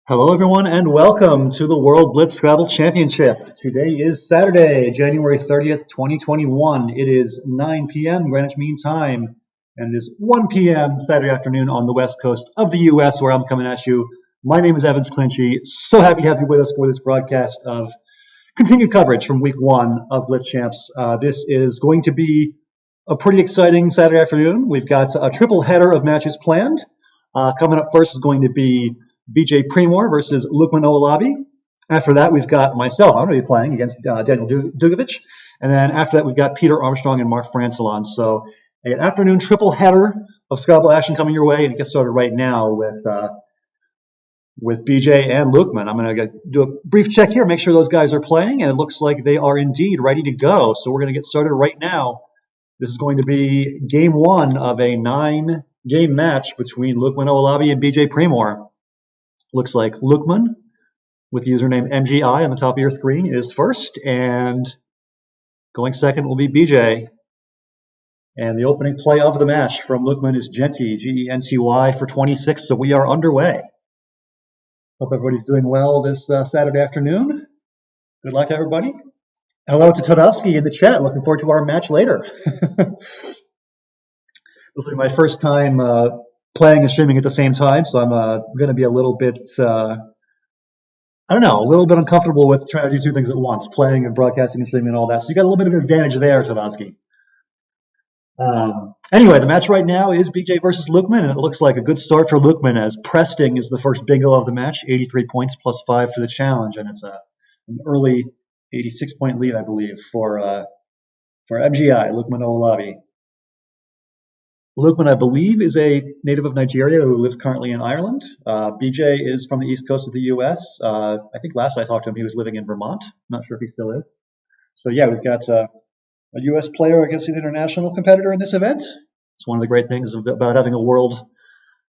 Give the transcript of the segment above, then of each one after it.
Hello, everyone, and welcome to the World Blitz Scrabble Championship. Today is Saturday, January 30th, 2021. It is 9 p.m. Greenwich Mean Time, and it is 1 p.m. Saturday afternoon on the west coast of the U.S., where I'm coming at you. My name is Evans Clinchy. So happy to have you with us for this broadcast of continued coverage from week one of BlitzChamps. This is going to be a pretty exciting Saturday afternoon. We've got a triple header of matches planned. Coming up first is going to be BJ Premore versus Lukeman Olowabi. After that, we've got myself. I'm going to be playing against Daniel Dugovic. And then after that, we've got Peter Armstrong and Mark Francillon. So an afternoon triple header of Scrabble action coming your way. And it gets started right now with BJ and Lukeman. I'm going to do a brief check here, make sure those guys are playing. And it looks like they are indeed ready to go. So we're going to get started right now. This is going to be game one of a 9-game match between Lukeman Olowabi and BJ Premore. Looks like Lukeman, with the username MGI on the top of your screen, is first, and going second will be BJ. And the opening play of the match from Lukeman is Genty, G-E-N-T-Y, for 26, so we are underway. Hope everybody's doing well this Saturday afternoon. Good luck, everybody. Hello to Todowski in the chat. Looking forward to our match later. This will be my first time playing and streaming at the same time, so I'm going to be a little bit, a little bit uncomfortable with trying to do two things at once, playing and broadcasting and streaming and all that. So you got a little bit of an advantage there, Todowski. Anyway, the match right now is BJ versus Lukeman, and it looks like a good start for Lukeman, as Presting is the first bingo of the match, 83 points plus 5 for the challenge, and it's an early 86-point lead, I believe, for MGI, Lukeman Olowabi. Lukeman, I believe, is a native of Nigeria who lives currently in Ireland. BJ is from the east coast of the U.S. I think last I talked to him, he was living in Vermont. Not sure if he still is. So, yeah, we've got a U.S. player against an international competitor in this event. It's one of the great things about having a World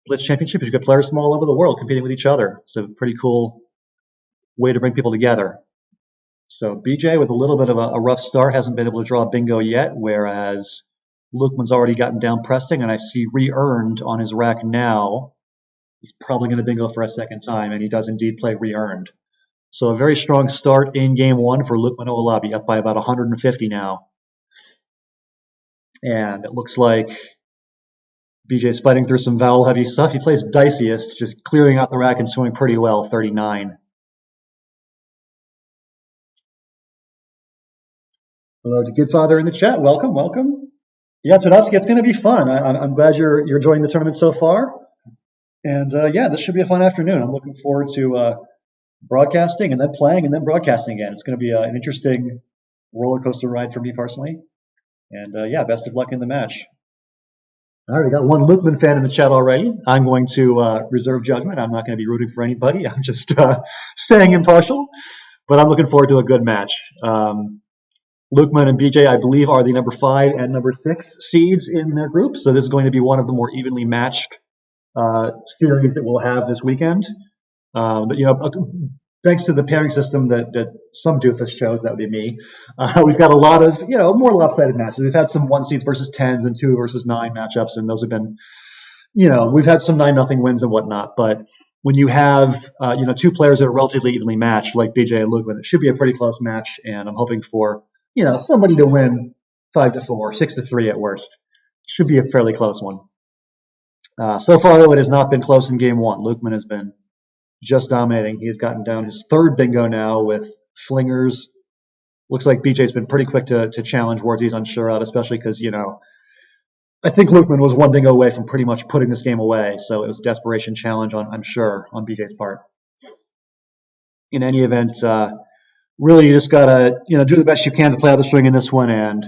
Blitz Championship is you get players from all over the world competing with each other. It's a pretty cool way to bring people together. So BJ, with a little bit of a rough start, hasn't been able to draw a bingo yet, whereas Lukeman's already gotten down Presting, and I see re-earned on his rack now. He's probably going to bingo for a second time, and he does indeed play re-earned. So a very strong start in game one for Lukeman Olowabi, up by about 150 now. And it looks like BJ's fighting through some vowel-heavy stuff. He plays Diciest, just clearing out the rack and swinging pretty well, 39. Hello to Goodfather in the chat. Welcome, welcome. Yeah, Todowski, it's going to be fun. I'm glad you're enjoying the tournament so far. And yeah, this should be a fun afternoon. I'm looking forward to broadcasting and then playing and then broadcasting again. It's going to be an interesting roller coaster ride for me personally. And yeah, best of luck in the match. All right, we got one Lukeman fan in the chat already. I'm going to reserve judgment. I'm not going to be rooting for anybody. I'm just staying impartial. But I'm looking forward to a good match. Lukeman and BJ, I believe, are the number 5 and number 6 seeds in their group. So this is going to be one of the more evenly matched series that we'll have this weekend. Thanks to the pairing system that some doofus chose, that would be me. We've got a lot of, more lopsided matches. We've had some 1 seeds versus 10s and 2 versus 9 matchups, and those have been, we've had some 9-0 wins and whatnot. But when you have, 2 players that are relatively evenly matched, like BJ and Lukeman, it should be a pretty close match, and I'm hoping for somebody to win 5-4, 6-3 at worst. Should be a fairly close one. So far, though, it has not been close in game one. Lukeman has been just dominating. He has gotten down his 3rd bingo now with flingers. Looks like BJ's been pretty quick to challenge words he's unsure of, especially because, I think Lukeman was 1 bingo away from pretty much putting this game away. So it was a desperation challenge, I'm sure, on BJ's part. In any event, really, you just gotta, do the best you can to play out the string in this one and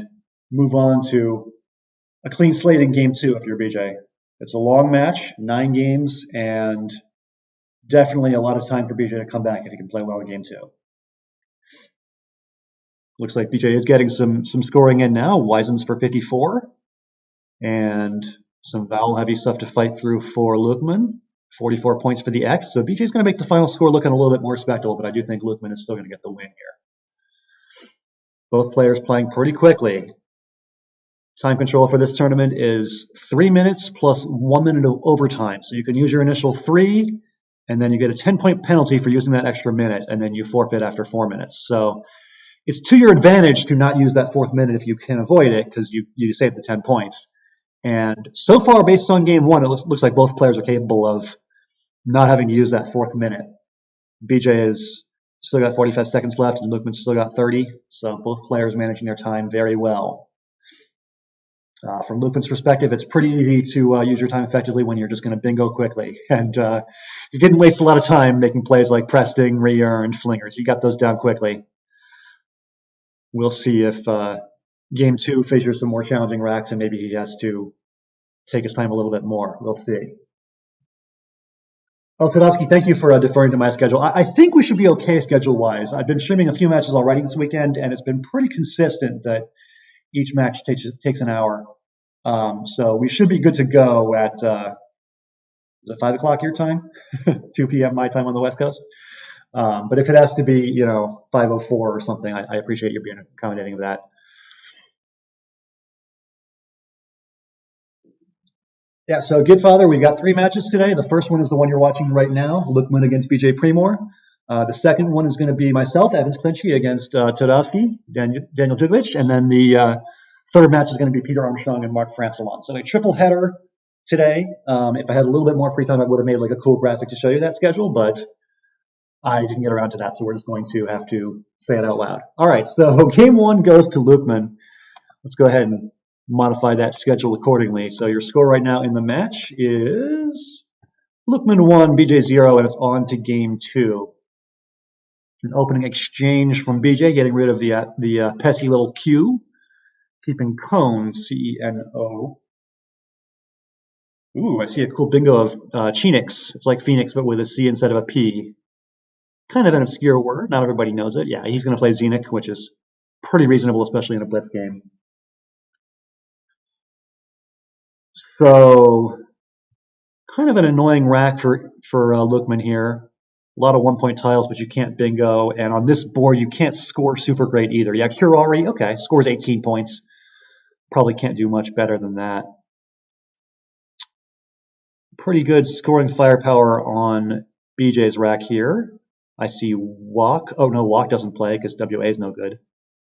move on to a clean slate in game 2 if you're BJ. It's a long match, 9 games, and definitely a lot of time for BJ to come back if he can play well in game 2. Looks like BJ is getting some scoring in now. Wisen's for 54, and some vowel-heavy stuff to fight through for Lukeman. 44 points for the X. So BJ's going to make the final score looking a little bit more respectable, but I do think Lukeman is still going to get the win here. Both players playing pretty quickly. Time control for this tournament is 3 minutes plus 1 minute of overtime. So you can use your initial 3 and then you get a 10-point penalty for using that extra minute, and then you forfeit after 4 minutes. So it's to your advantage to not use that fourth minute if you can avoid it, because you save the 10 points. And so far, based on game one, it looks like both players are capable of not having to use that fourth minute. BJ has still got 45 seconds left, and Lukeman's still got 30. So both players managing their time very well. From Lukeman's perspective, it's pretty easy to use your time effectively when you're just going to bingo quickly. And you didn't waste a lot of time making plays like presting, re-earned, flingers. You got those down quickly. We'll see if game two features some more challenging racks, and maybe he has to take his time a little bit more. We'll see. Oh, Tadovsky, thank you for deferring to my schedule. I think we should be okay schedule-wise. I've been streaming a few matches already this weekend, and it's been pretty consistent that each match takes an hour. So we should be good to go at, is it 5 o'clock your time? 2 p.m. my time on the West Coast? But if it has to be, 5:04 or something, I appreciate you being accommodating of that. Yeah, so Gidfather, we've got 3 matches today. The first one is the one you're watching right now, Lukeman against BJ Premore. The second one is going to be myself, Evans Clinchy, against Todowski, Daniel Dugovic. And then the third match is going to be Peter Armstrong and Mark Francillon. So a triple header today. If I had a little bit more free time, I would have made like a cool graphic to show you that schedule, but I didn't get around to that, so we're just going to have to say it out loud. All right, so game one goes to Lukeman. Let's go ahead and modify that schedule accordingly. So your score right now in the match is Lukeman 1, BJ 0, and it's on to game 2. An opening exchange from BJ, getting rid of the pesky little Q, keeping cone, C-E-N-O. Ooh, I see a cool bingo of Chenix. It's like Phoenix, but with a C instead of a P. Kind of an obscure word. Not everybody knows it. Yeah, he's going to play Xenic, which is pretty reasonable, especially in a Blitz game. So, kind of an annoying rack for Lukeman here. A lot of 1-point tiles, but you can't bingo. And on this board, you can't score super great either. Yeah, Curari, okay, scores 18 points. Probably can't do much better than that. Pretty good scoring firepower on BJ's rack here. I see Walk. Oh, no, Walk doesn't play because WA is no good.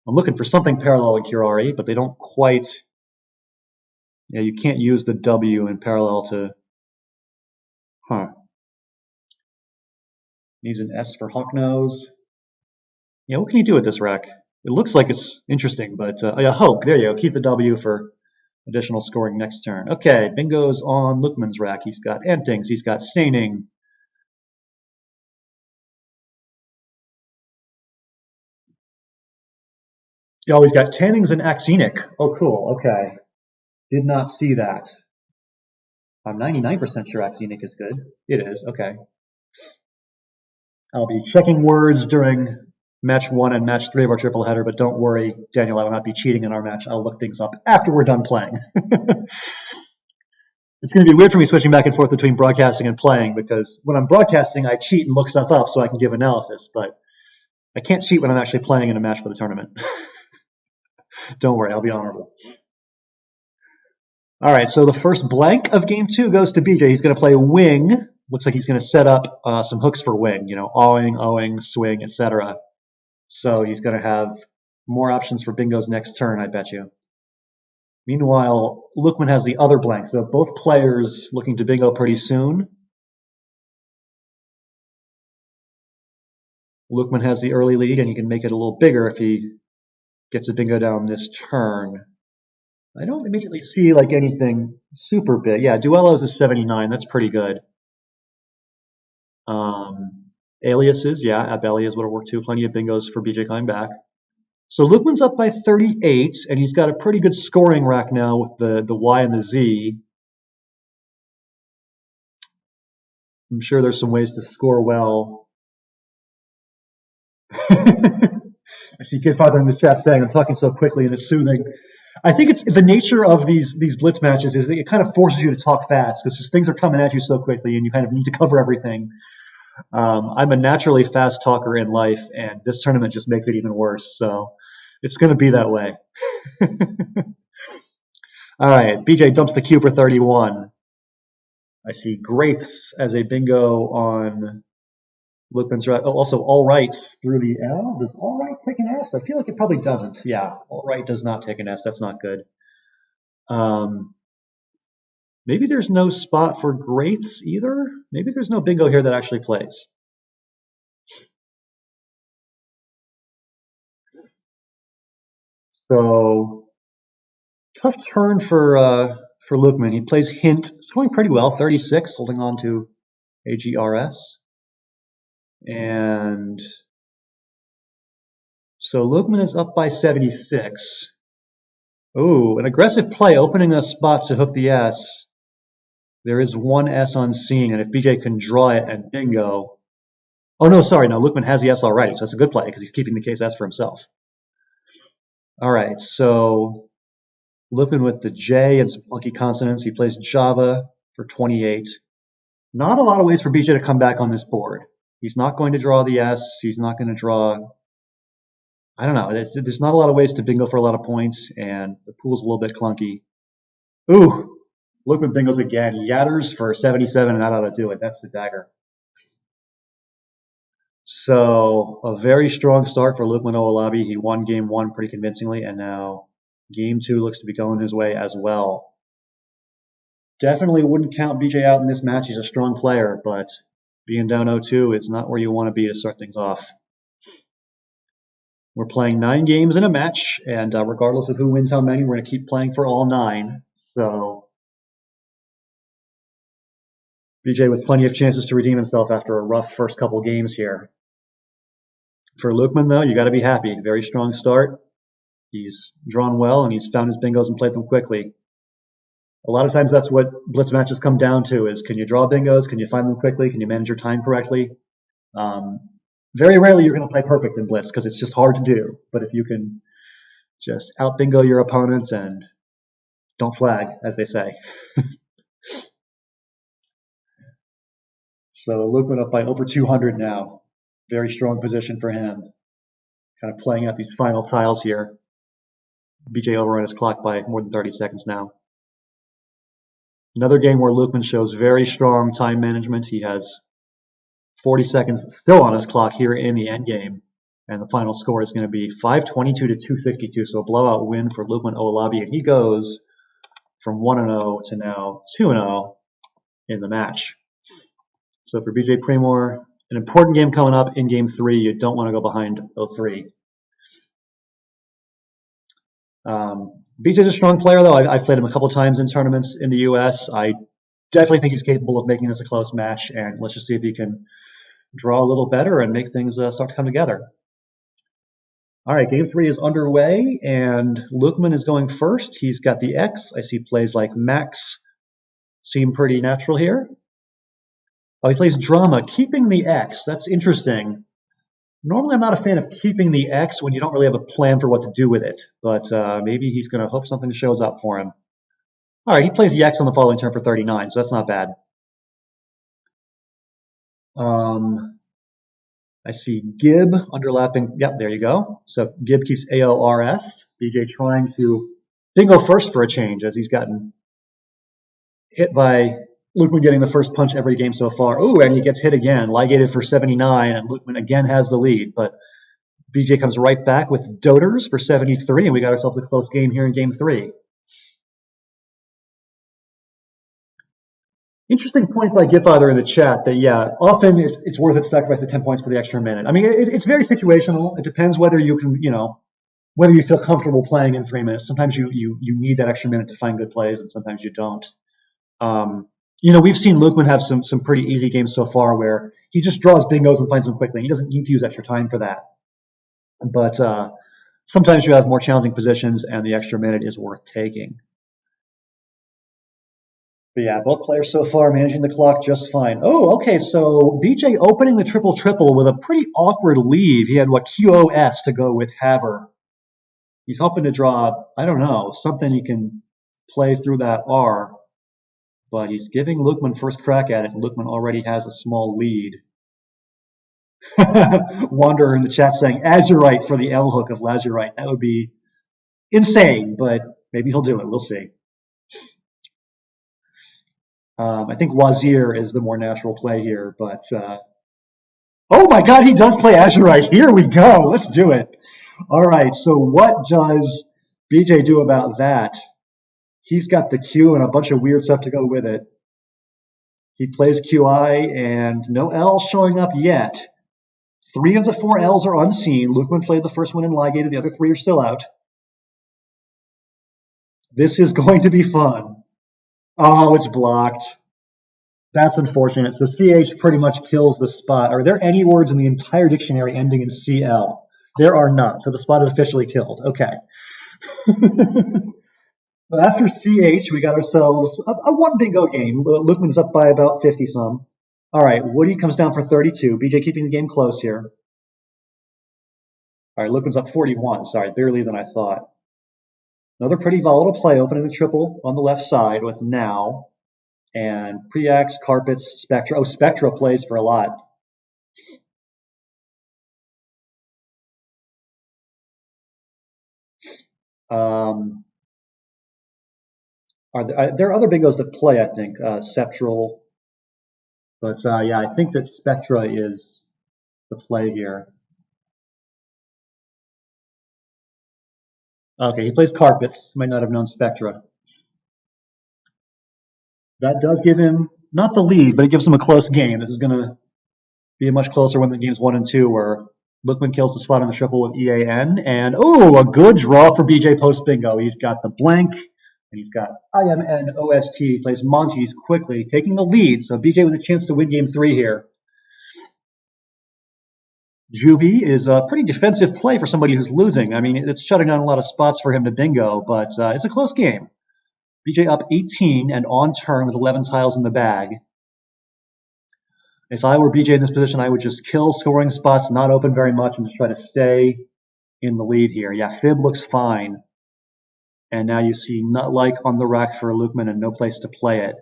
I'm looking for something parallel in Curari, but they don't quite... Yeah, you can't use the W in parallel to... Huh. Needs an S for Hawknose. Yeah, what can you do with this rack? It looks like it's interesting, but... yeah, Hoke, there you go. Keep the W for additional scoring next turn. Okay, bingo's on Lukeman's rack. He's got Entings, he's got Staining. Oh, he's got Tannings and Axenic. Oh, cool. Okay. Did not see that. I'm 99% sure Axenic is good. It is. Okay. I'll be checking words during match 1 and match 3 of our triple header, but don't worry, Daniel, I will not be cheating in our match. I'll look things up after we're done playing. It's going to be weird for me switching back and forth between broadcasting and playing, because when I'm broadcasting, I cheat and look stuff up so I can give analysis, but I can't cheat when I'm actually playing in a match for the tournament. Don't worry, I'll be honorable. All right, so the first blank of game 2 goes to BJ. He's going to play wing. Looks like he's going to set up some hooks for wing, awing, swing, etc. So he's going to have more options for bingos next turn, I bet you. Meanwhile, Lukeman has the other blank, so both players looking to bingo pretty soon. Lukeman has the early lead, and he can make it a little bigger if he gets a bingo down this turn. I don't immediately see like anything super big. Yeah, Duellos is 79. That's pretty good. Aliases, yeah, Abelias would have worked too. Plenty of bingos for BJ coming back. So Lukeman's up by 38, and he's got a pretty good scoring rack now with the Y and the Z. I'm sure there's some ways to score well. I see Kidfather in the chat saying I'm talking so quickly and it's soothing. I think it's the nature of these Blitz matches is that it kind of forces you to talk fast because just things are coming at you so quickly and you kind of need to cover everything. I'm a naturally fast talker in life, and this tournament just makes it even worse. So it's going to be that way. All right, BJ dumps the cube for 31. I see Graiths as a bingo on Lukeman's right. Oh, also all rights through the L. Does all right take an S? I feel like it probably doesn't. Yeah, all right does not take an S. That's not good. Maybe there's no spot for Graiths either. Maybe there's no bingo here that actually plays. So tough turn for Lukeman. He plays hint, scoring pretty well, 36, holding on to AGRS. And so Lukeman is up by 76. Oh, an aggressive play, opening a spot to hook the S. There is one S unseen, and if BJ can draw it and bingo. Oh, no, sorry, no, Lukeman has the S already, so that's a good play because he's keeping the case S for himself. All right, so Lukeman with the J and some lucky consonants. He plays Java for 28. Not a lot of ways for BJ to come back on this board. He's not going to draw the S. He's not going to draw. I don't know. There's not a lot of ways to bingo for a lot of points, and the pool's a little bit clunky. Ooh, Lukeman bingos again. Yatters for 77, and that ought to do it. That's the dagger. So a very strong start for Lukeman Olowabi. He won game 1 pretty convincingly, and now game 2 looks to be going his way as well. Definitely wouldn't count BJ out in this match. He's a strong player, but being down 0-2 is not where you want to be to start things off. We're playing 9 games in a match, and regardless of who wins how many, we're going to keep playing for all 9. So BJ with plenty of chances to redeem himself after a rough first couple games here. For Lukeman, though, you got to be happy. Very strong start. He's drawn well, and he's found his bingos and played them quickly. A lot of times that's what Blitz matches come down to is can you draw bingos? Can you find them quickly? Can you manage your time correctly? Very rarely you're going to play perfect in Blitz because it's just hard to do. But if you can just out bingo your opponent and don't flag, as they say. So Lukeman up by over 200 now. Very strong position for him. Kind of playing out these final tiles here. BJ overrun his clock by more than 30 seconds now. Another game where Lukeman shows very strong time management. He has 40 seconds still on his clock here in the end game. And the final score is going to be 522 to 262. So a blowout win for Lukeman Olowabi. And he goes from 1-0 to now 2-0 in the match. So for BJ Premore, an important game coming up in game 3. You don't want to go behind 0-3. BJ's a strong player, though. I've played him a couple times in tournaments in the U.S. I definitely think he's capable of making this a close match, and let's just see if he can draw a little better and make things start to come together. All right, game 3 is underway, and Lukeman is going first. He's got the X. I see plays like Max seem pretty natural here. Oh, he plays Drama, keeping the X. That's interesting. Normally, I'm not a fan of keeping the X when you don't really have a plan for what to do with it, but maybe he's going to hope something shows up for him. All right, he plays the X on the following turn for 39, so that's not bad. I see Gib underlapping. Yep, there you go. So Gib keeps AORS. BJ trying to bingo first for a change as he's gotten hit by Lukeman getting the first punch every game so far. Oh, and he gets hit again, ligated for 79, and Lukeman again has the lead. But BJ comes right back with Doters for 73, and we got ourselves a close game here in game 3. Interesting point by Gitfather in the chat that, yeah, often it's worth it to sacrifice the 10 points for the extra minute. I mean, it's very situational. It depends whether you can, whether you feel comfortable playing in 3 minutes. Sometimes you need that extra minute to find good plays, and sometimes you don't. We've seen Lukeman have some pretty easy games so far where he just draws bingos and finds them quickly. He doesn't need to use extra time for that. But sometimes you have more challenging positions, and the extra minute is worth taking. But yeah, both players so far managing the clock just fine. Oh, okay, so BJ opening the triple-triple with a pretty awkward leave. He had, QOS to go with Haver. He's hoping to draw, I don't know, something he can play through that R. But he's giving Lukeman first crack at it, and Lukeman already has a small lead. Wanderer in the chat saying Azurite for the L hook of Lazurite. That would be insane, but maybe he'll do it. We'll see. I think Wazir is the more natural play here, but oh my God, he does play Azurite. Here we go. Let's do it. All right. So what does BJ do about that? He's got the Q and a bunch of weird stuff to go with it. He plays QI and no L showing up yet. 3 of the 4 L's are unseen. Lukeman played the first one and ligated. The other 3 are still out. This is going to be fun. Oh, it's blocked. That's unfortunate. So CH pretty much kills the spot. Are there any words in the entire dictionary ending in CL? There are none. So the spot is officially killed. Okay. So after CH, we got ourselves a one bingo game. Lukeman's up by about 50 some. All right, Woody comes down for 32. BJ keeping the game close here. All right, Lukeman's up 41. Sorry, barely than I thought. Another pretty volatile play, opening the triple on the left side with Now. And Preax, Carpets, Spectra. Oh, Spectra plays for a lot. There are other bingos that play, I think. Sceptral. But yeah, I think that Spectra is the play here. Okay, he plays Carpets. Might not have known Spectra. That does give him, not the lead, but it gives him a close game. This is going to be a much closer one than games 1 and 2, where Lukeman kills the spot on the triple with EAN. And, oh, a good draw for BJ post bingo. He's got the blank, and he's got IMNOST. He plays Montes quickly, taking the lead. So BJ with a chance to win game 3 here. Juvie is a pretty defensive play for somebody who's losing. I mean, it's shutting down a lot of spots for him to bingo, but it's a close game. BJ up 18 and on turn with 11 tiles in the bag. If I were BJ in this position, I would just kill scoring spots, not open very much, and just try to stay in the lead here. Yeah, Fib looks fine. And now you see Nut Like on the rack for Lukeman and no place to play it.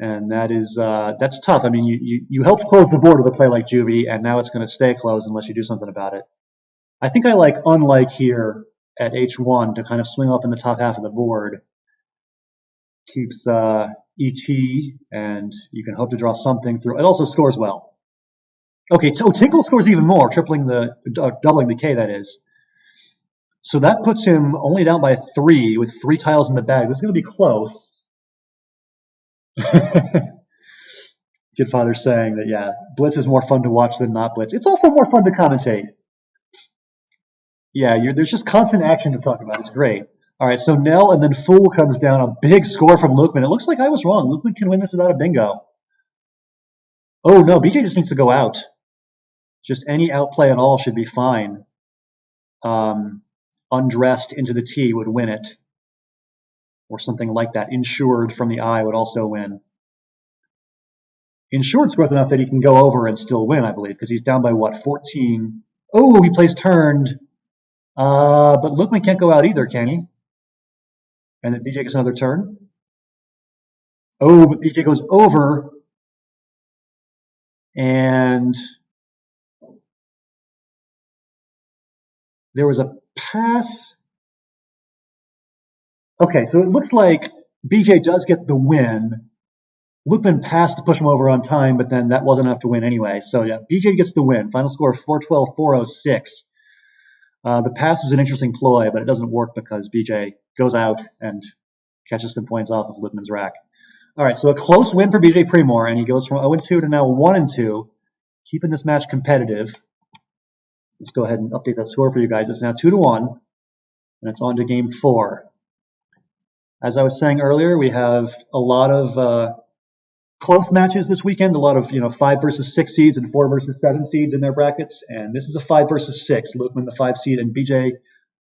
And that is that's tough. I mean, you helped close the board with a play like Juvie, and now it's going to stay closed unless you do something about it. I think I like Unlike here at H1 to kind of swing up in the top half of the board. Keeps ET, and you can hope to draw something through. It also scores well. Okay, so Tinkle scores even more, doubling the K, that is. So that puts him only down by 3 with 3 tiles in the bag. This is going to be close. Kid Father saying that, yeah, Blitz is more fun to watch than not Blitz. It's also more fun to commentate. Yeah, there's just constant action to talk about. It's great. All right, so Nell and then Fool comes down. A big score from Lukeman. It looks like I was wrong. Lukeman can win this without a bingo. Oh, no, BJ just needs to go out. Just any outplay at all should be fine. Undressed into the T would win it. Or something like that. Insured from the I would also win. Insured scores enough that he can go over and still win, I believe, because he's down by, what, 14? Oh, he plays turned. But Lukeman can't go out either, can he? And then BJ gets another turn. Oh, but BJ goes over. And there was a pass. Okay, so it looks like BJ does get the win. Lukeman passed to push him over on time, but then that wasn't enough to win anyway. So yeah, BJ gets the win. Final score 412-406. The pass was an interesting ploy, but it doesn't work because BJ goes out and catches some points off of Lukeman's rack. All right, so a close win for BJ Premore, and he goes from 0-2 to now 1-2, keeping this match competitive. Let's go ahead and update that score for you guys. It's now 2-1, and it's on to game 4. As I was saying earlier, we have a lot of close matches this weekend, a lot of 5 versus 6 seeds and 4 versus 7 seeds in their brackets, and this is a 5 versus 6. Lukeman the 5 seed and BJ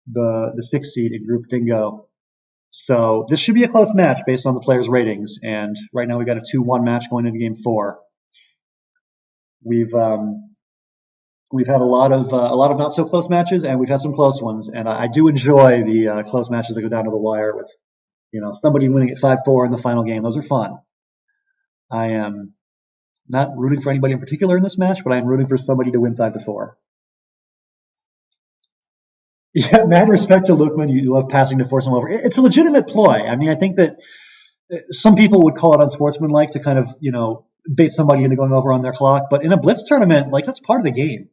the 6 seed in Group Dingo. So this should be a close match based on the players' ratings, and right now we got a 2-1 match going into game 4. We've had a lot of not so close matches, and we've had some close ones, and I do enjoy the close matches that go down to the wire with somebody winning at 5-4 in the final game. Those are fun. I am not rooting for anybody in particular in this match, but I am rooting for somebody to win 5-4. Yeah, mad respect to Lukeman. You love passing to force him over. It's a legitimate ploy. I mean, I think that some people would call it unsportsmanlike to kind of, bait somebody into going over on their clock. But in a blitz tournament, like, that's part of the game.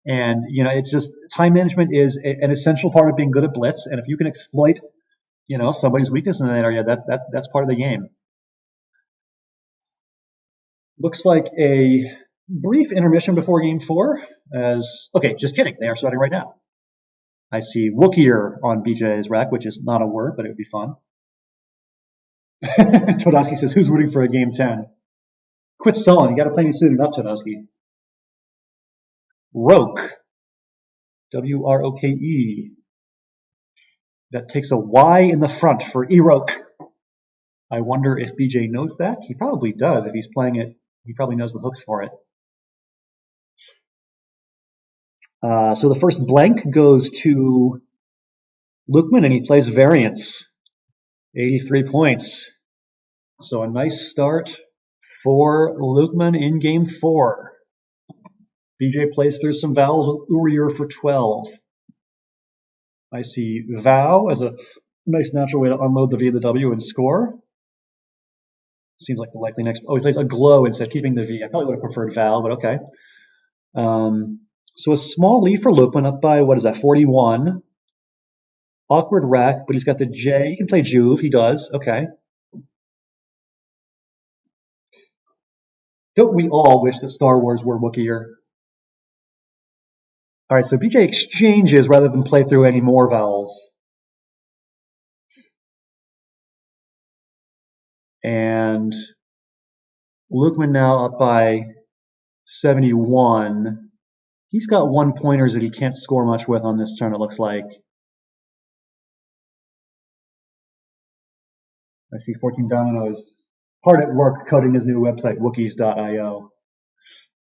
And, it's just time management is an essential part of being good at blitz. And if you can exploit, somebody's weakness in that area, that's part of the game. Looks like a brief intermission before game 4. Okay, just kidding. They are starting right now. I see Wookier on BJ's rack, which is not a word, but it would be fun. Todowski says, who's rooting for a game 10? Quit stalling. You got to play me suited up, Todowski. Roke. W-R-O-K-E. That takes a Y in the front for E-Roke. I wonder if BJ knows that. He probably does. If he's playing it, he probably knows the hooks for it. So the first blank goes to Lukeman, and he plays variance. 83 points. So a nice start for Lukeman in game 4. BJ plays through some vowels with Urier for 12. I see vow as a nice natural way to unload the V, the W, and score. Seems like the likely next. Oh, he plays a glow instead of keeping the V. I probably would have preferred vow, but okay. So a small lead for Lukeman, up by, 41. Awkward rack, but he's got the J. He can play Juve. He does. Okay. Don't we all wish that Star Wars were Wookieer? All right, so BJ exchanges rather than play through any more vowels. And Lukeman now up by 71. He's got 1-pointers that he can't score much with on this turn, it looks like. I see 14 Dominoes hard at work coding his new website, Wookiees.io.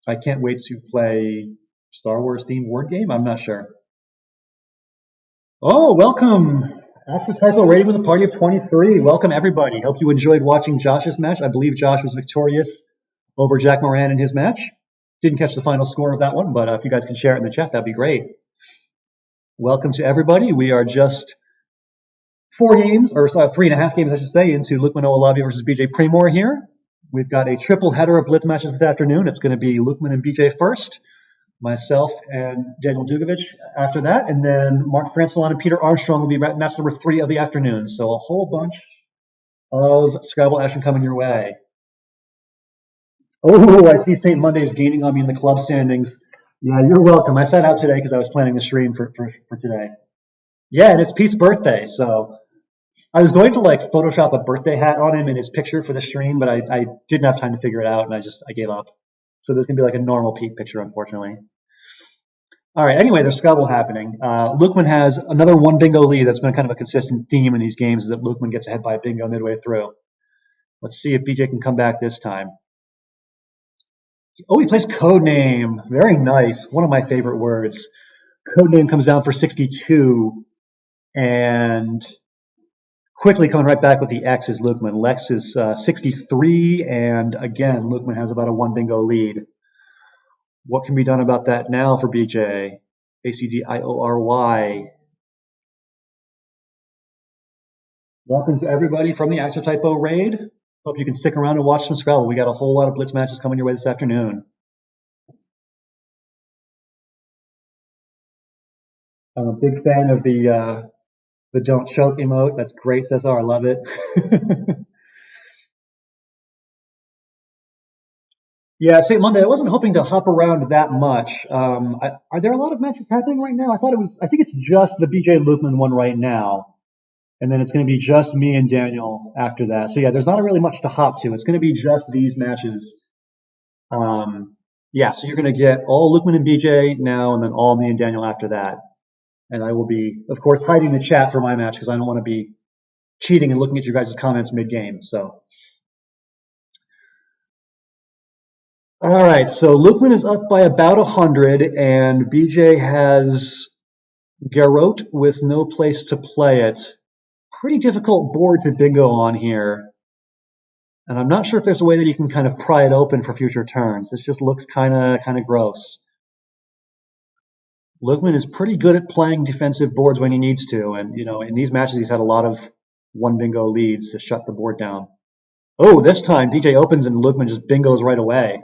I can't wait to play Star Wars themed word game. I'm not sure. Oh, welcome. After Typo rating with a party of 23. Welcome, everybody. Hope you enjoyed watching Josh's match. I believe Josh was victorious over Jack Moran in his match. Didn't catch the final score of that one, but if you guys can share it in the chat, that'd be great. Welcome to everybody. We are just 3.5 games, I should say, into Lukeman Olowabi versus BJ Premore here. We've got a triple header of Blitz matches this afternoon. It's going to be Lukeman and BJ first, myself and Daniel Dugovic after that, and then Mark Francillon and Peter Armstrong will be match number 3 of the afternoon. So a whole bunch of Scrabble action coming your way. Oh, I see St. Monday's gaining on me in the club standings. Yeah, you're welcome. I sat out today because I was planning the stream for today. Yeah, and it's Pete's birthday, so I was going to Photoshop a birthday hat on him in his picture for the stream, but I didn't have time to figure it out, and I gave up. So there's going to be a normal Pete picture, unfortunately. All right, anyway, there's Scrabble happening. Lukeman has another 1 bingo lead. That's been kind of a consistent theme in these games, is that Lukeman gets ahead by a bingo midway through. Let's see if BJ can come back this time. Oh, he plays Codename. Very nice. One of my favorite words. Codename comes down for 62. And quickly coming right back with the X is Lukeman. Lex is 63. And again, Lukeman has about a 1 bingo lead. What can be done about that now for BJ? ACDIORY. Welcome to everybody from the Actor Typo raid. Hope you can stick around and watch some Scrabble. We got a whole lot of Blitz matches coming your way this afternoon. I'm a big fan of the don't choke emote. That's great, Cesar. I love it. Yeah, St. Monday. I wasn't hoping to hop around that much. Are there a lot of matches happening right now? I think it's just the BJ Lukeman one right now. And then it's going to be just me and Daniel after that. So yeah, there's not really much to hop to. It's going to be just these matches. Yeah, so you're going to get all Lukeman and BJ now, and then all me and Daniel after that. And I will be, of course, hiding the chat for my match because I don't want to be cheating and looking at your guys' comments mid-game. So, all right. So Lukeman is up by about 100, and BJ has Garrote with no place to play it. Pretty difficult board to bingo on here. And I'm not sure if there's a way that you can kind of pry it open for future turns. This just looks kind of gross. Lukeman is pretty good at playing defensive boards when he needs to. And, in these matches, he's had a lot of one bingo leads to shut the board down. Oh, this time BJ opens and Lukeman just bingos right away.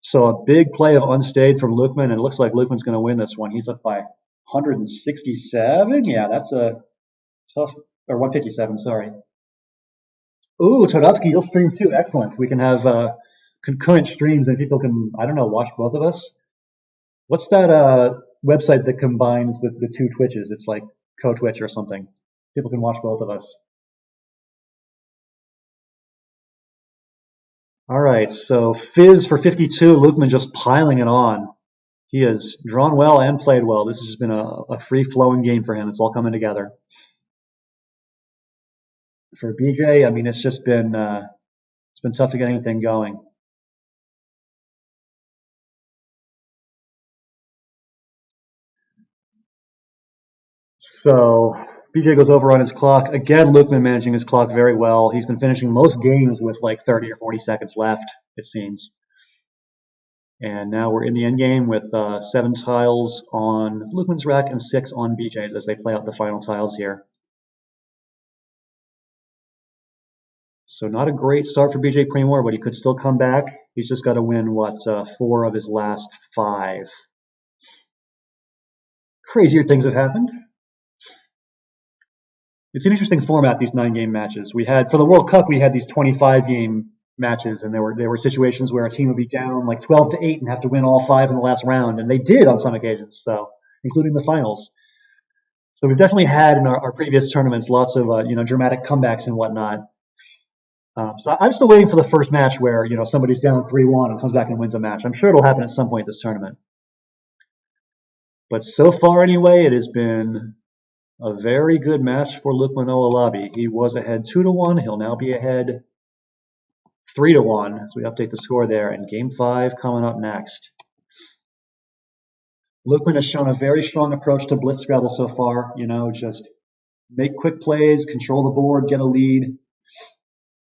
So a big play of unstayed from Lukeman, and it looks like Lukeman's going to win this one. He's up by 167. Yeah, that's a tough, or 157, sorry. Ooh, Todovsky, you'll stream too. Excellent. We can have concurrent streams and people can, I don't know, watch both of us. What's that website that combines the two Twitches? It's like Co-Twitch or something. People can watch both of us. All right, so Fizz for 52, Lukeman just piling it on. He has drawn well and played well. This has just been a free-flowing game for him. It's all coming together. For BJ, I mean, it's been tough to get anything going. So BJ goes over on his clock. Again, Lukeman managing his clock very well. He's been finishing most games with like 30 or 40 seconds left, it seems. And now we're in the end game with 7 tiles on Lukeman's rack and 6 on BJ's as they play out the final tiles here. So not a great start for BJ Premore, but he could still come back. He's just got to win, 4 of his last 5. Crazier things have happened. It's an interesting format, these 9-game matches. We had, for the World Cup, we had these 25-game matches, and there were situations where a team would be down like 12-8 and have to win all 5 in the last round, and they did on some occasions, so including the finals. So we've definitely had in our previous tournaments lots of dramatic comebacks and whatnot. So I'm still waiting for the first match where somebody's down 3-1 and comes back and wins a match. I'm sure it'll happen at some point this tournament. But so far anyway, it has been a very good match for Lukeman Olowabi. He was ahead 2-1. He'll now be ahead 3-1 as we update the score there. And Game 5 coming up next. Lukeman has shown a very strong approach to Blitz Scrabble so far. Just make quick plays, control the board, get a lead.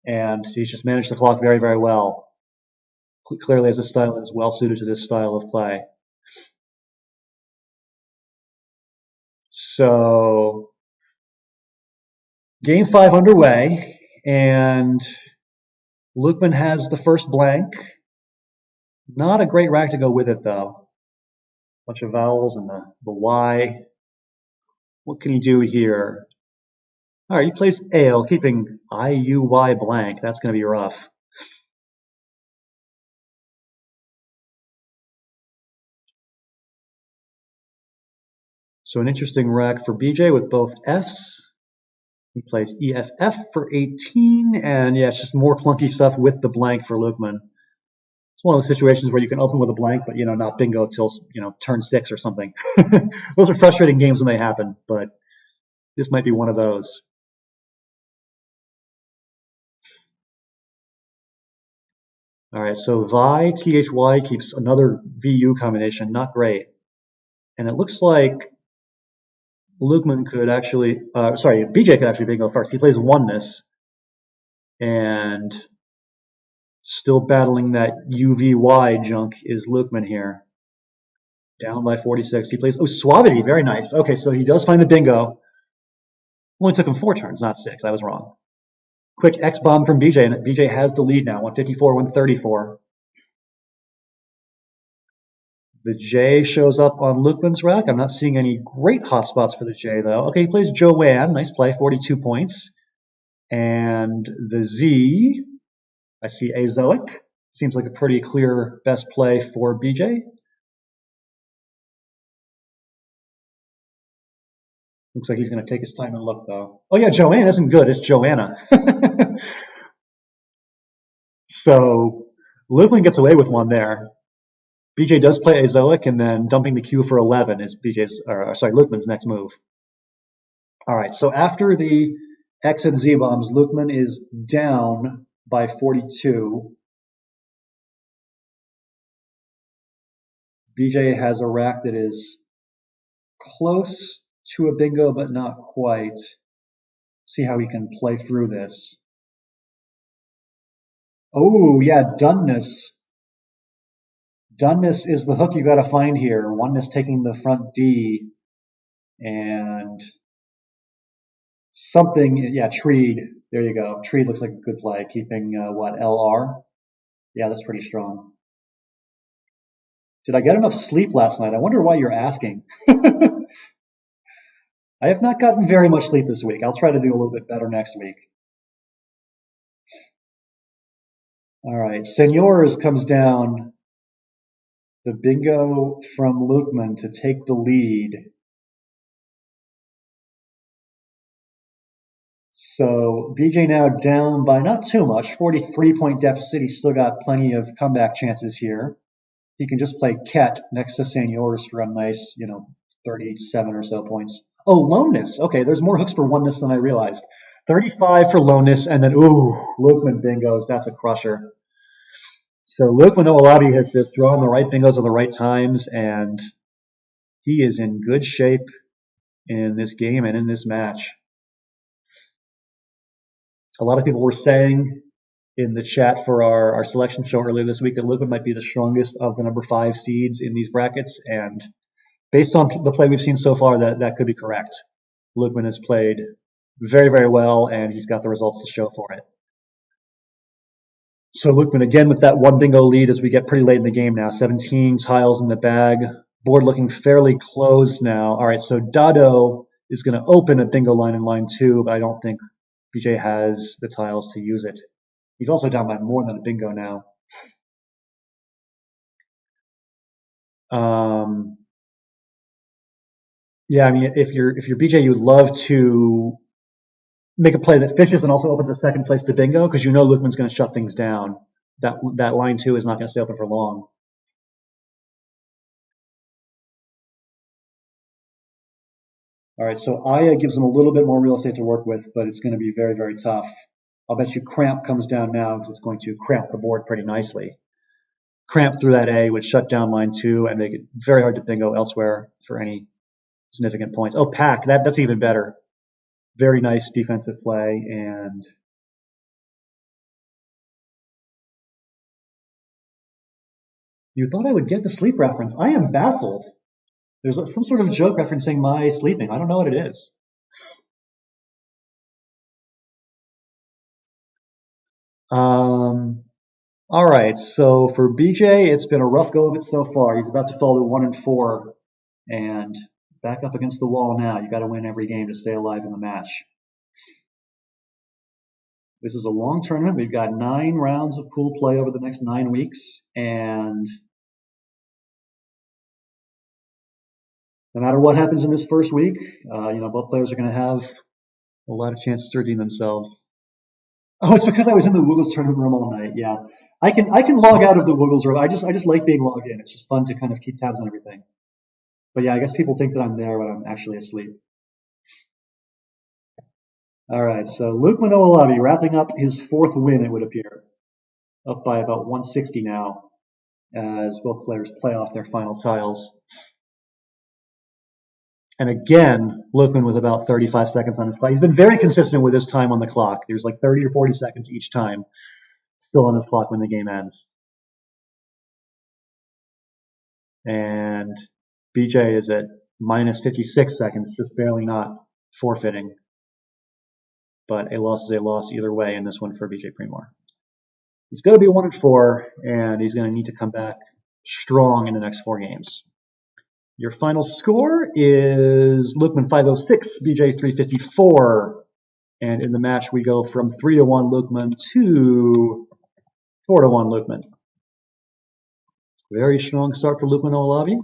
And he's just managed the clock very, very well. Clearly as a style that is well suited to this style of play. So, Game 5 underway, and Lukeman has the first blank. Not a great rack to go with it, though. Bunch of vowels and the Y. What can he do here? All right, he plays ale, keeping IUY blank. That's going to be rough. So an interesting rack for BJ with both Fs. He plays EFF for 18, and yeah, it's just more clunky stuff with the blank for Lukeman. It's one of those situations where you can open with a blank, but not bingo till turn 6 or something. Those are frustrating games when they happen, but this might be one of those. All right, so Vi, THY keeps another VU combination, not great. And it looks like Lukeman could actually, BJ could actually bingo first. He plays oneness and still battling that UVY junk is Lukeman here. Down by 46. He plays, suavity, very nice. Okay, so he does find the bingo. Only took him 4 turns, not 6. I was wrong. Quick X bomb from BJ, and BJ has the lead now, 154, 134. The J shows up on Lukeman's rack. I'm not seeing any great hotspots for the J, though. Okay, he plays Joanne. Nice play, 42 points. And the Z, I see Azoic. Seems like a pretty clear best play for BJ. Looks like he's going to take his time and look, though. Oh, yeah, Joanne isn't good. It's Joanna. So Lukeman gets away with one there. BJ does play Azoic, and then dumping the Q for 11 is Lukeman's next move. All right, so after the X and Z bombs, Lukeman is down by 42. BJ has a rack that is close to a bingo, but not quite. See how he can play through this. Oh, yeah, doneness. Doneness is the hook you got to find here. Oneness taking the front D. And Something, yeah, Treed. There you go. Treed looks like a good play. Keeping, LR? Yeah, that's pretty strong. Did I get enough sleep last night? I wonder why you're asking. I have not gotten very much sleep this week. I'll try to do a little bit better next week. All right, Senors comes down. The bingo from Lukeman to take the lead. So BJ now down by not too much, 43-point deficit. He's still got plenty of comeback chances here. He can just play Ket next to Senors for a nice, 37 or so points. Oh, loneness. Okay, there's more hooks for oneness than I realized. 35 for loneness, and then, Lukeman bingos. That's a crusher. So Lukeman Olowabi has just drawn the right bingos at the right times, and he is in good shape in this game and in this match. A lot of people were saying in the chat for our selection show earlier this week that Lukeman might be the strongest of the number 5 seeds in these brackets, and based on the play we've seen so far, that could be correct. Lukeman has played very, very well, and he's got the results to show for it. So Lukeman again with that one bingo lead as we get pretty late in the game now. 17 tiles in the bag. Board looking fairly closed now. All right, so Dado is going to open a bingo line in line 2, but I don't think BJ has the tiles to use it. He's also down by more than a bingo now. Yeah, I mean, if you're BJ, you'd love to make a play that fishes and also opens the second place to bingo because you know Lukeman's going to shut things down. That line 2 is not going to stay open for long. All right, so Aya gives him a little bit more real estate to work with, but it's going to be very, very tough. I'll bet you Cramp comes down now because it's going to cramp the board pretty nicely. Cramp through that A would shut down line 2 and make it very hard to bingo elsewhere for any significant points. Oh, Pack, that's even better. Very nice defensive play, and you thought I would get the sleep reference. I am baffled. There's some sort of joke referencing my sleeping. I don't know what it is. All right, so for BJ, it's been a rough go of it so far. He's about to fall to 1-4, and back up against the wall now. You got to win every game to stay alive in the match. This is a long tournament. We've got 9 rounds of pool play over the next 9 weeks, and no matter what happens in this first week, both players are going to have a lot of chances to redeem themselves. Oh, it's because I was in the Woogles tournament room all night. Yeah, I can log out of the Woogles room. I just like being logged in. It's just fun to kind of keep tabs on everything. But yeah, I guess people think that I'm there, but I'm actually asleep. All right, so Lukeman Olowabi wrapping up his 4th win, it would appear. Up by about 160 now as both players play off their final tiles. And again, Lukeman with about 35 seconds on his clock. He's been very consistent with his time on the clock. There's like 30 or 40 seconds each time still on his clock when the game ends. And BJ is at minus 56 seconds, just barely not forfeiting. But a loss is a loss either way in this one for BJ Premore. He's going to be 1-4, and he's going to need to come back strong in the next 4 games. Your final score is Lukeman 506, BJ 354. And in the match, we go from 3-1 Lukeman to 4-1 Lukeman. Very strong start for Lukeman Olowabi.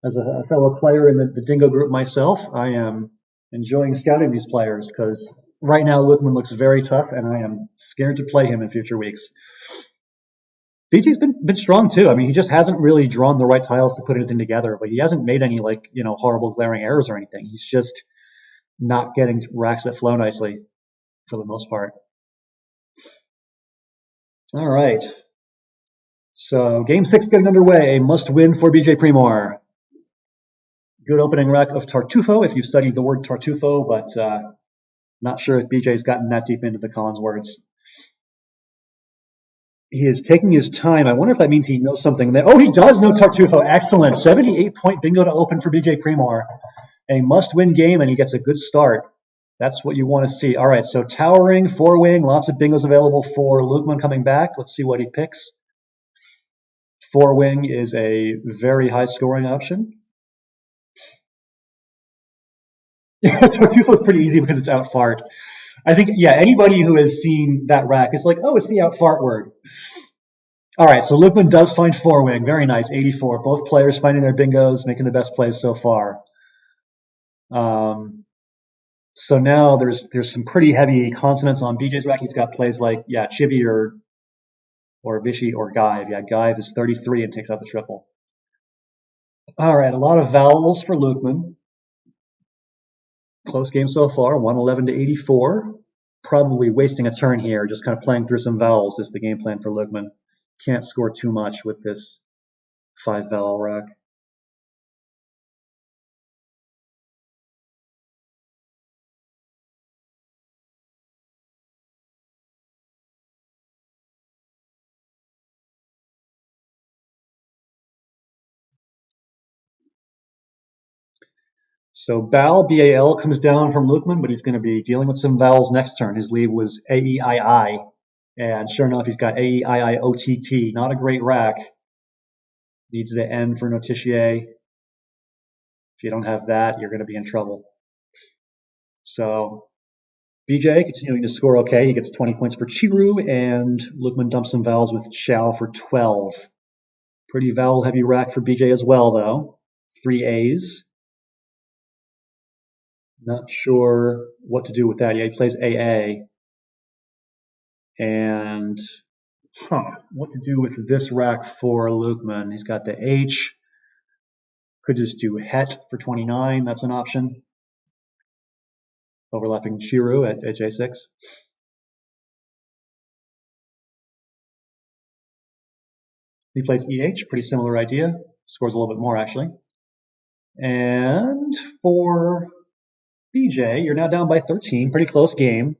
As a fellow player in the Dingo group myself, I am enjoying scouting these players because right now Lukeman looks very tough, and I am scared to play him in future weeks. BJ's been strong too. I mean, he just hasn't really drawn the right tiles to put anything together, but he hasn't made any horrible glaring errors or anything. He's just not getting racks that flow nicely for the most part. All right. So game 6 getting underway. A must win for BJ Premore. Good opening rack of Tartufo if you've studied the word Tartufo, but not sure if BJ's gotten that deep into the Collins words. He is taking his time. I wonder if that means he knows something there. Oh, he does know Tartufo. Excellent. 78-point bingo to open for BJ Premore. A must-win game, and he gets a good start. That's what you want to see. All right, so towering, four-wing, lots of bingos available for Lukeman coming back. Let's see what he picks. Four-wing is a very high-scoring option. Tartuffe was pretty easy because it's out fart. I think, yeah, anybody who has seen that rack is like, oh, it's the out fart word. All right, so Lukeman does find four-wing. Very nice, 84. Both players finding their bingos, making the best plays so far. So now there's some pretty heavy consonants on BJ's rack. He's got plays like, yeah, Chibi or Vichy or Gaive. Yeah, Gaive is 33 and takes out the triple. All right, a lot of vowels for Lukeman. Close game so far, 111 to 84. Probably wasting a turn here, just kind of playing through some vowels is the game plan for Lukeman. Can't score too much with this 5-vowel rack. So Bal, B-A-L, comes down from Lukeman, but he's going to be dealing with some vowels next turn. His lead was A-E-I-I, and sure enough, he's got A-E-I-I-O-T-T. Not a great rack. Needs the N for notitia. If you don't have that, you're going to be in trouble. So BJ continuing to score okay. He gets 20 points for Chiru, and Lukeman dumps some vowels with Chow for 12. Pretty vowel-heavy rack for BJ as well, though. 3 A's. Not sure what to do with that. Yeah, he plays AA. And, what to do with this rack for Lukeman? He's got the H. Could just do Het for 29. That's an option. Overlapping Chiru at J6. He plays EH. Pretty similar idea. Scores a little bit more, actually. And for BJ, you're now down by 13. Pretty close game.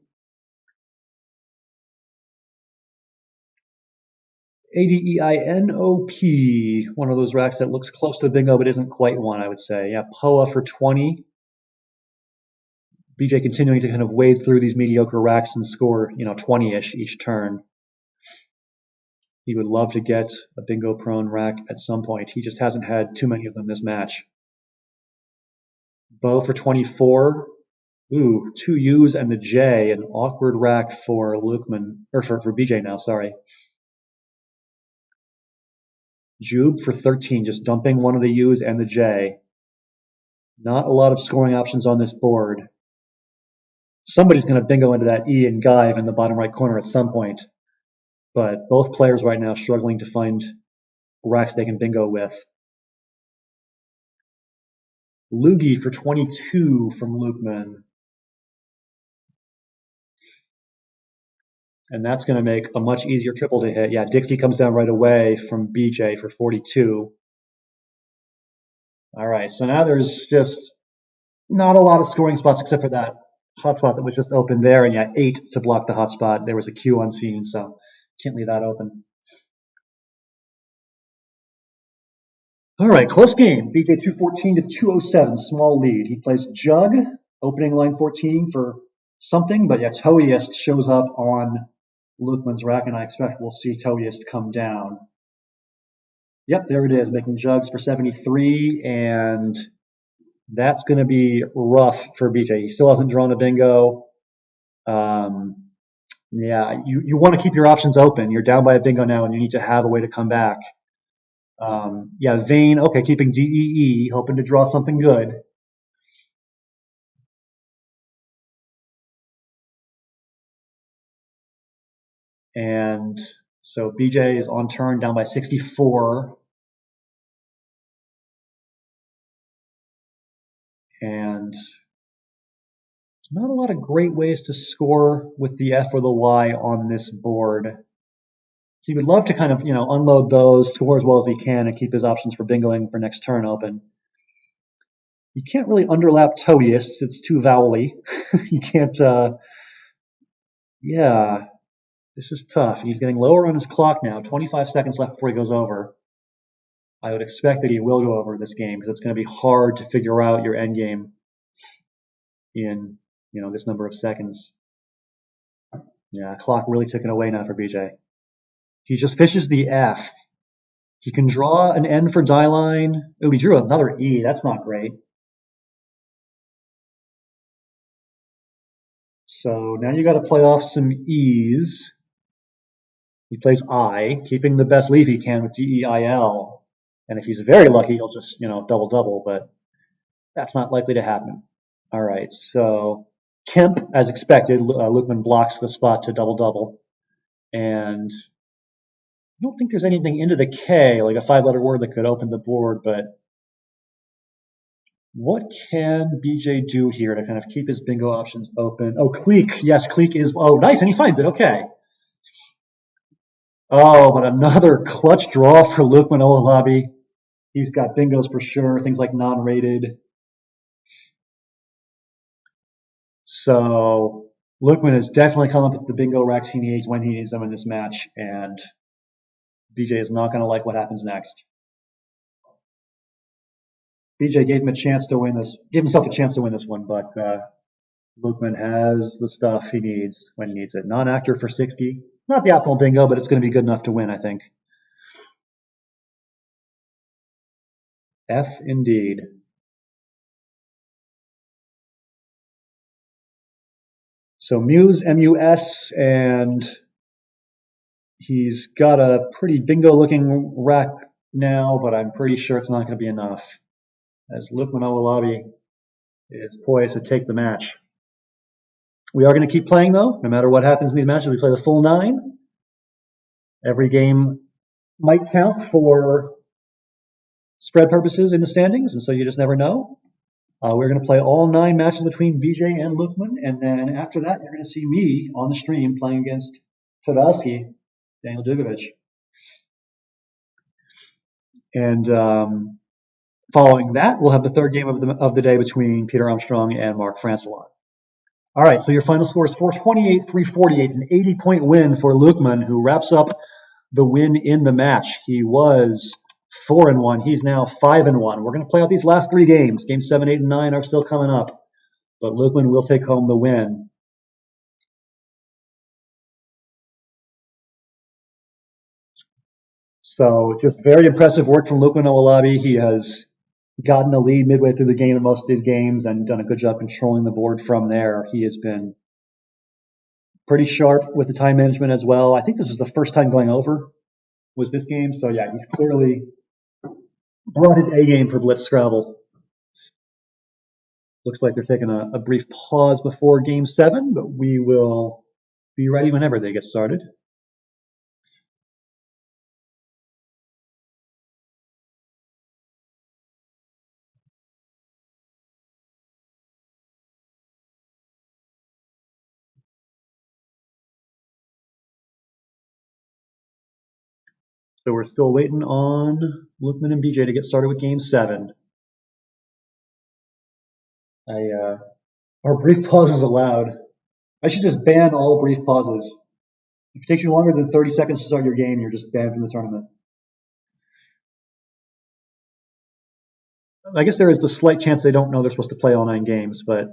A-D-E-I-N-O-P. One of those racks that looks close to bingo but isn't quite one, I would say. Yeah, Poa for 20. BJ continuing to kind of wade through these mediocre racks and score, 20-ish each turn. He would love to get a bingo-prone rack at some point. He just hasn't had too many of them this match. Bo for 24. Ooh, 2 U's and the J. An awkward rack for Lukeman, or for BJ now, sorry. Jube for 13, just dumping one of the U's and the J. Not a lot of scoring options on this board. Somebody's going to bingo into that E and Gaive in the bottom right corner at some point. But both players right now struggling to find racks they can bingo with. Loogie for 22 from Lukeman. And that's going to make a much easier triple to hit. Yeah, Dixie comes down right away from BJ for 42. All right, so now there's just not a lot of scoring spots except for that hotspot that was just open there. And yeah, 8 to block the hotspot. There was a queue unseen, so can't leave that open. All right, close game. BJ 214 to 207, small lead. He plays Jug, opening line 14 for something, but yeah, Toeiest shows up on Lukeman's rack, and I expect we'll see Toeiest come down. Yep, there it is, making Jugs for 73, and that's going to be rough for BJ. He still hasn't drawn a bingo. Yeah, you want to keep your options open. You're down by a bingo now, and you need to have a way to come back. Yeah, Vane, okay, keeping DEE, hoping to draw something good. And so BJ is on turn, down by 64. And not a lot of great ways to score with the F or the Y on this board. He would love to kind of, unload those, score as well as he can, and keep his options for bingoing for next turn open. You can't really underlap Toadiest. It's too vowely. You can't, yeah, this is tough. He's getting lower on his clock now. 25 seconds left before he goes over. I would expect that he will go over this game because it's going to be hard to figure out your end game in this number of seconds. Yeah, clock really ticking away now for BJ. He just fishes the F. He can draw an N for die line. Oh, he drew another E. That's not great. So now you got to play off some E's. He plays I, keeping the best leaf he can with DEIL. And if he's very lucky, he'll just, double-double, but that's not likely to happen. All right, so Kemp, as expected, Lukeman blocks the spot to double-double. And I don't think there's anything into the K, like a 5-letter word that could open the board, but what can BJ do here to kind of keep his bingo options open? Oh, Cleek. Yes, Cleek is. Oh, nice, and he finds it. Okay. Oh, but another clutch draw for Lukeman Olowabi. He's got bingos for sure, things like non-rated. So Lukeman is definitely coming up with the bingo racks he needs when he needs them in this match, and BJ is not going to like what happens next. BJ gave him a chance to win this, gave himself a chance to win this one, but Lukeman has the stuff he needs when he needs it. Non-actor for 60. Not the optimal bingo, but it's going to be good enough to win, I think. F indeed. So Muse, M-U-S, and he's got a pretty bingo-looking rack now, but I'm pretty sure it's not going to be enough, as Lukeman Olowabi is poised to take the match. We are going to keep playing, though. No matter what happens in these matches, we play the full 9. Every game might count for spread purposes in the standings, and so you just never know. We're going to play all 9 matches between BJ and Lukeman, and then after that, you're going to see me on the stream playing against Todowski, Daniel Dugovic. And following that, we'll have the third game of the day between Peter Armstrong and Mark Francillon. All right, so your final score is 428, 348, an 80-point win for Lukeman, who wraps up the win in the match. He was 4-1. He's now 5-1. We're going to play out these last 3 games. Games 7, 8, and 9 are still coming up, but Lukeman will take home the win. So just very impressive work from Lukeman Olowabi. He has gotten a lead midway through the game in most of his games and done a good job controlling the board from there. He has been pretty sharp with the time management as well. I think this was the first time going over was this game. So yeah, he's clearly brought his A game for Blitz Scrabble. Looks like they're taking a brief pause before game 7, but we will be ready whenever they get started. So we're still waiting on Lukeman and BJ to get started with game 7. Are brief pauses allowed? I should just ban all brief pauses. If it takes you longer than 30 seconds to start your game, you're just banned from the tournament. I guess there is the slight chance they don't know they're supposed to play all 9 games, but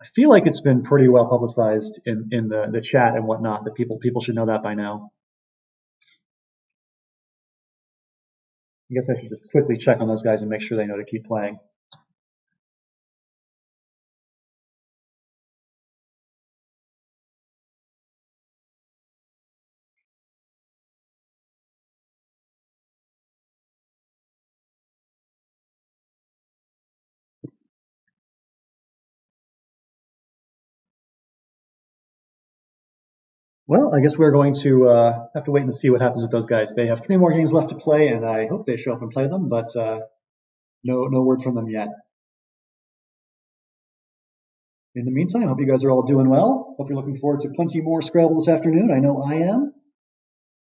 I feel like it's been pretty well publicized in the chat and whatnot that people should know that by now. I guess I should just quickly check on those guys and make sure they know to keep playing. Well, I guess we're going to have to wait and see what happens with those guys. They have 3 more games left to play, and I hope they show up and play them, but no word from them yet. In the meantime, I hope you guys are all doing well. Hope you're looking forward to plenty more Scrabble this afternoon. I know I am.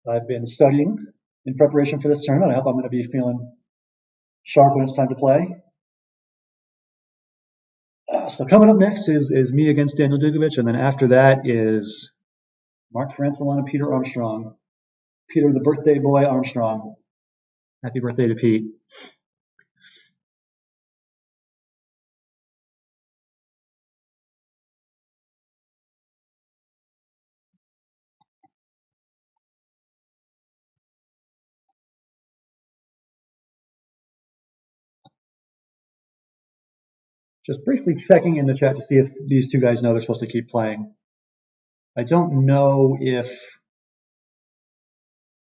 I've been studying in preparation for this tournament. I hope I'm going to be feeling sharp when it's time to play. So coming up next is me against Daniel Dugovic, and then after that is Mark Francillon and Peter Armstrong. Peter, the birthday boy Armstrong. Happy birthday to Pete. Just briefly checking in the chat to see if these two guys know they're supposed to keep playing. I don't know if...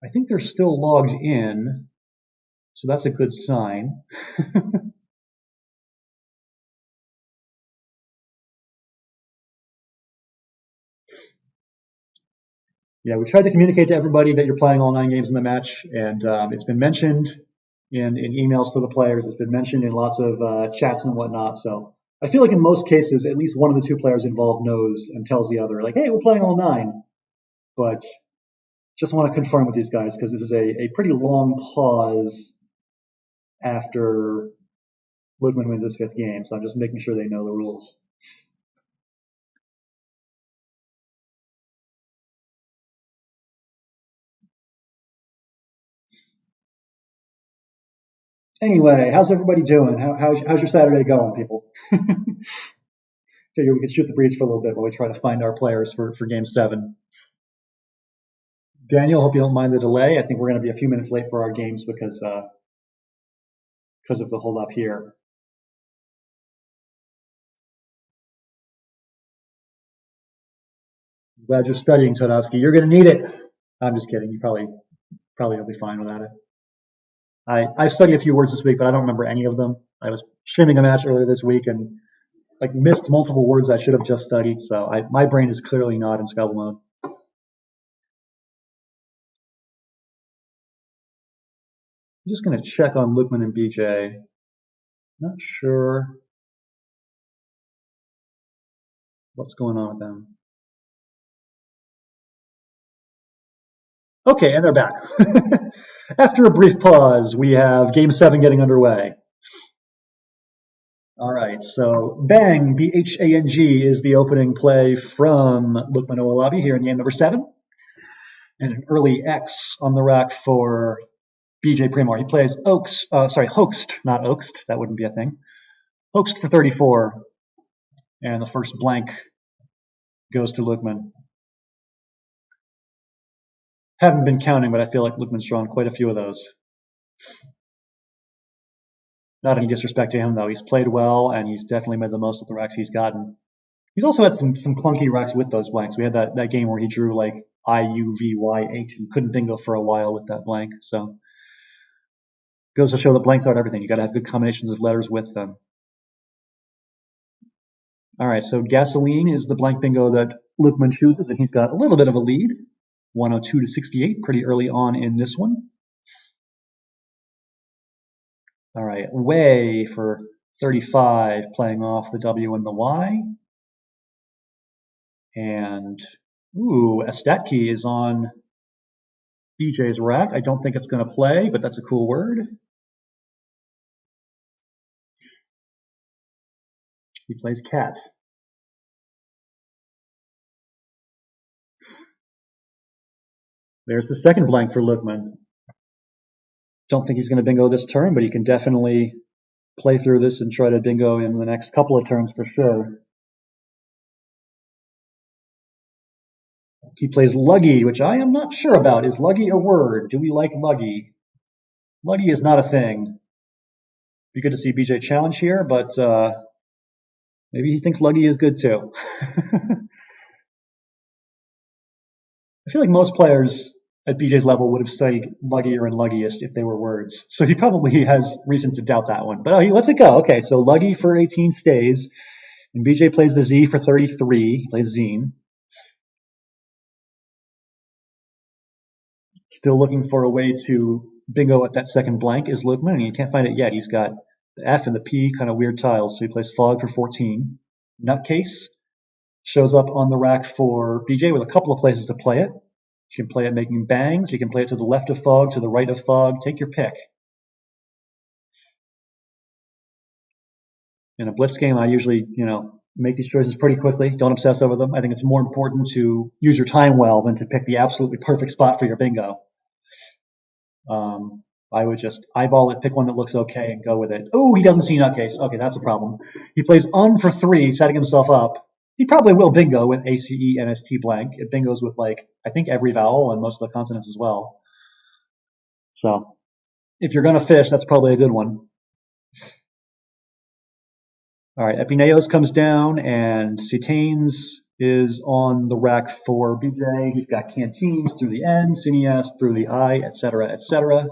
I think they're still logged in, so that's a good sign. Yeah, we tried to communicate to everybody that you're playing all 9 games in the match, and it's been mentioned in emails to the players. It's been mentioned in lots of chats and whatnot. So I feel like in most cases, at least one of the 2 players involved knows and tells the other, like, hey, we're playing all 9. But just want to confirm with these guys because this is a pretty long pause after Lukeman wins his 5th game. So I'm just making sure they know the rules. Anyway, how's everybody doing? How's your Saturday going, people? Figure we could shoot the breeze for a little bit while we try to find our players for Game 7. Daniel, hope you don't mind the delay. I think we're going to be a few minutes late for our games because of the hold up here. Glad you're studying, Todovsky. You're going to need it. I'm just kidding. You probably will be fine without it. I studied a few words this week, but I don't remember any of them. I was streaming a match earlier this week and missed multiple words I should have just studied. So my brain is clearly not in Scrabble mode. I'm just going to check on Lukeman and BJ. Not sure what's going on with them. Okay, and they're back. After a brief pause, we have Game 7 getting underway. All right, so Bang, B-H-A-N-G, is the opening play from Lukeman Olowabi here in game number 7. And an early X on the rack for BJ Premore. He plays Hoaxed, not Oakst. That wouldn't be a thing. Hoaxed for 34. And the first blank goes to Lukeman. Haven't been counting, but I feel like Lukeman's drawn quite a few of those. Not any disrespect to him, though. He's played well, and he's definitely made the most of the racks he's gotten. He's also had some clunky racks with those blanks. We had that game where he drew like I-U-V-Y-H and couldn't bingo for a while with that blank. So goes to show that blanks aren't everything. You got to have good combinations of letters with them. All right, so Gasoline is the blank bingo that Lukeman chooses, and he's got a little bit of a lead, 102 to 68, pretty early on in this one. All right, Way for 35, playing off the W and the Y. And, a stat key is on BJ's rack. I don't think it's going to play, but that's a cool word. He plays cat. There's the second blank for Lukeman. Don't think he's going to bingo this turn, but he can definitely play through this and try to bingo in the next couple of turns for sure. He plays Luggy, which I am not sure about. Is Luggy a word? Do we like Luggy? Luggy is not a thing. Be good to see BJ challenge here, but maybe he thinks Luggy is good too. I feel like most players at BJ's level would have studied Luggier and Luggiest if they were words. So he probably has reason to doubt that one. But he lets it go. Okay, so Luggy for 18 stays. And BJ plays the Z for 33. He plays Zine. Still looking for a way to bingo at that second blank is Lukeman, and he can't find it yet. He's got the F and the P, kind of weird tiles. So he plays Fog for 14. Nutcase shows up on the rack for BJ with a couple of places to play it. You can play it making bangs. You can play it to the left of Fog, to the right of Fog. Take your pick. In a Blitz game, I usually, make these choices pretty quickly. Don't obsess over them. I think it's more important to use your time well than to pick the absolutely perfect spot for your bingo. I would just eyeball it, pick one that looks okay, and go with it. Oh, he doesn't see Nutcase. Okay, that's a problem. He plays for 3, setting himself up. He probably will bingo with ACE-NST blank. It bingos with, I think every vowel and most of the consonants as well. So if you're going to fish, that's probably a good one. All right, Epineos comes down, and Citanes is on the rack for BJ. He's got Canteens through the N, Cineas through the I, etc., etc.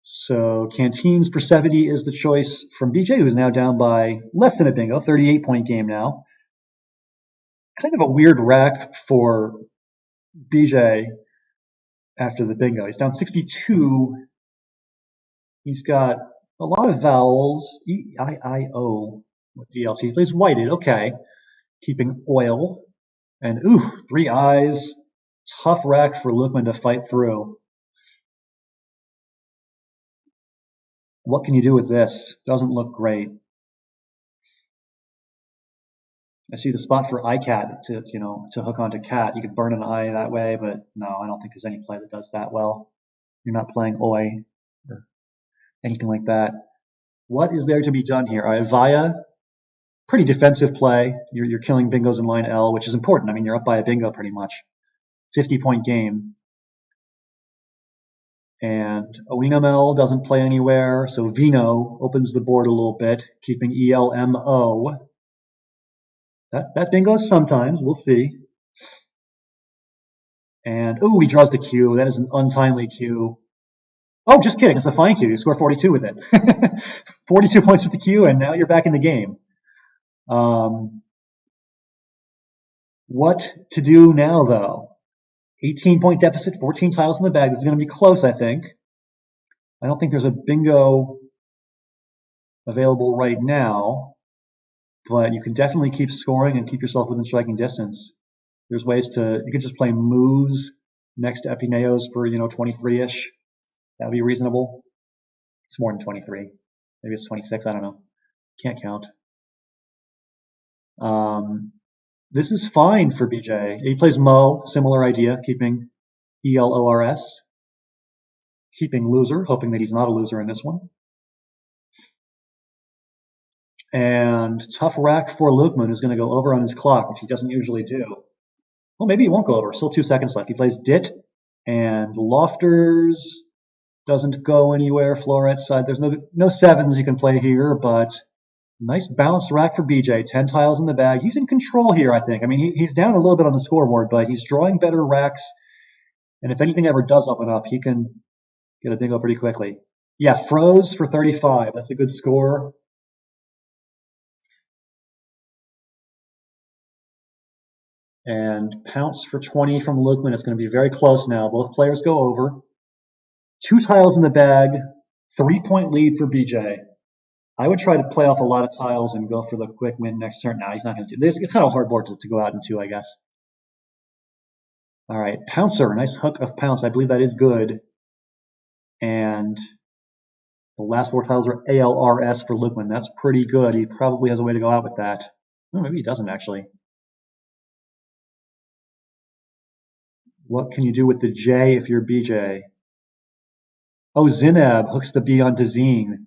So Canteens Persephone is the choice from BJ, who's now down by less than a bingo, 38-point game now. Kind of a weird rack for BJ after the bingo. He's down 62. He's got a lot of vowels, E-I-I-O with DLC. He plays whited, okay. Keeping oil. And ooh, 3 eyes. Tough rack for Lukeman to fight through. What can you do with this? Doesn't look great. I see the spot for iCat to hook onto cat. You could burn an eye that way, but no, I don't think there's any play that does that well. You're not playing Oi or anything like that. What is there to be done here? All right, Via, pretty defensive play. You're killing bingos in line L, which is important. I mean, you're up by a bingo pretty much. 50-point game. And Oinamel doesn't play anywhere, so Vino opens the board a little bit, keeping ELMO. That bingoes sometimes, we'll see. And, oh, he draws the Q. That is an untimely Q. Oh, just kidding. It's a fine Q. You score 42 with it. 42 points with the Q, and now you're back in the game. What to do now, though? 18-point deficit, 14 tiles in the bag. This is going to be close, I think. I don't think there's a bingo available right now, but you can definitely keep scoring and keep yourself within striking distance. There's ways you could just play moves next to Epineos for, 23-ish. That would be reasonable. It's more than 23. Maybe it's 26. I don't know. Can't count. This is fine for BJ. He plays Mo, similar idea, keeping ELORS. Keeping loser, hoping that he's not a loser in this one. And tough rack for Lukeman, who's going to go over on his clock, which he doesn't usually do. Well, maybe he won't go over. Still 2 seconds left. He plays Dit, and Lofters doesn't go anywhere. Floret side. There's no sevens you can play here, but nice balanced rack for BJ. 10 tiles in the bag. He's in control here, I think. I mean, he's down a little bit on the scoreboard, but he's drawing better racks. And if anything ever does open up, he can get a bingo pretty quickly. Yeah, froze for 35. That's a good score. And pounce for 20 from Lukeman. It's going to be very close now. Both players go over. 2 tiles in the bag. 3-point lead for BJ. I would try to play off a lot of tiles and go for the quick win next turn. No, he's not going to do this. It's kind of hard board to go out in 2, I guess. All right, Pouncer. Nice hook of Pounce. I believe that is good. And the last 4 tiles are ALRS for Lukeman. That's pretty good. He probably has a way to go out with that. Oh, maybe he doesn't, actually. What can you do with the J if you're BJ? Oh, Zineb hooks the B onto Zine.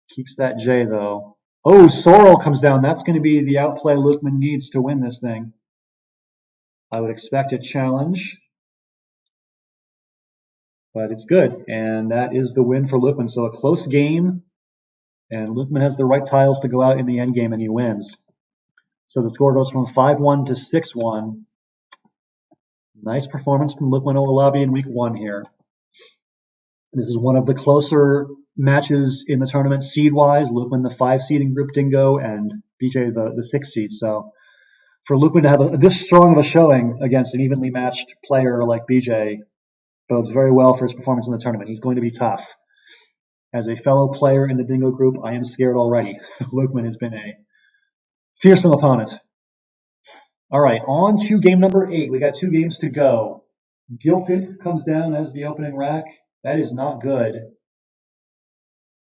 Keeps that J, though. Oh, Sorrel comes down. That's going to be the outplay Lukeman needs to win this thing. I would expect a challenge. But it's good. And that is the win for Lukeman. So a close game. And Lukeman has the right tiles to go out in the end game, and he wins. So the score goes from 5-1 to 6-1. Nice performance from Lukeman Olowabi in week 1 here. This is one of the closer matches in the tournament seed-wise. Lukeman, the 5 seed in Group Dingo, and BJ, the 6 seed. So for Lukeman to have this strong of a showing against an evenly matched player like BJ bodes very well for his performance in the tournament. He's going to be tough. As a fellow player in the Dingo group, I am scared already. Lukeman has been a fearsome opponent. All right, on to game number 8. We got 2 games to go. Gilted comes down as the opening rack. That is not good.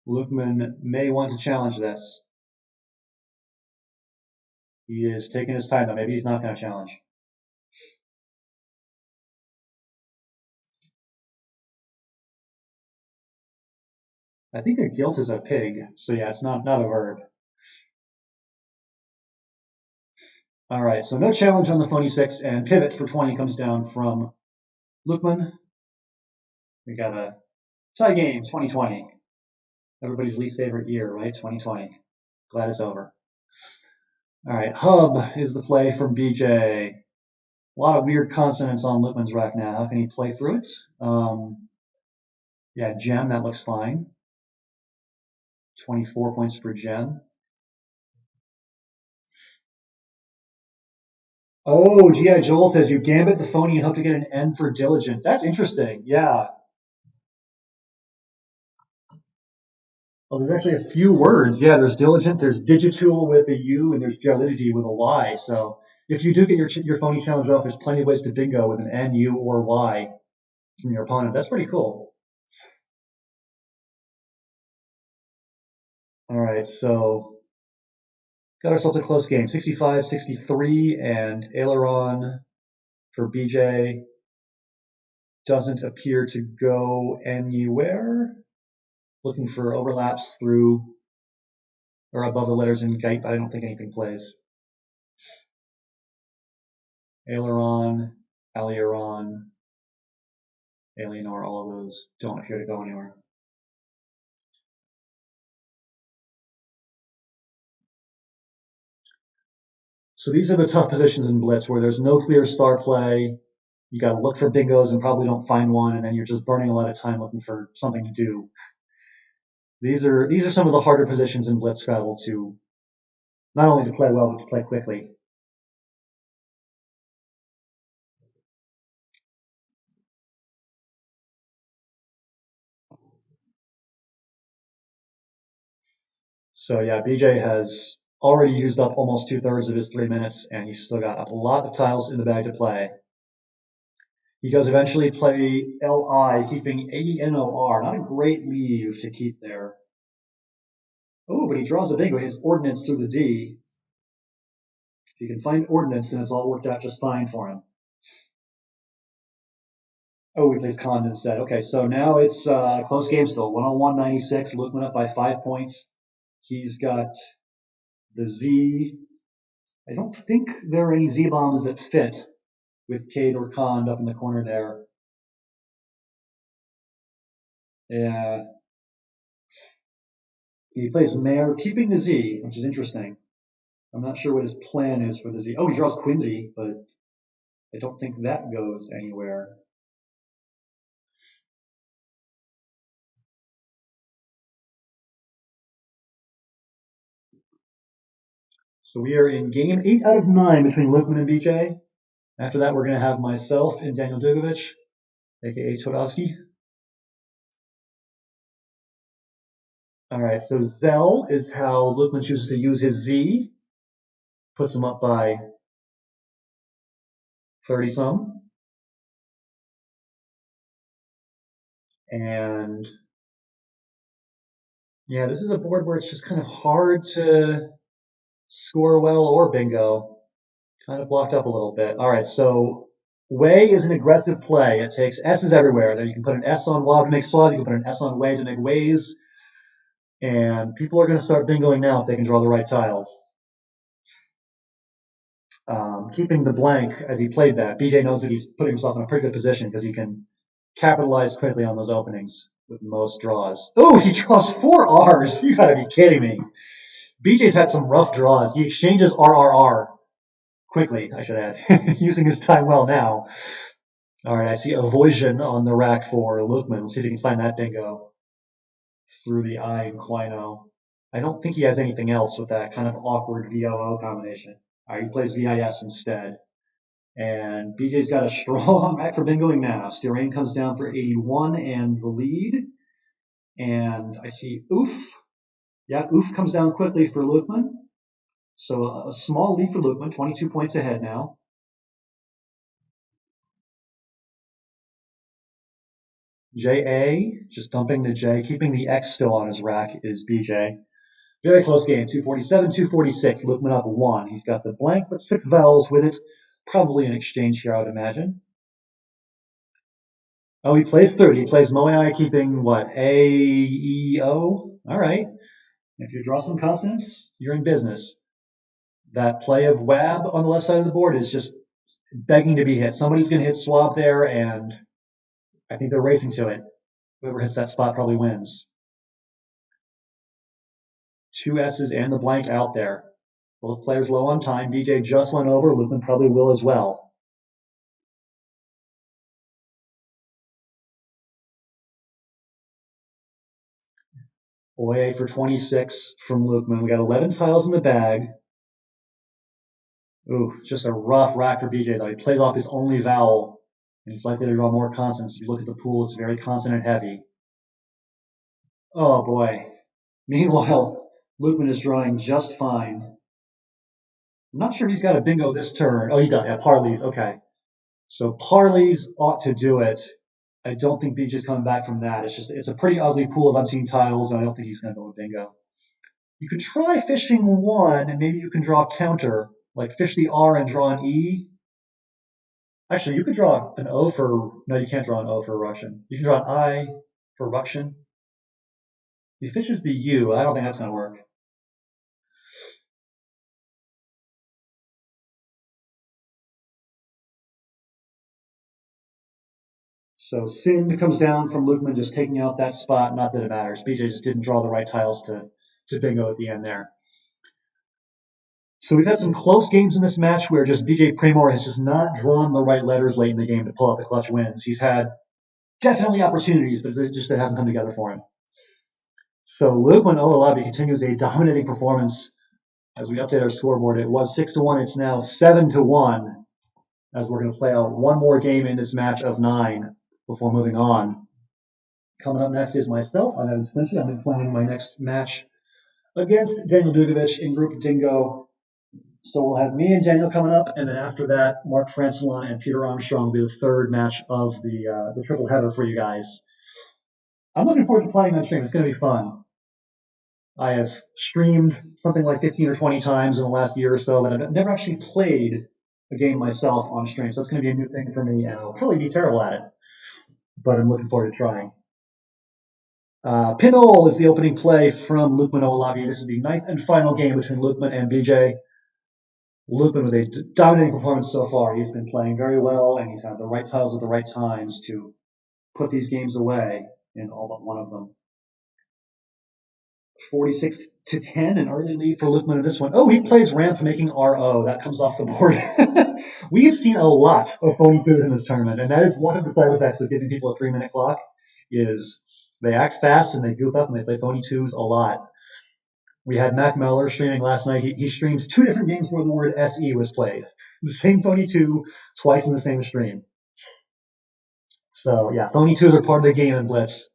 Lukeman may want to challenge this. He is taking his time, though. Maybe he's not going to challenge. I think that guilt is a pig, so yeah, it's not a verb. All right, so no challenge on the phony 6, and pivot for 20 comes down from Lukeman, we got a tie game 2020. Everybody's least favorite year, right? 2020. Glad it's over. All right, Hub is the play from BJ. A lot of weird consonants on Lukeman's rack now. How can he play through it? Yeah, Gem, that looks fine. 24 points for Gem. Oh, G.I. Joel says you gambit the phony and hope to get an N for diligent. That's interesting. Yeah. Well, there's actually a few words. Yeah, there's diligent, there's digital with a U, and there's gelidity with a Y. So if you do get your phony challenge off, there's plenty of ways to bingo with an N, U, or Y from your opponent. That's pretty cool. All right, so got ourselves a close game. 65-63, and Aileron for BJ doesn't appear to go anywhere. Looking for overlaps through or above the letters in Gate, but I don't think anything plays. Aileron, Aileron, Alienor, all of those don't appear to go anywhere. So these are the tough positions in Blitz where there's no clear star play. You got to look for bingos and probably don't find one, and then you're just burning a lot of time looking for something to do. These are some of the harder positions in Blitz Scrabble to not only to play well but to play quickly. So yeah, BJ has already used up almost 2/3 of his 3 minutes, and he's still got a lot of tiles in the bag to play. He does eventually play LI, keeping ANOR. Not a great leave to keep there. Oh, but he draws a bingo. He has ordnance through the D. If he can find ordnance, then it's all worked out just fine for him. Oh, he plays Con instead. Okay, so now it's close game still. 101-96. Lukeman up by 5 points. He's got the Z. I don't think there are any Z bombs that fit with Cade or Con up in the corner there. Yeah. He plays Mayor, keeping the Z, which is interesting. I'm not sure what his plan is for the Z. Oh, he draws Quincy, but I don't think that goes anywhere. So we are in game 8 out of 9 between Lukeman and BJ. After that, we're going to have myself and Daniel Dugovic, aka Todowski. All right, so Zell is how Lukeman chooses to use his Z. Puts him up by 30 some. And yeah, this is a board where it's just kind of hard to score well or bingo. Kind of blocked up a little bit. All right, so Way is an aggressive play. It takes S's everywhere. Then you can put an S on Wav to make Swav. You can put an S on Way to make Ways. And people are going to start bingoing now if they can draw the right tiles. Keeping the blank as he played that, BJ knows that he's putting himself in a pretty good position because he can capitalize quickly on those openings with most draws. Oh, he draws 4 R's. You gotta be kidding me. BJ's had some rough draws. He exchanges RRR quickly, I should add, using his time well now. All right, I see Avoision on the rack for Lukeman. Let's see if he can find that bingo through the I and Quino. I don't think he has anything else with that kind of awkward VOO combination. All right, he plays VIS instead. And BJ's got a strong rack for bingoing now. Stirain comes down for 81 and the lead. And I see Oof. Yeah, Oof comes down quickly for Lukeman. So a small lead for Lukeman, 22 points ahead now. JA, just dumping the J, keeping the X still on his rack is BJ. Very close game, 247, 246. Lukeman up 1. He's got the blank, but 6 vowels with it. Probably an exchange here, I would imagine. Oh, he plays 30. He plays Moai, keeping what? A, E, O? All right. If you draw some consonants, you're in business. That play of Wab on the left side of the board is just begging to be hit. Somebody's going to hit Swab there, and I think they're racing to it. Whoever hits that spot probably wins. Two S's and the blank out there. Both players low on time. BJ just went over. Lukeman probably will as well. Oye for 26 from Lukeman. We got 11 tiles in the bag. Ooh, just a rough rack for BJ though. He played off his only vowel, and he's likely to draw more consonants. If you look at the pool, it's very consonant heavy. Oh boy. Meanwhile, Lukeman is drawing just fine. I'm not sure he's got a bingo this turn. Oh, he does. Yeah, Parleys. Okay. So Parleys ought to do it. I don't think BJ's coming back from that. It's a pretty ugly pool of unseen tiles, and I don't think he's going to go with bingo. You could try fishing one, and maybe you can draw a counter, like fish the R and draw an E. Actually, you could draw an O for, no, you can't draw an O for Russian. You can draw an I for Russian. He fishes the U. I don't think that's going to work. So Sin comes down from Lukeman just taking out that spot. Not that it matters. BJ just didn't draw the right tiles to bingo at the end there. So we've had some close games in this match where just BJ Premore has just not drawn the right letters late in the game to pull out the clutch wins. He's had definitely opportunities, but it hasn't come together for him. So Lukeman Olowabi continues a dominating performance as we update our scoreboard. It was 6-1. It's now 7-1 as we're going to play out one more game in this match of 9 before moving on. Coming up next is myself. I'm Evans Clinchy. I've been playing my next match against Daniel Dugovic in Group Dingo. So we'll have me and Daniel coming up, and then after that, Mark Francillon and Peter Armstrong will be the third match of the triple header for you guys. I'm looking forward to playing on stream. It's going to be fun. I have streamed something like 15 or 20 times in the last year or so, but I've never actually played a game myself on stream. So it's going to be a new thing for me, and I'll probably be terrible at it, but I'm looking forward to trying. Pinole is the opening play from Lukeman Olowabi. This is the 9th and final game between Lukeman and BJ. Lukeman with a dominating performance so far. He's been playing very well, and he's had the right tiles at the right times to put these games away in all but one of them. 46-10, an early lead for Lukeman in this one. Oh, he plays ramp making RO. That comes off the board. We've seen a lot of phony food in this tournament, and that is one of the side effects of giving people a 3-minute clock is they act fast and they goof up and they play phony twos a lot. We had Mac Meller streaming last night. He streamed 2 different games where the word SE was played. The same phony two twice in the same stream. So yeah, phony twos are part of the game in Blitz.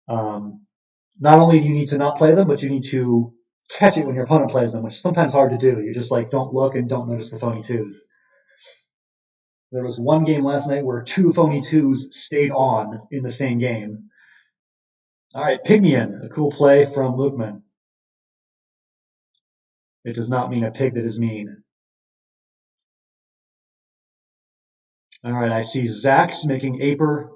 Not only do you need to not play them, but you need to catch it when your opponent plays them, which is sometimes hard to do. You just like don't look and don't notice the phony twos. There was one game last night where 2 phony twos stayed on in the same game. All right, Pygmian, a cool play from Lukeman. It does not mean a pig that is mean. All right, I see Zax making Aper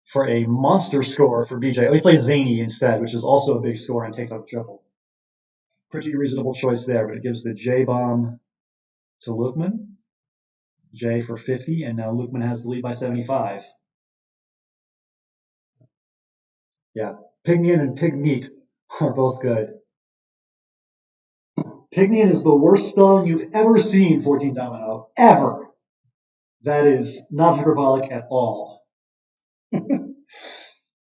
for a monster score for BJ. Oh, he plays Zany instead, which is also a big score and takes out the triple. Pretty reasonable choice there, but it gives the J-bomb to Lukeman. J for 50, and now Lukeman has the lead by 75. Yeah, Pygmian and Pygmeat are both good. Pygmian is the worst spelling you've ever seen, 14 Domino. Ever. That is not hyperbolic at all.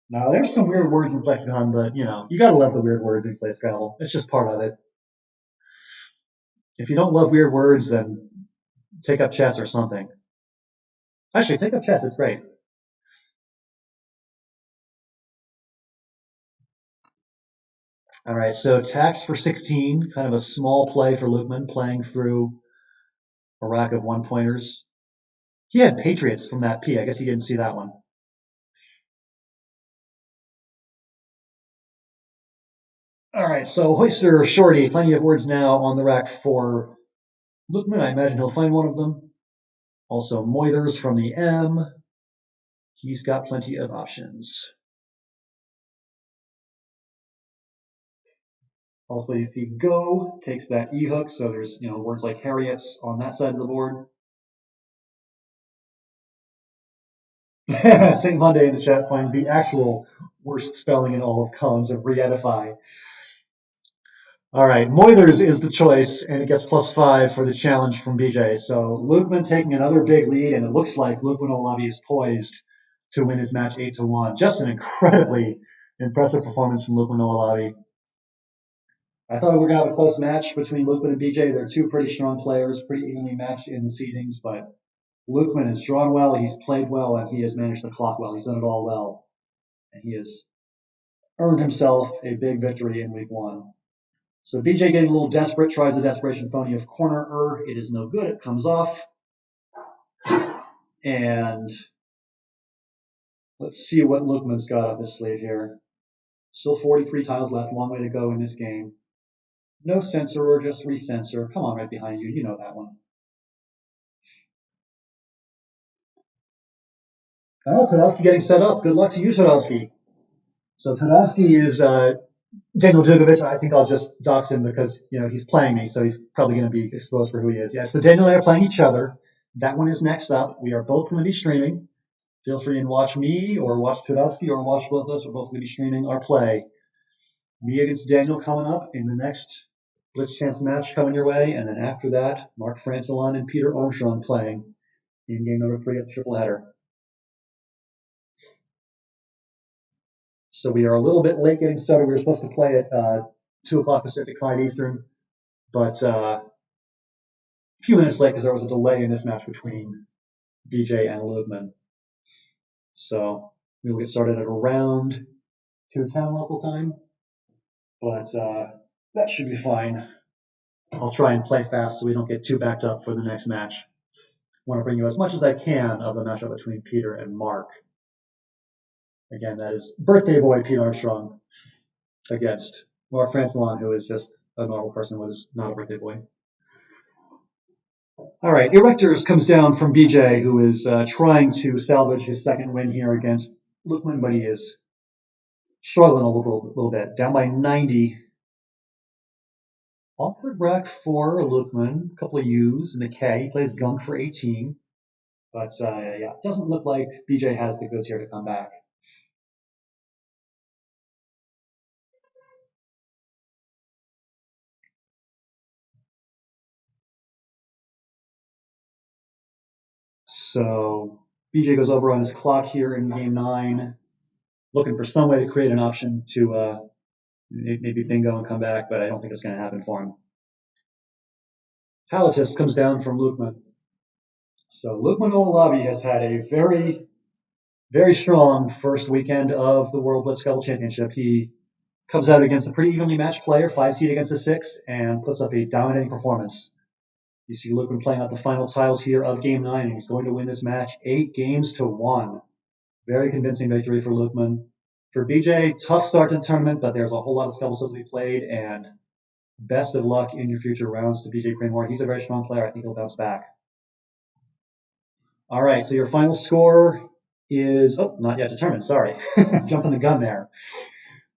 Now, there's some weird words in Lexicon, but, you gotta love the weird words in Play Scrabble. It's just part of it. If you don't love weird words, then take up chess or something. Actually, take up chess. It's great. All right, so tax for 16, kind of a small play for Lukeman, playing through a rack of one-pointers. He had Patriots from that P. I guess he didn't see that one. All right, so Hoister Shorty, plenty of words now on the rack for Lukeman. I imagine he'll find one of them. Also, Moithers from the M. He's got plenty of options. Also, you see Go takes that E hook, so there's words like Harriet's on that side of the board. St. Monday in the chat finds the actual worst spelling in all of Cones of re-edify. All right, Moithers is the choice, and it gets +5 for the challenge from BJ. So Lukeman taking another big lead, and it looks like Lukeman Olowabi is poised to win his match 8-1. Just an incredibly impressive performance from Lukeman Olowabi. I thought we were going to have a close match between Lukeman and BJ. They're two pretty strong players, pretty evenly matched in the seedings, but Lukeman has drawn well, he's played well, and he has managed to clock well. He's done it all well, and he has earned himself a big victory in week 1. So BJ getting a little desperate, tries the desperation phony of corner. It is no good. It comes off. And let's see what Lukeman's got up his sleeve here. Still 43 tiles left. Long way to go in this game. No censor, just recensor. Come on, right behind you. You know that one. Oh, Tadowski getting set up. Good luck to you, Tadowski. So Tadowski is Daniel Dugovic. I think I'll just dox him because he's playing me, so he's probably going to be exposed for who he is. Yeah, so Daniel and I are playing each other. That one is next up. We are both going to be streaming. Feel free and watch me or watch Tadowski or watch both of us. We're both going to be streaming our play. Me against Daniel coming up in the next BlitzChamps match coming your way, and then after that, Mark Francillon and Peter Armstrong playing in game number 3 of the triple header. So we are a little bit late getting started. We were supposed to play at 2 o'clock Pacific, 5 Eastern, but a few minutes late because there was a delay in this match between BJ and Lukeman. So we will get started at around 2:10 local time, but that should be fine. I'll try and play fast so we don't get too backed up for the next match. I want to bring you as much as I can of the matchup between Peter and Mark. Again, that is birthday boy Pete Armstrong against Mark Francillon, who is just a normal person who is not a birthday boy. All right, Erectors comes down from BJ, who is trying to salvage his second win here against Lukeman, but he is struggling a little bit. Down by 90. Awkward wreck for Lukeman, a couple of U's and a K. He plays gunk for 18. But yeah, it doesn't look like BJ has the goods here to come back. So BJ goes over on his clock here in game 9, looking for some way to create an option to maybe bingo and come back, but I don't think it's going to happen for him. Halitus comes down from Lukeman. So Lukeman Olowabi has had a very, very strong first weekend of the World Blitz Scrabble Championship. He comes out against a pretty evenly matched player, 5 seed against a 6, and puts up a dominating performance. You see Lukeman playing out the final tiles here of game 9, and he's going to win this match 8-1. Very convincing victory for Lukeman. For BJ, tough start to the tournament, but there's a whole lot of Scrabble still to be played, and best of luck in your future rounds to BJ Premore. He's a very strong player. I think he'll bounce back. All right, so your final score is, not yet determined, sorry. Jumping the gun there.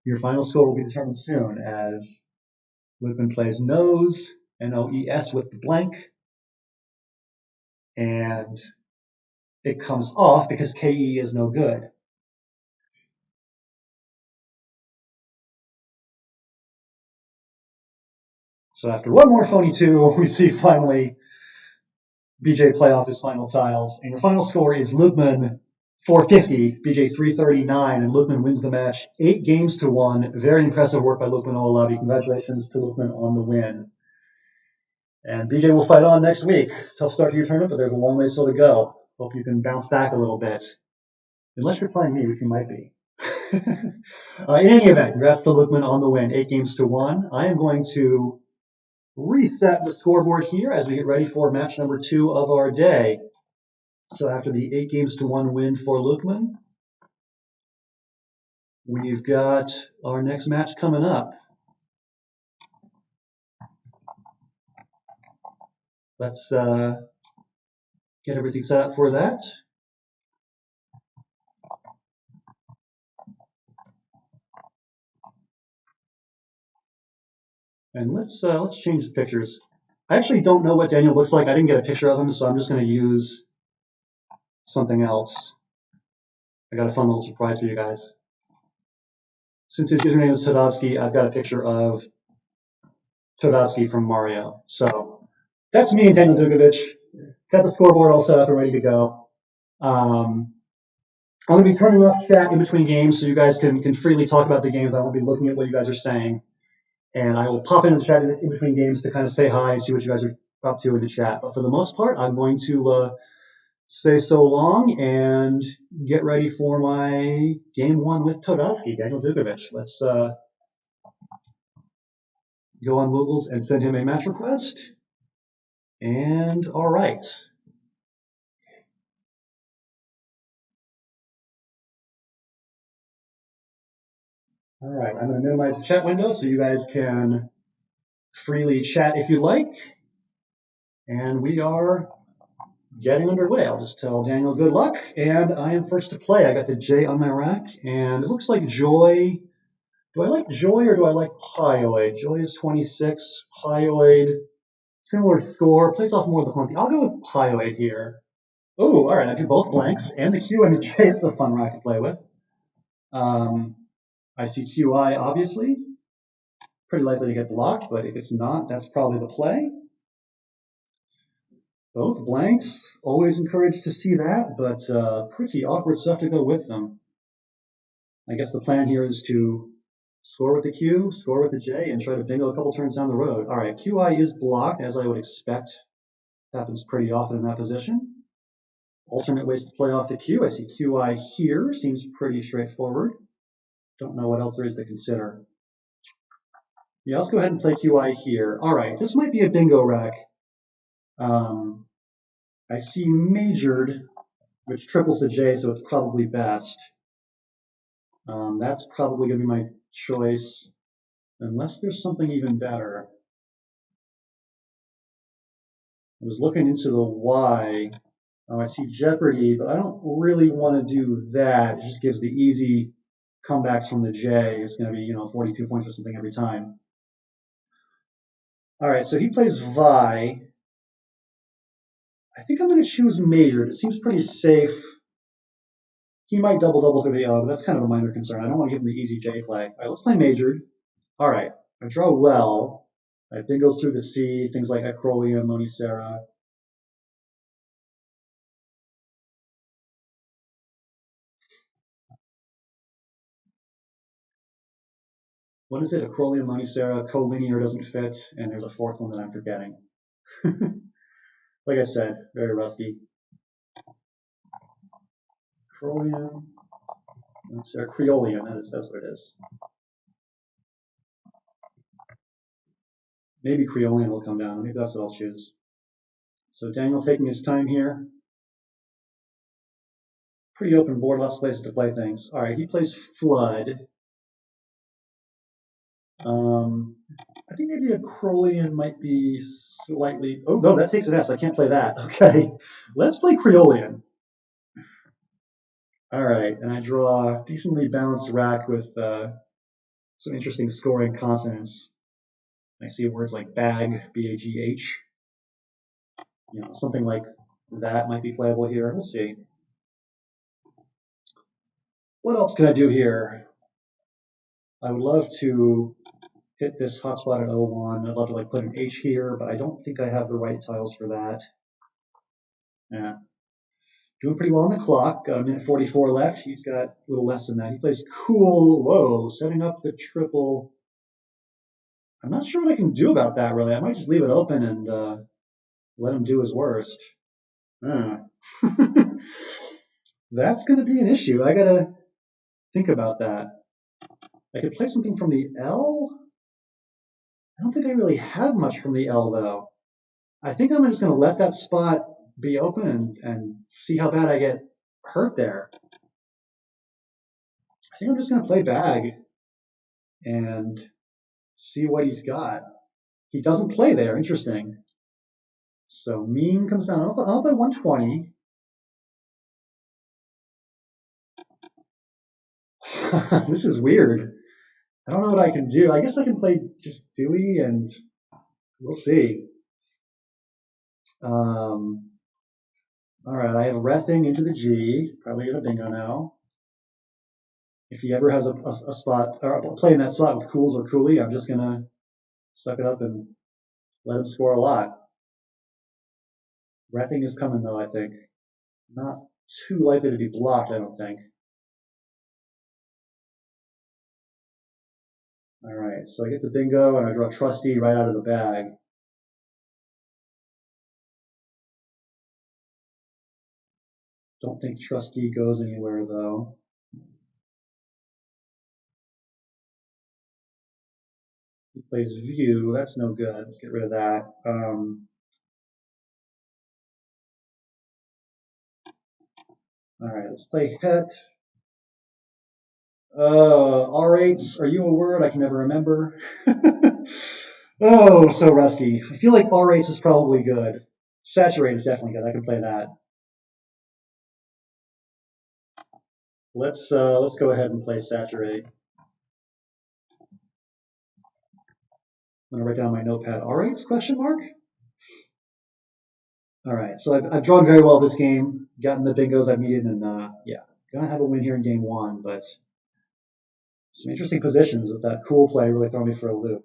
Your final score will be determined soon as Lukeman plays Nose, N-O-E-S with the blank, and it comes off because KE is no good. So after one more phony 2, we see finally BJ play off his final tiles. And your final score is Lukeman 450, BJ 339, and Lukeman wins the match 8-1. Very impressive work by Lukeman Olowabi. Congratulations to Lukeman on the win. And BJ will fight on next week. Tough start to your tournament, but there's a long way still to go. Hope you can bounce back a little bit. Unless you're playing me, which you might be. In any event, congrats to Lukeman on the win, 8-1. I am going to reset the scoreboard here as we get ready for match number 2 of our day. So after the 8-1 win for Lukeman, we've got our next match coming up. Let's get everything set up for that. And let's change the pictures. I actually don't know what Daniel looks like. I didn't get a picture of him, so I'm just going to use something else. I got a fun little surprise for you guys. Since his username is Todovsky, I've got a picture of Todovsky from Mario. So that's me and Daniel Dugovic. Got the scoreboard all set up and ready to go. I'm going to be turning off chat in between games so you guys can freely talk about the games. I won't be looking at what you guys are saying. And I will pop into the chat in between games to kind of say hi and see what you guys are up to in the chat. But for the most part, I'm going to say so long and get ready for my game one with Todovsky, Daniel Dugovic. Let's go on Google's and send him a match request. And all right. All right, I'm going to minimize the chat window so you guys can freely chat if you like. And we are getting underway. I'll just tell Daniel good luck, and I am first to play. I got the J on my rack, and it looks like Joy. Do I like Joy or do I like Hyoid? Joy is 26. Hyoid, similar score, plays off more of the clunky. I'll go with Hyoid here. Oh, all right, I do both blanks, and the Q and the J. It's a fun rack to play with. I see QI, obviously. Pretty likely to get blocked, but if it's not, that's probably the play. Both blanks, always encouraged to see that, but pretty awkward stuff to go with them. I guess the plan here is to score with the Q, score with the J, and try to bingo a couple turns down the road. All right, QI is blocked, as I would expect. Happens pretty often in that position. Alternate ways to play off the Q. I see QI here, seems pretty straightforward. Don't know what else there is to consider. Yeah, let's go ahead and play QI here. All right, this might be a bingo rack. I see majored, which triples the J, so it's probably best. That's probably going to be my choice, unless there's something even better. I was looking into the Y. Oh, I see Jeopardy, but I don't really want to do that. It just gives the easy comebacks from the J. It's going to be, 42 points or something every time. All right, so he plays Vi. I think I'm going to choose majored. It seems pretty safe. He might double through the O, but that's kind of a minor concern. I don't want to give him the easy J flag. All right, let's play majored. All right, I draw well. I think goes through the C, things like Acroleia, Monicera. What is it? Acroleia, Monicera, collinear doesn't fit, and there's a fourth one that I'm forgetting. Like I said, very rusty. Acroleia, Monicera, Creolian, that's what it is. Maybe Creolian will come down. Maybe that's what I'll choose. So Daniel taking his time here. Pretty open board, lots of places to play things. All right, he plays Flood. I think maybe a Crolian might be slightly. Oh no, that takes an S. I can't play that. Okay, let's play Creolian. All right, and I draw a decently balanced rack with some interesting scoring consonants. I see words like bag, B-A-G-H. Something like that might be playable here. We'll see. What else can I do here? I would love to hit this hotspot at 01. I'd love to put an H here, but I don't think I have the right tiles for that. Yeah. Doing pretty well on the clock. Got a minute 44 left. He's got a little less than that. He plays cool. Whoa, setting up the triple. I'm not sure what I can do about that, really. I might just leave it open and let him do his worst. That's going to be an issue. I got to think about that. I could play something from the L. I don't think I really have much from the L, though. I think I'm just going to let that spot be open and see how bad I get hurt there. I think I'm just going to play bag and see what he's got. He doesn't play there. Interesting. So mean comes down. I'll play 120. This is weird. I don't know what I can do. I guess I can play just Dewey and we'll see. All right, I have Rething into the G. Probably get a bingo now. if he ever has a spot or a play in that spot with Cools or Cooley, I'm just gonna suck it up and let him score a lot. Wrapping is coming though, I think. Not too likely to be blocked, I don't think. All right, so I get the bingo and I draw Trusty right out of the bag. Don't think Trusty goes anywhere though. He plays View, that's no good. Let's get rid of that. All right, let's play Het. R8, are you a word? I can never remember. Oh, so rusty. I feel like R8 is probably good. Saturate is definitely good. I can play that. Let's go ahead and play Saturate. I'm gonna write down my notepad. R8's question mark? All right, so I've drawn very well this game, gotten the bingos I've needed, and yeah, gonna have a win here in game one, but some interesting positions with that cool play really throwing me for a loop.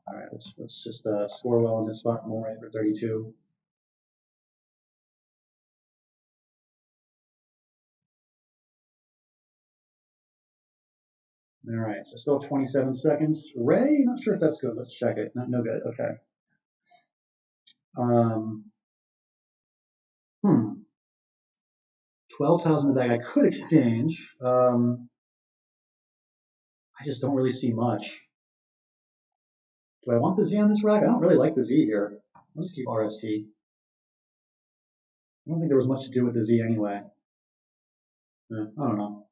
All right, let's just score well in this spot. More for 32. All right, so still 27 seconds. Ray, not sure if that's good. Let's check it. No good. Okay. Um, 12 tiles in the bag. I could exchange. I just don't really see much. Do I want the Z on this rack? I don't really like the Z here. I'll just keep RST. I don't think there was much to do with the Z anyway. I don't know.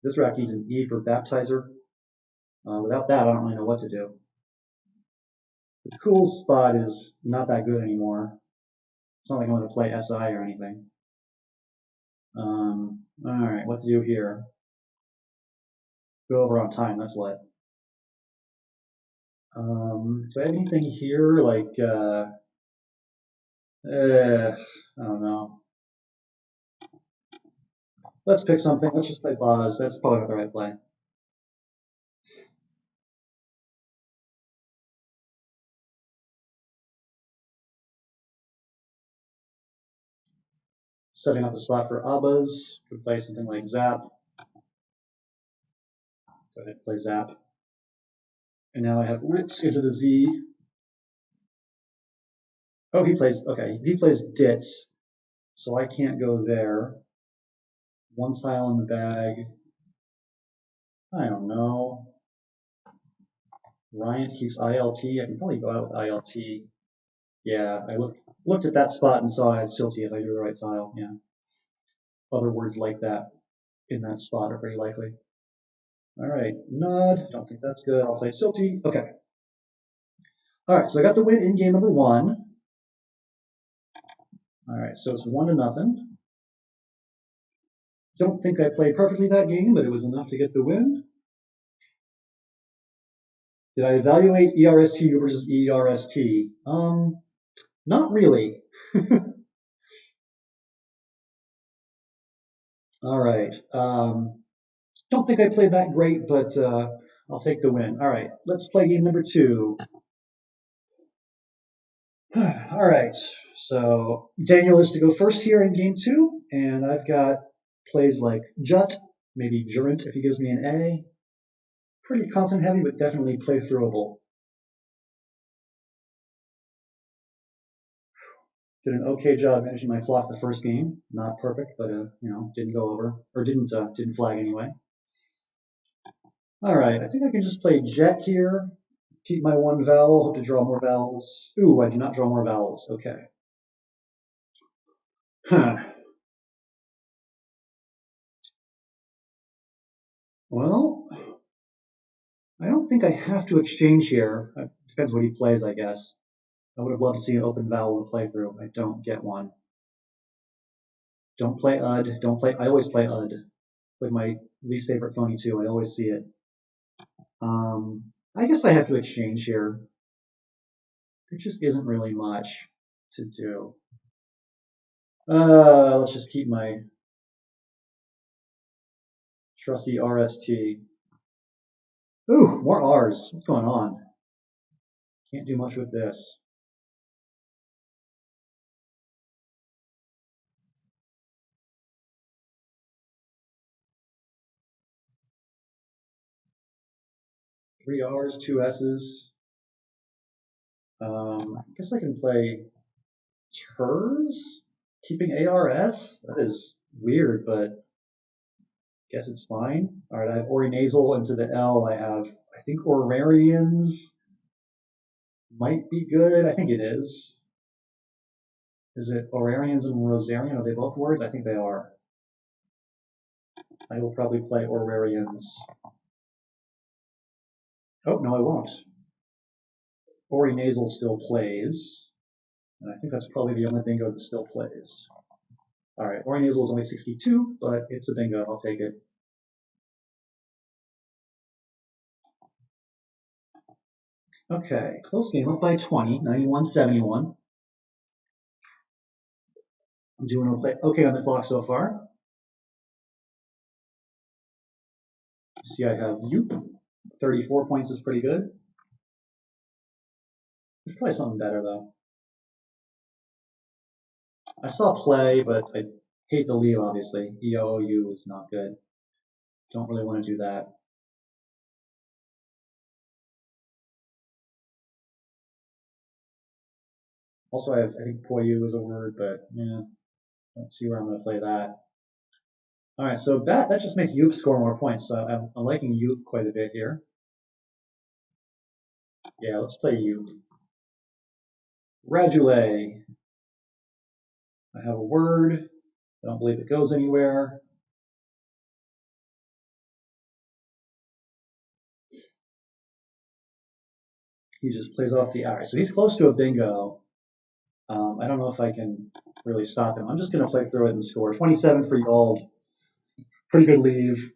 This rack needs an E for baptizer. Without that, I don't really know what to do. The cool spot is not that good anymore. It's not like I'm going to play SI or anything. All right, what to do here? Go over on time, that's what. Do I have anything here like, I don't know. Let's pick something. Let's just play Boz. That's probably not the right play. Setting up a spot for Abbas. Could play something like Zap. Go ahead and play Zap. And now I have Ritz into the Z. Oh, he plays Ditz. So I can't go there. One tile in the bag. I don't know. Ryan keeps ILT. I can probably go out with ILT. Yeah, I looked at that spot and saw I had Silty if I do the right tile. Yeah. Other words like that in that spot are pretty likely. All right, Nod. Don't think that's good. I'll play Silty. Okay. All right, so I got the win in game number one. All right, so it's 1-0. Don't think I played perfectly that game, but it was enough to get the win. Did I evaluate ERST versus ERST? Not really. All right. Don't think I played that great, but I'll take the win. All right, let's play game number two. All right, so Daniel is to go first here in game two, and I've got plays like Jut, maybe Jurant if he gives me an A. Pretty content heavy, but definitely play throwable. Did an okay job managing my flop the first game. Not perfect, but didn't go over or didn't flag anyway. All right, I think I can just play Jet here. Keep my one vowel. Hope to draw more vowels. Ooh, I do not draw more vowels. Okay. Huh. Well, I don't think I have to exchange here. It depends what he plays, I guess. I would have loved to see an open vowel to play through. I don't get one. Don't play UD. Don't play. I always play UD. Like my least favorite phony too. I always see it. I guess I have to exchange here. There just isn't really much to do. Let's just keep my Trusty RST. Ooh, more R's. What's going on? Can't do much with this. Three R's, two S's. I guess I can play Turs, keeping ARS. That is weird, but I guess it's fine. All right, I have Ori Nasal into the L. I have, I think Orarians might be good. I think it is. Is it Orarians and Rosarian? Are they both words? I think they are. I will probably play Orarians. Oh, no, I won't. Ori Nasal still plays. And I think that's probably the only bingo that still plays. All right, Ori Nasal is only 62, but it's a bingo. I'll take it. Okay, close game, up by 20, 91-71. I'm doing okay on the clock so far. See, I have Yoop. 34 points is pretty good. There's probably something better, though. I saw play, but I hate the leave, obviously. EOU is not good. Don't really want to do that. Also, I think Poyu is a word, but yeah, don't see where I'm going to play that. All right, so that just makes Yoop score more points. So I'm liking Yoop quite a bit here. Yeah, let's play Yoop. Radulay. I have a word. I don't believe it goes anywhere. He just plays off the. All right, so he's close to a bingo. I don't know if I can really stop him. I'm just going to play through it and score. 27 for Yald. Pretty good leave.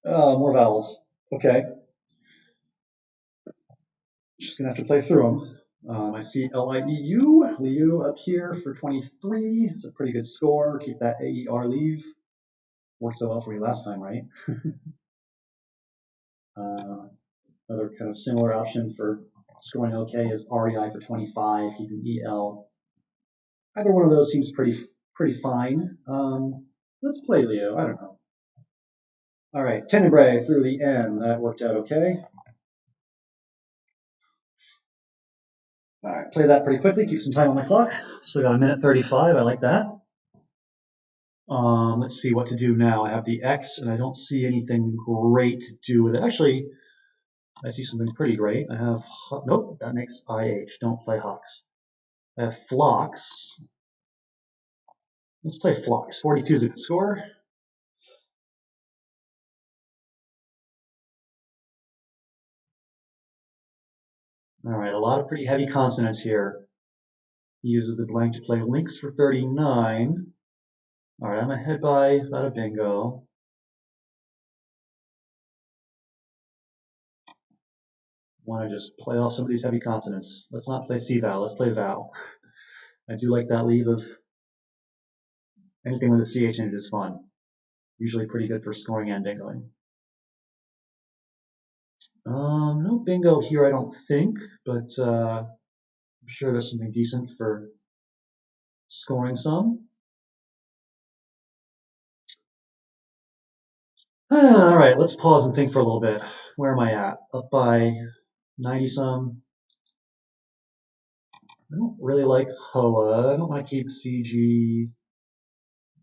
More vowels. Okay. Just going to have to play through them. I see Lieu. Liu up here for 23. It's a pretty good score. Keep that AER leave. Worked so well for me last time, right? Another kind of similar option for scoring okay is REI for 25, keeping EL. Either one of those seems pretty fine. Let's play Leo. I don't know. All right, Tenebrae through the N. That worked out okay. All right, play that pretty quickly. Keep some time on the clock. Still got a minute 35. I like that. Let's see what to do now. I have the X, and I don't see anything great to do with it. Actually, I see something pretty great. I have, nope, that makes IH. Don't play Hawks. I have Phlox. Let's play Phlox. 42 is a good score. All right, a lot of pretty heavy consonants here. He uses the blank to play Lynx for 39. All right, I'm ahead by about a bingo. Want to just play off some of these heavy consonants. Let's not play C-vowel, let's play vowel. I do like that leave of anything with a CH in it is fun. Usually pretty good for scoring and bingoing. No bingo here, I don't think, but I'm sure there's something decent for scoring some. All right, let's pause and think for a little bit. Where am I at? Up by 90 some. I don't really like HOA. I don't want to keep CG.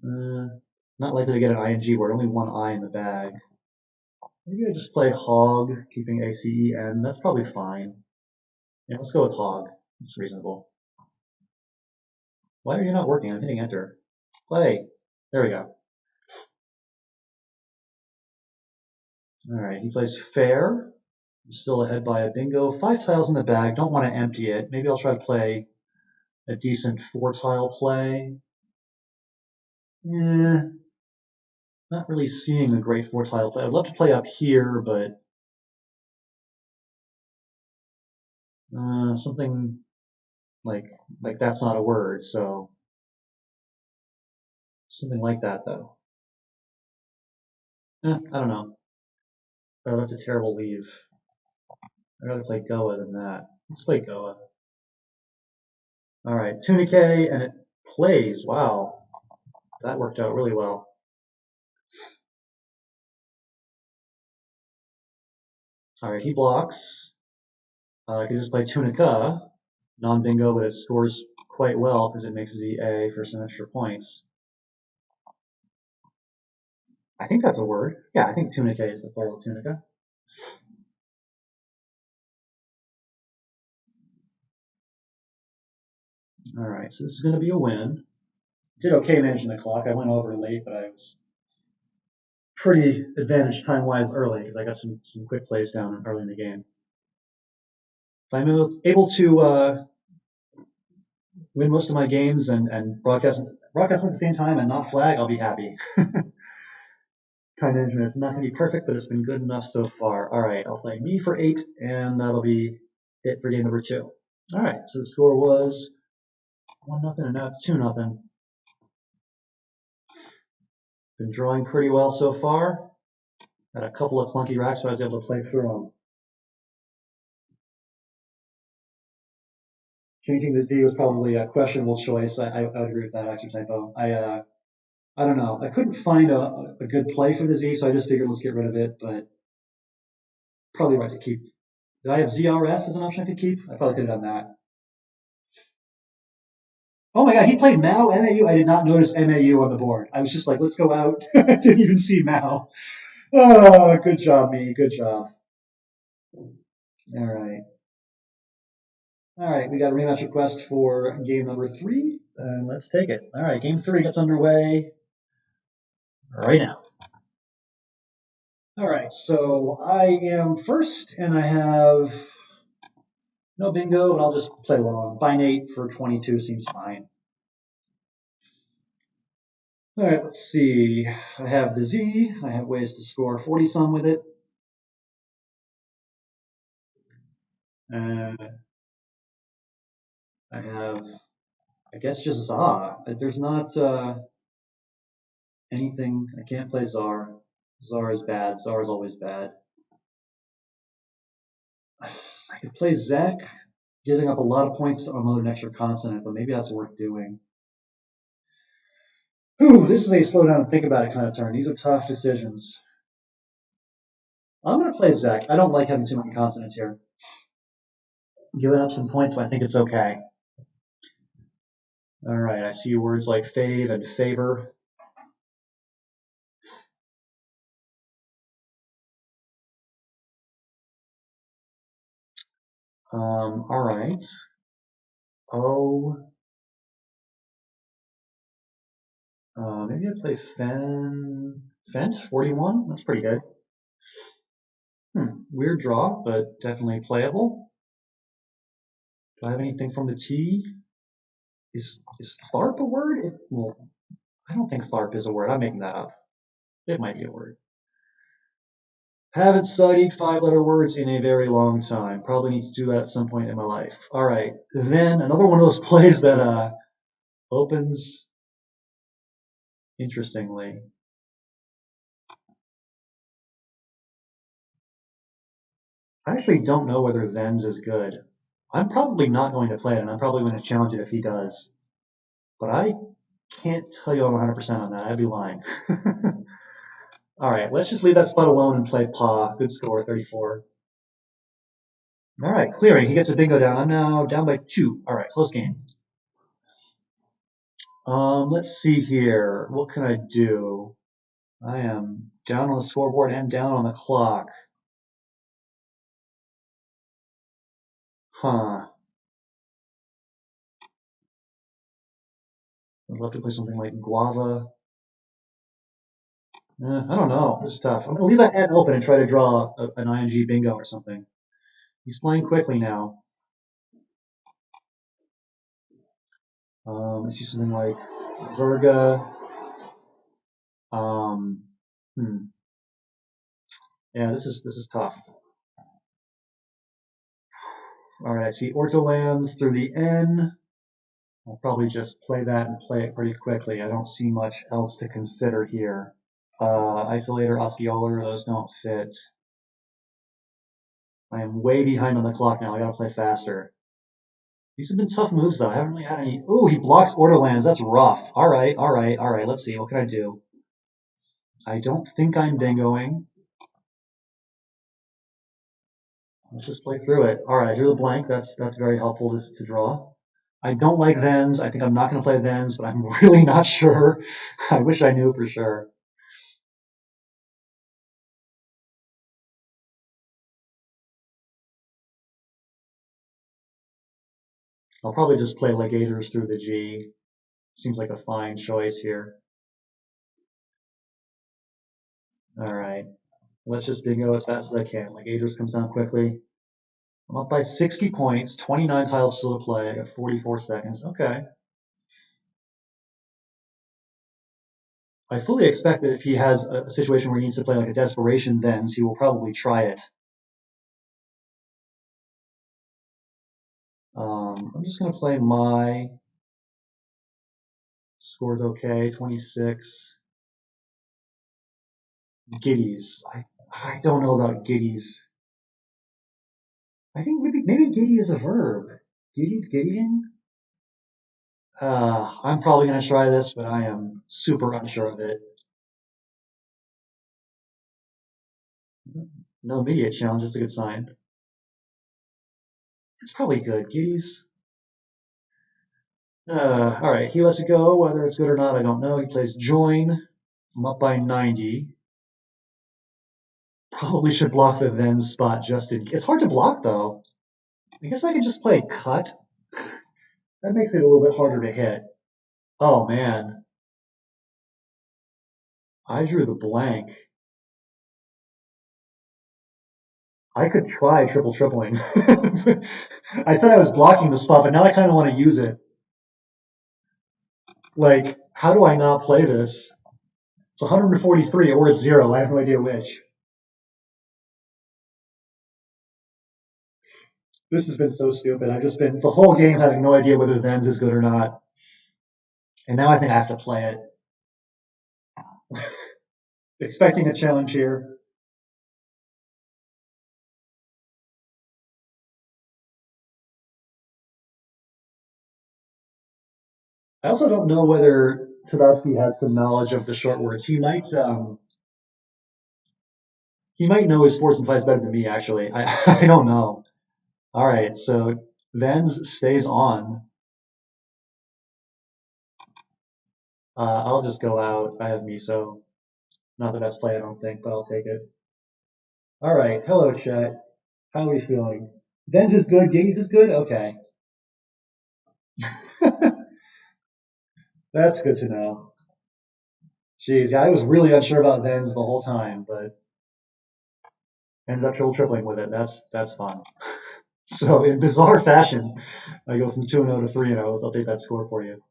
Not likely to get an ING word, only one I in the bag. Maybe I just play Hog, keeping ACEN. That's probably fine. Yeah, let's go with Hog. It's reasonable. Why are you not working? I'm hitting enter. Play. There we go. All right, he plays fair. I'm still ahead by a bingo. 5 tiles in the bag. Don't want to empty it. Maybe I'll try to play a decent 4-tile play. Not really seeing a great 4-tile play. I'd love to play up here, but something like that's not a word, so something like that though. I don't know. Oh, that's a terrible leave. I'd rather play Goa than that. Let's play Goa. All right, Tunic, and it plays. Wow, that worked out really well. All right, he blocks. I could just play Tunica, non-bingo, but it scores quite well because it makes Z A for some extra points. I think that's a word. Yeah, I think Tunica is the plural of Tunica. All right, so this is going to be a win. Did okay managing the clock. I went over late, but I was pretty advantaged time-wise early because I got some quick plays down early in the game. If I'm able to win most of my games and broadcast at the same time and not flag, I'll be happy. Time management is not going to be perfect, but it's been good enough so far. All right, I'll play me for 8, and that'll be it for game number 2. All right, so the score was 1-0, and now it's 2-0. Been drawing pretty well so far. Had a couple of clunky racks, so I was able to play through them. Changing the Z was probably a questionable choice. I would agree with that extra typo. I don't know. I couldn't find a good play for the Z, so I just figured let's get rid of it, but probably right to keep. Did I have ZRS as an option I could keep? I probably could have done that. Oh my god, he played Mao, MAU. I did not notice MAU on the board. I was just like, let's go out. I didn't even see Mao. Oh, good job, me. Good job. All right. All right, we got a rematch request for game number 3, and let's take it. All right, game 3 gets underway right now. All right, so I am first, and I have no bingo, but I'll just play along. Binate for 22 seems fine. All right, let's see. I have the Z. I have ways to score 40 some with it. Uh, I have, I guess, just Za. There's not anything. I can't play Czar. Czar is bad. Czar is always bad. I could play Zek, giving up a lot of points to unload an extra consonant, but maybe that's worth doing. Ooh, this is a slow down and think about it kind of turn. These are tough decisions. I'm going to play Zek. I don't like having too many consonants here. Giving up some points, but I think it's okay. All right, I see words like fave and favor. All right. Oh, maybe I play Fent 41. That's pretty good. Weird draw, but definitely playable. Do I have anything from the T? Is Tharp a word? Well, I don't think Tharp is a word. I'm making that up. It might be a word. Haven't studied 5-letter words in a very long time. Probably need to do that at some point in my life. All right. Then another one of those plays that opens interestingly. I actually don't know whether Then's is good. I'm probably not going to play it, and I'm probably going to challenge it if he does. But I can't tell you I'm 100% on that. I'd be lying. All right, let's just leave that spot alone and play Pa. Good score, 34. All right, clearing. He gets a bingo down. I'm now down by 2. All right, close game. Let's see here. What can I do? I am down on the scoreboard and down on the clock. Huh. I'd love to play something like Guava. I don't know. This is tough. I'm going to leave that N open and try to draw an ING bingo or something. He's playing quickly now. I see something like Verga. Um, Yeah, this is tough. All right, I see ortolams through the N. I'll probably just play that and play it pretty quickly. I don't see much else to consider here. Isolator, osceolar, those don't fit. I am way behind on the clock now. I gotta play faster. These have been tough moves though. I haven't really had any. Ooh, he blocks Orderlands. That's rough. All right, all right, all right. Let's see. What can I do? I don't think I'm bingoing. Let's just play through it. All right, here's a blank. That's very helpful to draw. I don't like thens. I think I'm not going to play thens, but I'm really not sure. I wish I knew for sure. I'll probably just play Legators through the G. Seems like a fine choice here. All right, let's just bingo as fast as I can. Legators comes down quickly. I'm up by 60 points, 29 tiles still to play. I got 44 seconds. Okay. I fully expect that if he has a situation where he needs to play like a desperation thens, he will probably try it. I'm just going to play my score's okay, 26. Giddies. I don't know about giddies. I think maybe giddy is a verb. Giddying? I'm probably going to try this, but I am super unsure of it. No immediate challenge, that's a good sign. It's probably good. Giddies. All right, he lets it go. Whether it's good or not, I don't know. He plays join. I'm up by 90. Probably should block the then spot just in. It's hard to block though. I guess I could just play cut. That makes it a little bit harder to hit. Oh man, I drew the blank. I could try tripling. I said I was blocking the spot, but now I kind of want to use it. Like, how do I not play this? It's 143 or it's 0. I have no idea which. This has been so stupid. I've just been the whole game having no idea whether Thens is good or not. And now I think I have to play it. Expecting a challenge here. I also don't know whether Tadowski has some knowledge of the short words. He might know his sports and fights better than me. Actually, I don't know. All right, so Vens stays on. I'll just go out. I have miso. Not the best play, I don't think, but I'll take it. All right, hello chat. How are we feeling? Vens is good. Gaze is good. Okay, that's good to know. Jeez, yeah, I was really unsure about Vens the whole time, but ended up triple tripling with it. That's fun. So in bizarre fashion, I go from 2-0 to 3-0. Let's update that score for you.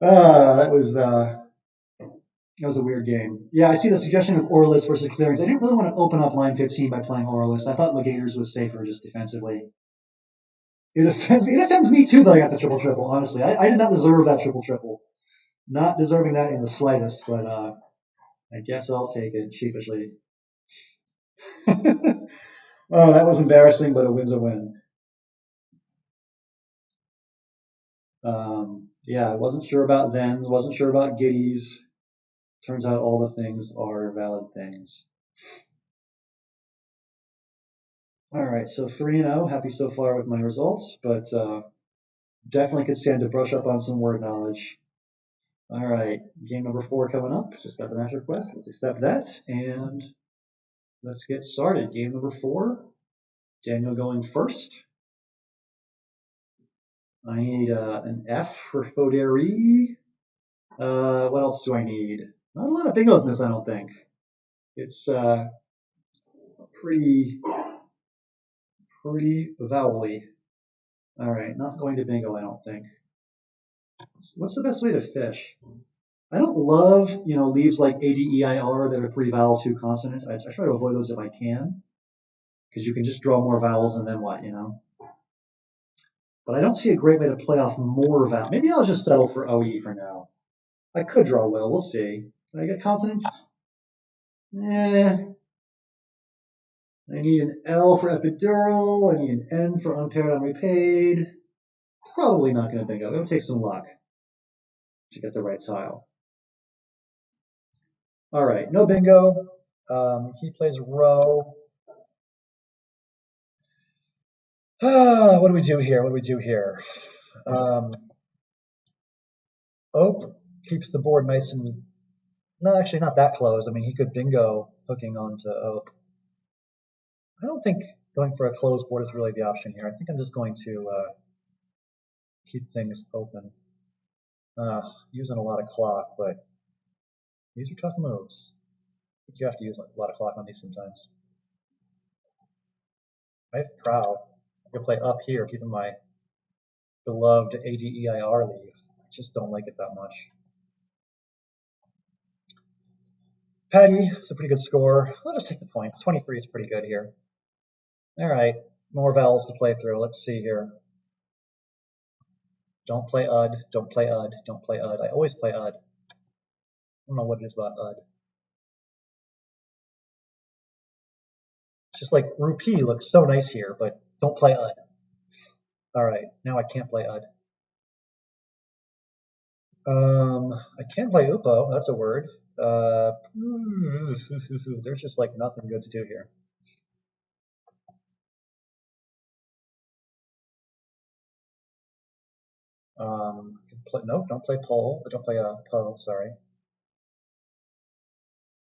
That was a weird game. Yeah, I see the suggestion of Orlis versus Clearings. I didn't really want to open up line 15 by playing Orlis. I thought Legators was safer just defensively. It offends me too that I got the triple. Honestly, I did not deserve that triple. Not deserving that in the slightest, but I guess I'll take it sheepishly. Oh, that was embarrassing, but a win's a win. Yeah, I wasn't sure about thens, wasn't sure about giddies. Turns out all the things are valid things. All right, so 3-0. Happy so far with my results, but definitely could stand to brush up on some word knowledge. All right, game number 4 coming up. Just got the match request. Let's accept that, and let's get started. Game number 4. Daniel going first. I need an F for Foderi. What else do I need? Not a lot of bingos in this, I don't think. It's pretty vowely. All right, not going to bingo, I don't think. What's the best way to fish? I don't love, leaves like ADEIR that are 3 vowel, 2 consonant. I try to avoid those if I can, because you can just draw more vowels and then what, But I don't see a great way to play off more vowels. Maybe I'll just settle for OE for now. I could draw well. We'll see. Can I get consonants? Eh. I need an L for epidural. I need an N for unpaired unrepaid. Probably not going to bingo. It'll take some luck to get the right tile. All right, no bingo. He plays row. What do we do here? What do we do here? Ope keeps the board nice and, no, actually not that close. I mean, he could bingo hooking onto Ope. I don't think going for a closed board is really the option here. I think I'm just going to keep things open. Using a lot of clock, but these are tough moves. I think you have to use a lot of clock on these sometimes. I have prow. I could play up here, keeping my beloved ADEIR leave. I just don't like it that much. Patty, it's a pretty good score. Let us take the points. 23 is pretty good here. All right, more vowels to play through. Let's see here. Don't play UD, don't play UD, don't play UD. I always play UD. I don't know what it is about UD. It's just like rupee looks so nice here, but don't play UD. All right, now I can't play UD. I can play Upo, that's a word. There's just like nothing good to do here. No, don't play pole. Don't play po, sorry.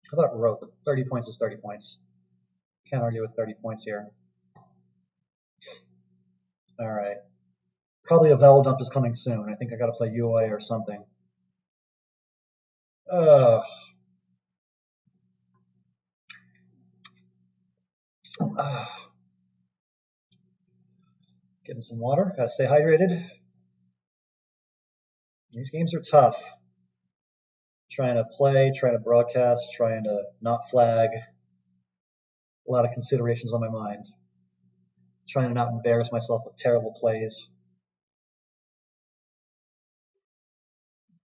How about rope? 30 points is 30 points. Can't argue with 30 points here. All right. Probably a vowel dump is coming soon. I think I got to play UA or something. Getting some water. Got to stay hydrated. These games are tough. Trying to play, trying to broadcast, trying to not flag. A lot of considerations on my mind. Trying to not embarrass myself with terrible plays.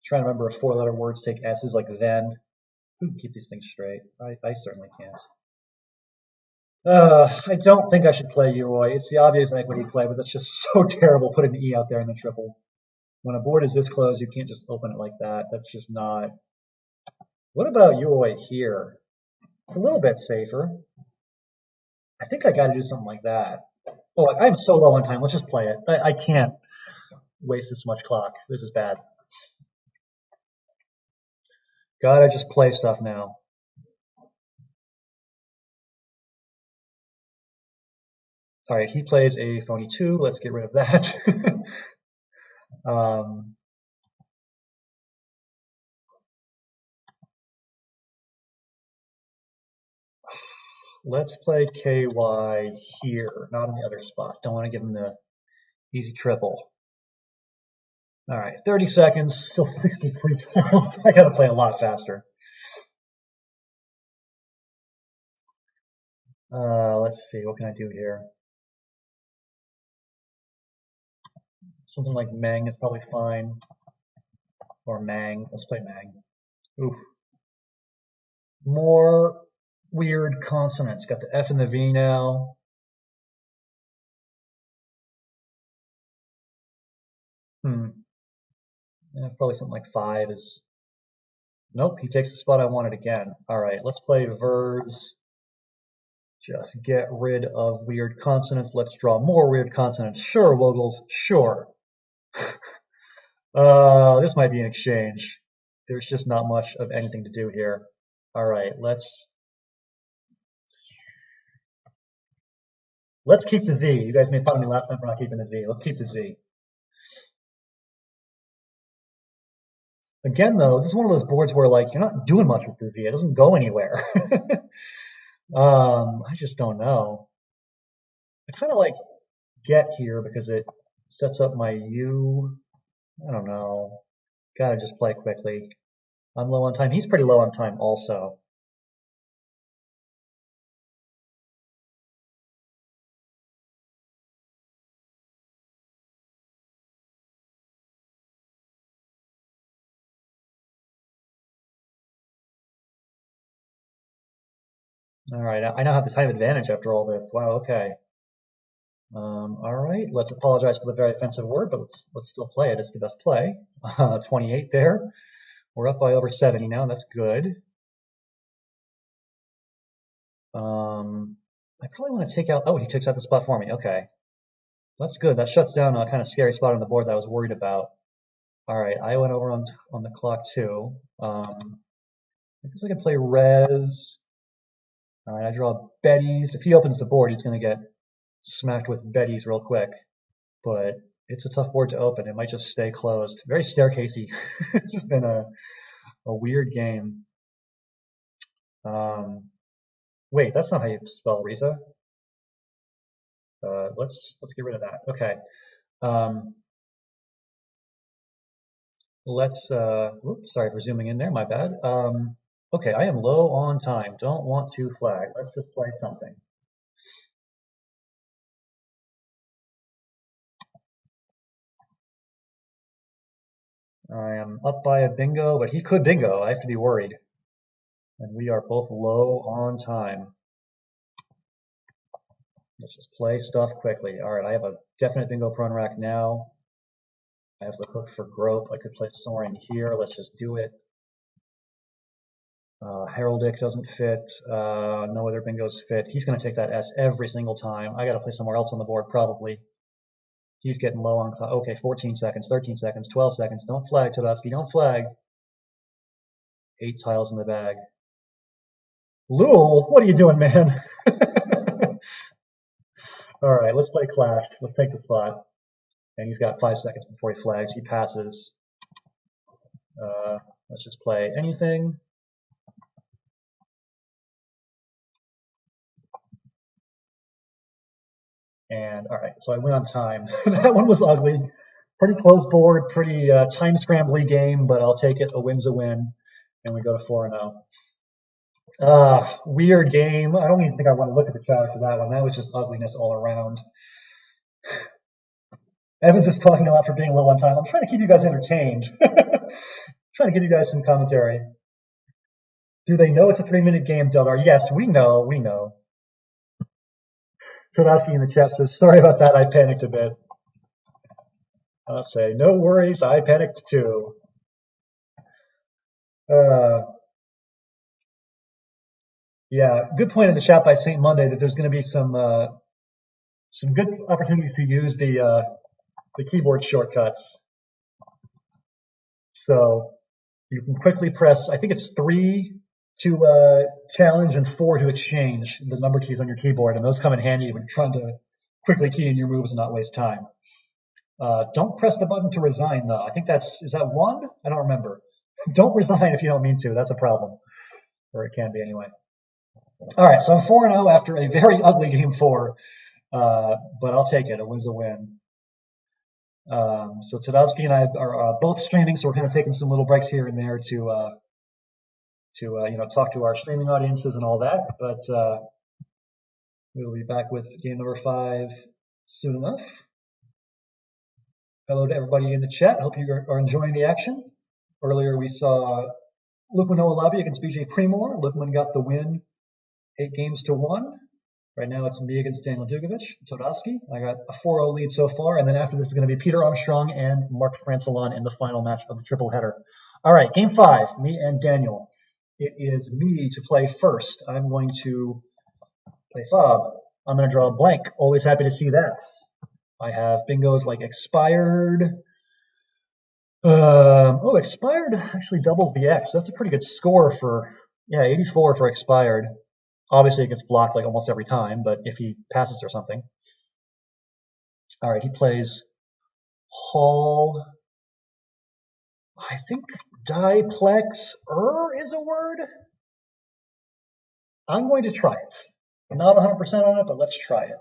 Trying to remember if four-letter words take S's like then. Who can keep these things straight? I certainly can't. I don't think I should play UOI. It's the obvious equity play, but that's just so terrible putting the E out there in the triple. When a board is this close, you can't just open it like that. That's just not. What about UOI here? It's a little bit safer. I think I got to do something like that. Oh, I'm so low on time. Let's just play it. I can't waste this much clock. This is bad. Gotta just play stuff now. All right, he plays a phony 2. Let's get rid of that. Let's play KY here, not in the other spot. Don't want to give him the easy triple. All right, 30 seconds, still 63 tiles. I got to play a lot faster. Let's see, what can I do here? Something like Mang is probably fine. Or Mang. Let's play Mang. Oof. More weird consonants. Got the F and the V now. Yeah, probably something like 5 is. Nope, he takes the spot I wanted again. All right, let's play Verds. Just get rid of weird consonants. Let's draw more weird consonants. Sure, Wogles, sure. This might be an exchange. There's just not much of anything to do here. All right, let's keep the Z. You guys made fun of me last time for not keeping the Z. Let's keep the Z. Again, though, this is one of those boards where like you're not doing much with the Z. It doesn't go anywhere. I just don't know. I kind of like get here because it sets up my U. I don't know. Gotta just play quickly. I'm low on time. He's pretty low on time also. All right, I now have the time advantage after all this. Wow, okay. All right, let's apologize for the very offensive word, but let's still play it. It's the best play. 28 there. We're up by over 70 now. That's good. I probably want to take out. Oh, he takes out the spot for me. Okay, that's good. That shuts down a kind of scary spot on the board that I was worried about. All right, I went over on the clock too. I guess I can play res. All right, I draw Betty's. If he opens the board, he's going to get smacked with Betty's real quick. But it's a tough board to open. It might just stay closed. Very staircasey. It's just been a weird game. Wait, that's not how you spell Riza. Let's get rid of that. Okay. Oops, sorry for zooming in there. My bad. Okay, I am low on time. Don't want to flag. Let's just play something. I am up by a bingo, but he could bingo. I have to be worried. And we are both low on time. Let's just play stuff quickly. All right, I have a definite bingo prone rack now. I have the hook for grope. I could play soaring here. Let's just do it. Heraldic doesn't fit. No other bingos fit. He's going to take that S every single time. I got to play somewhere else on the board probably. He's getting low on clock. Okay, 14 seconds, 13 seconds, 12 seconds. Don't flag, Todosky. Don't flag. 8 tiles in the bag. Lul, what are you doing, man? All right, let's play Clash. Let's take the spot. And he's got 5 seconds before he flags. He passes. Let's just play anything. And all right, so I went on time. That one was ugly. Pretty close board, pretty time scrambly game, but I'll take it. A win's a win. And we go to 4-0. Weird game. I don't even think I want to look at the chat for that one. That was just ugliness all around. Evans is talking a lot for being low on time. I'm trying to keep you guys entertained. Trying to give you guys some commentary. Do they know it's a 3-minute game, Deldar? Yes, we know. We know. Todosky in the chat says, sorry about that. I panicked a bit. I'll say, no worries. I panicked too. Yeah, good point in the chat by Saint Monday that there's going to be some good opportunities to use the keyboard shortcuts. So you can quickly press, I think it's 3 to challenge and 4 to exchange the number keys on your keyboard, and those come in handy when you're trying to quickly key in your moves and not waste time. Don't press the button to resign, though. I think is that 1? I don't remember. Don't resign if you don't mean to. That's a problem. Or it can be anyway. All right, so I'm 4-0 after a very ugly game 4, but I'll take it. A win's a win. So Todosky and I are both streaming, so we're kind of taking some little breaks here and there to talk to our streaming audiences and all that. But we'll be back with game number 5 soon enough. Hello to everybody in the chat. Hope you are enjoying the action. Earlier we saw Lukeman Olowabi against BJ Premore. Lukeman got the win, 8-1. Right now it's me against Daniel Dugovic, Todosky. I got a 4-0 lead so far, and then after this is going to be Peter Armstrong and Mark Francillon in the final match of the triple header. All right, game 5, me and Daniel. It is me to play first. I'm going to play fob. I'm going to draw a blank. Always happy to see that. I have bingos like expired. Expired actually doubles the X. That's a pretty good score for, 84 for expired. Obviously, it gets blocked like almost every time, but if he passes or something. All right, he plays Hall. I think diplex is a word. I'm going to try it. I'm not 100% on it, but let's try it.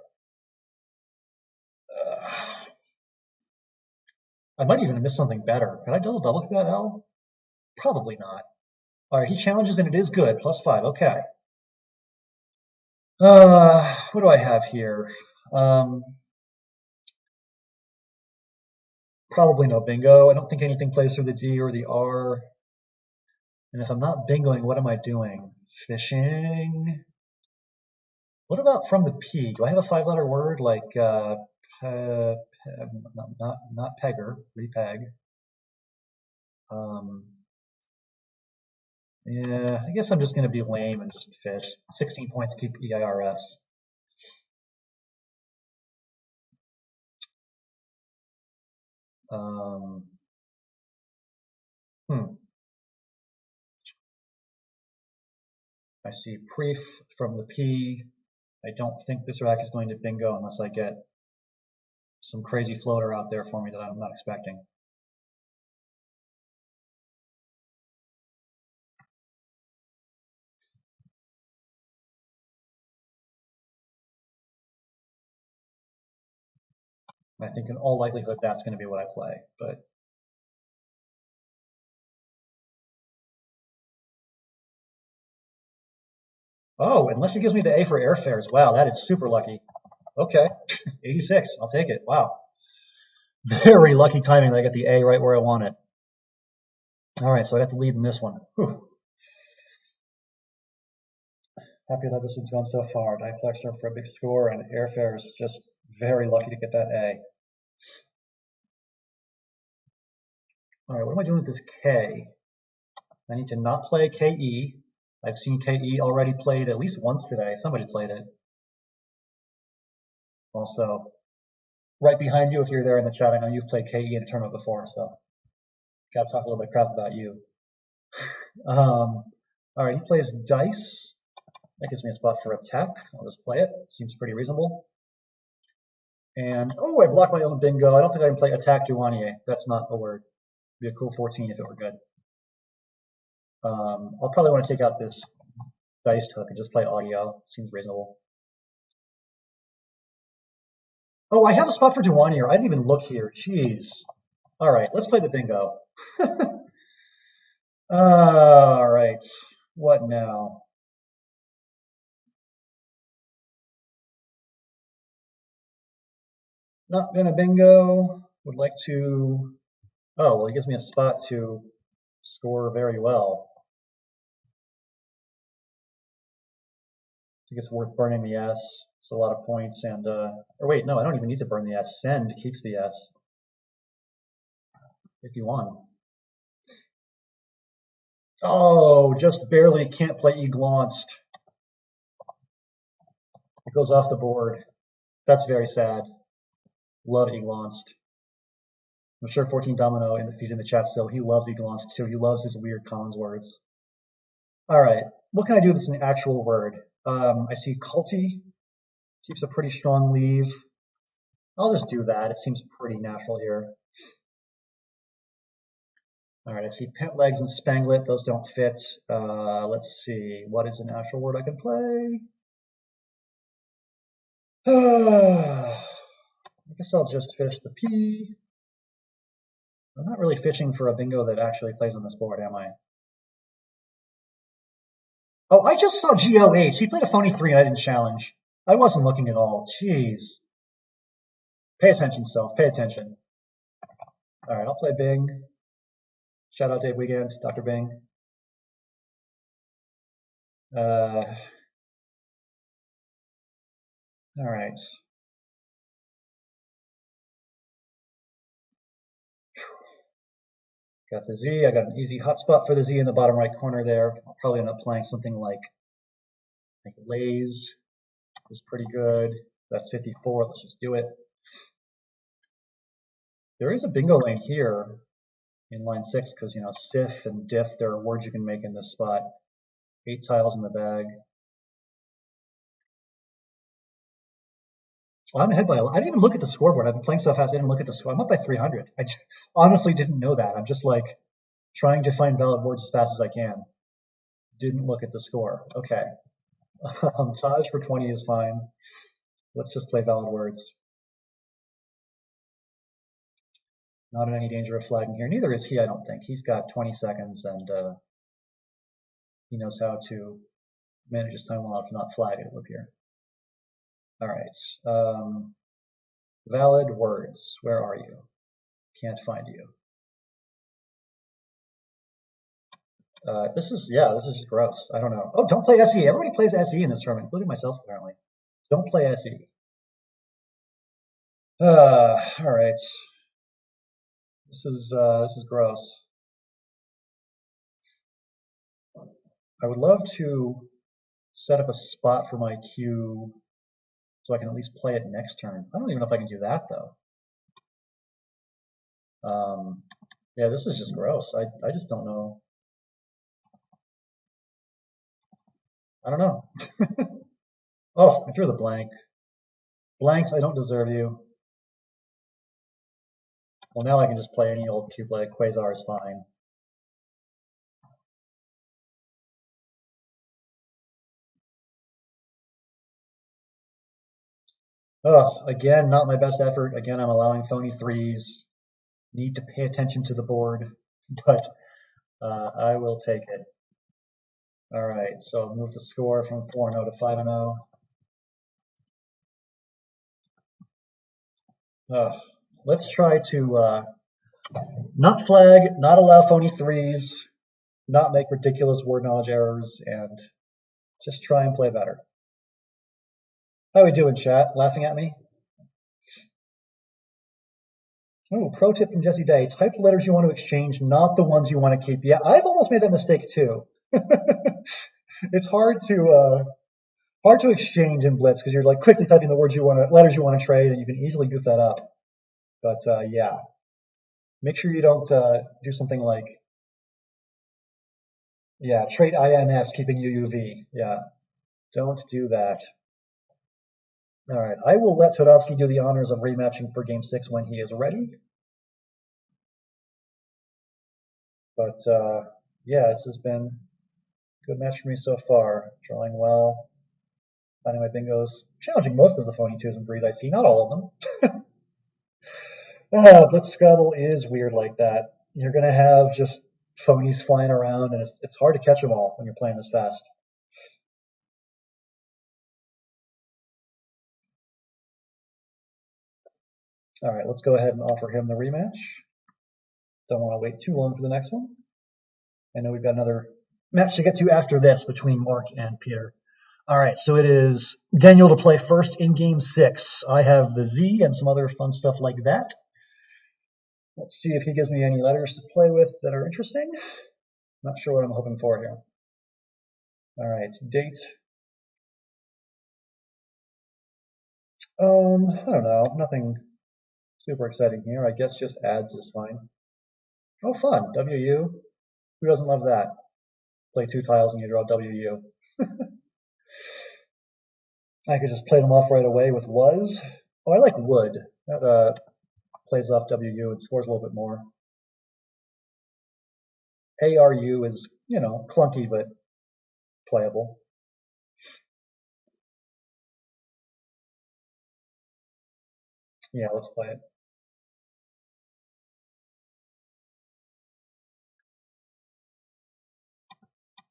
I might even miss something better. Can I double with that L? Probably not. All right, he challenges and it is good. +5. Okay. What do I have here? Probably no bingo. I don't think anything plays through the D or the R. And if I'm not bingoing, what am I doing? Fishing. What about from the P? Do I have a 5-letter word like not pegger, repeg? Yeah, I guess I'm just going to be lame and just fish. 16 points to keep EIRS. I see Pref from the P. I don't think this rack is going to bingo unless I get some crazy floater out there for me that I'm not expecting. I think in all likelihood that's going to be what I play, but oh, unless he gives me the A for airfares. Wow, that is super lucky. Okay, 86, I'll take it. Wow. Very lucky timing that I get the A right where I want it. All right, so I got the lead in this one. Whew. Happy that this one's gone so far. Diplexer for a big score, and airfares just very lucky to get that A. All right, what am I doing with this K? I need to not play KE. I've seen KE already played at least once today. Somebody played it. Also, right behind you, if you're there in the chat, I know you've played KE in a tournament before, so got to talk a little bit of crap about you. All right, he plays dice. That gives me a spot for attack. I'll just play it. Seems pretty reasonable. And, oh, I blocked my own bingo. I don't think I can play attack Douanier. That's not a word. It'd be a cool 14 if it were good. I'll probably want to take out this dice hook and just play audio. Seems reasonable. Oh, I have a spot for Douanier. I didn't even look here. Jeez. All right, let's play the bingo. All right. What now? Not gonna bingo. Would like to. Oh, well, it gives me a spot to score very well. I think it's worth burning the S. It's a lot of points, and or wait, no, I don't even need to burn the S. Send keeps the S. 51. Oh, just barely can't play Eglanced. It goes off the board. That's very sad. Love Eglanced. I'm sure 14 Domino, if he's in the chat still, he loves Eglanced too. He loves his weird cons words. All right, what can I do that's an actual word? I see Culty. Keeps a pretty strong leave. I'll just do that. It seems pretty natural here. All right, I see pent legs and spanglet. Those don't fit. Let's see. What is an actual word I can play? I guess I'll just fish the P. I'm not really fishing for a bingo that actually plays on this board, am I? Oh, I just saw GLH. He played a phony 3 and I didn't challenge. I wasn't looking at all. Jeez. Pay attention, self. Pay attention. All right, I'll play Bing. Shout out Dave Weekend, Dr. Bing. All right. Got the Z. I got an easy hotspot for the Z in the bottom right corner there. I'll probably end up playing something like Lays is pretty good. That's 54. Let's just do it. There is a bingo lane here in line 6 because, you know, SIF and diff, there are words you can make in this spot. 8 tiles in the bag. Well, I'm ahead by I didn't even look at the scoreboard. I've been playing so fast, I didn't look at the score. I'm up by 300. I honestly didn't know that. I'm just like trying to find valid words as fast as I can. Didn't look at the score. Okay. Taj for 20 is fine. Let's just play valid words. Not in any danger of flagging here. Neither is he, I don't think. He's got 20 seconds and he knows how to manage his time well enough to not flag it, it would appear. All right. Valid words. Where are you? Can't find you. This is just gross. I don't know. Oh, don't play SE. Everybody plays SE in this tournament, including myself, apparently. Don't play SE. All right. This is gross. I would love to set up a spot for my cue so I can at least play it next turn. I don't even know if I can do that though. Yeah, this is just gross. I just don't know. I don't know. Oh, I drew the blank. Blanks, I don't deserve you. Well, now I can just play any old cube like Quasar is fine. Oh, again, not my best effort. Again, I'm allowing phony threes. Need to pay attention to the board, but I will take it. All right, so move the score from 4-0 to 5-0. Let's try to not flag, not allow phony threes, not make ridiculous word knowledge errors, and just try and play better. How we doing, chat? Laughing at me? Oh, pro tip from Jesse Day. Type the letters you want to exchange, not the ones you want to keep. Yeah, I've almost made that mistake too. It's hard to exchange in Blitz because you're like quickly typing the letters you want to trade, and you can easily goof that up. But yeah, make sure you don't do something like trade INS keeping UUV. Yeah, don't do that. All right, I will let Todovsky do the honors of rematching for Game 6 when he is ready. But yeah, this has been a good match for me so far. Drawing well, finding my bingos, challenging most of the phony 2s and 3s I see, not all of them. Blitz Scrabble is weird like that. You're going to have just phonies flying around, and it's hard to catch them all when you're playing this fast. All right, let's go ahead and offer him the rematch. Don't want to wait too long for the next one. I know we've got another match to get to after this between Mark and Peter. All right, so it is Daniel to play first in Game 6. I have the Z and some other fun stuff like that. Let's see if he gives me any letters to play with that are interesting. Not sure what I'm hoping for here. All right, date. I don't know, nothing super exciting here. I guess just adds is fine. Oh, fun, WU. Who doesn't love that? Play 2 tiles and you draw WU. I could just play them off right away with was. Oh, I like would. That plays off WU and scores a little bit more. ARU is, clunky but playable. Yeah, let's play it.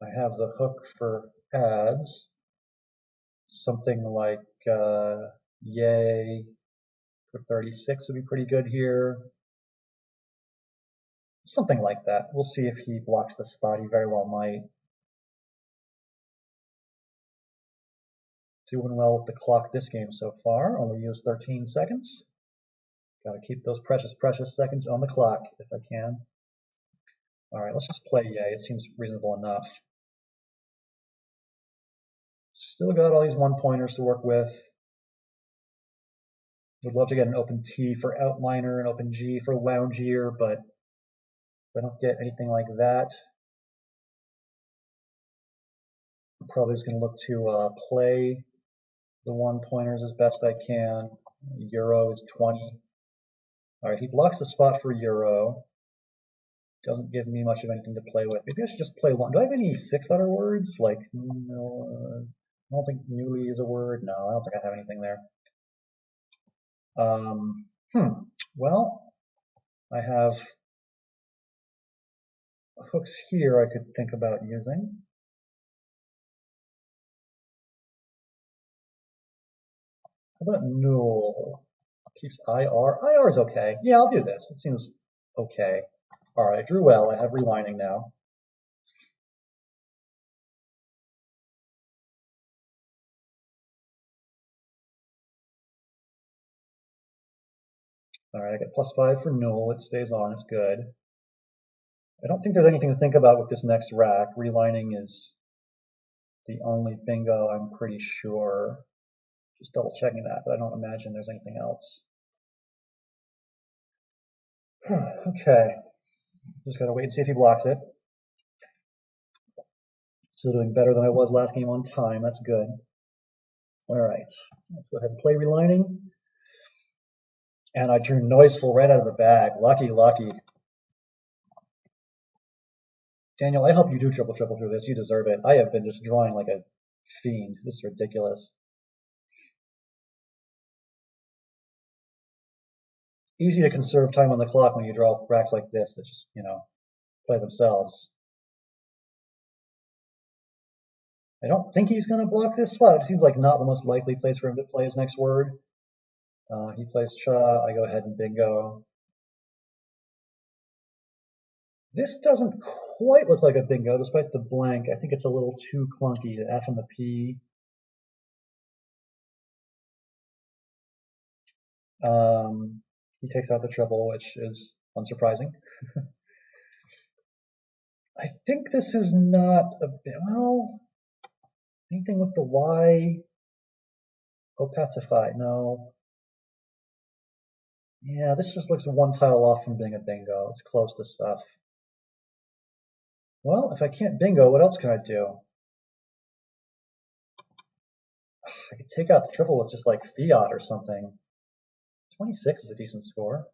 I have the hook for ads. Something like yay for 36 would be pretty good here. Something like that. We'll see if he blocks the spot. He very well might. Doing well with the clock this game so far. Only used 13 seconds. Got to keep those precious seconds on the clock if I can. All right, let's just play yay. It seems reasonable enough. Still got all these one-pointers to work with. Would love to get an open T for outliner, an open G for loungier, but if I don't get anything like that, I'm probably just going to look to play the one-pointers as best I can. Euro is 20. All right, he blocks the spot for Euro. Doesn't give me much of anything to play with. Maybe I should just play one. Do I have any 6-letter words? Like, no, I don't think newly is a word. No, I don't think I have anything there. Well, I have hooks here I could think about using. How about null? Keeps IR. IR is okay. Yeah, I'll do this. It seems okay. All right, I drew well. I have relining now. All right, I got +5 for null. It stays on. It's good. I don't think there's anything to think about with this next rack. Relining is the only bingo, I'm pretty sure. Just double checking that, but I don't imagine there's anything else. Okay, just gotta wait and see if he blocks it. Still doing better than I was last game on time. That's good. All right, let's go ahead and play relining. And I drew Noiseful right out of the bag. Lucky, lucky. Daniel, I hope you do triple through this. You deserve it. I have been just drawing like a fiend. This is ridiculous. Easy to conserve time on the clock when you draw racks like this that just, play themselves. I don't think he's going to block this spot. It seems like not the most likely place for him to play his next word. He plays Cha. I go ahead and bingo. This doesn't quite look like a bingo, despite the blank. I think it's a little too clunky, the F and the P. He takes out the triple, which is unsurprising. I think this is not a bit, well, anything with the Y. Opatify, no. Yeah, this just looks one tile off from being a bingo. It's close to stuff. Well, if I can't bingo, what else can I do? I could take out the triple with just like fiat or something. 26 is a decent score.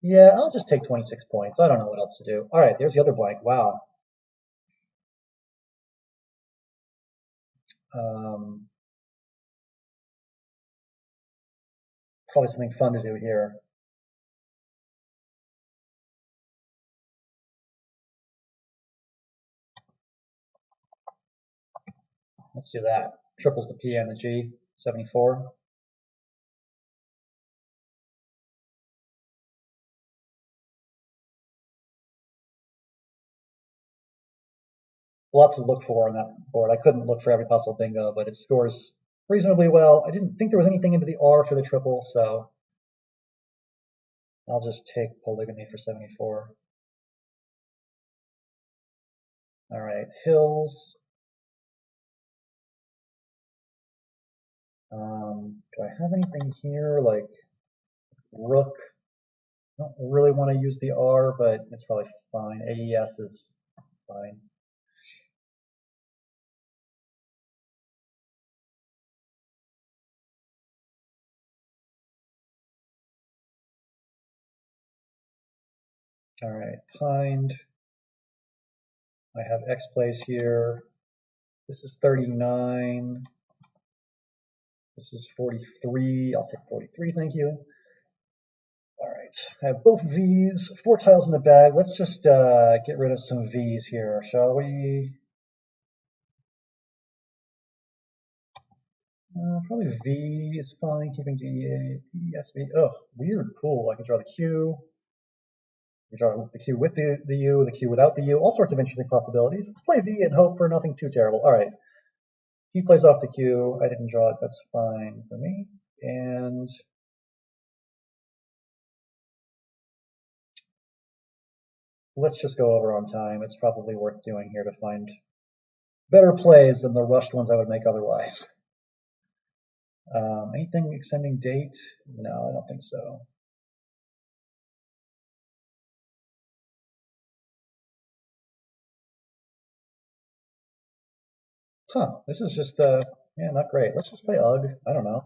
Yeah, I'll just take 26 points. I don't know what else to do. All right, there's the other blank. Wow. Probably something fun to do here. Let's do that. Triples the P and the G, 74. Lots to look for on that board. I couldn't look for every possible bingo, but it scores reasonably well. I didn't think there was anything into the R for the triple, so I'll just take polygamy for 74. All right, Hills. Do I have anything here like Rook? I don't really want to use the R, but it's probably fine. AES is fine. All right, Hind. I have X plays here. This is 39. This is 43. I'll take 43, thank you. All right, I have both V's, 4 tiles in the bag. Let's just get rid of some V's here, shall we? Probably V is fine, keeping D, A, D, S, V. Oh, weird, cool. I can draw the Q. I can draw the Q with the U, the Q without the U. All sorts of interesting possibilities. Let's play V and hope for nothing too terrible. All right. He plays off the Q. I didn't draw it. That's fine for me. And let's just go over on time. It's probably worth doing here to find better plays than the rushed ones I would make otherwise. Anything extending date? No, I don't think so. Huh, this is just, yeah, not great. Let's just play UG. I don't know.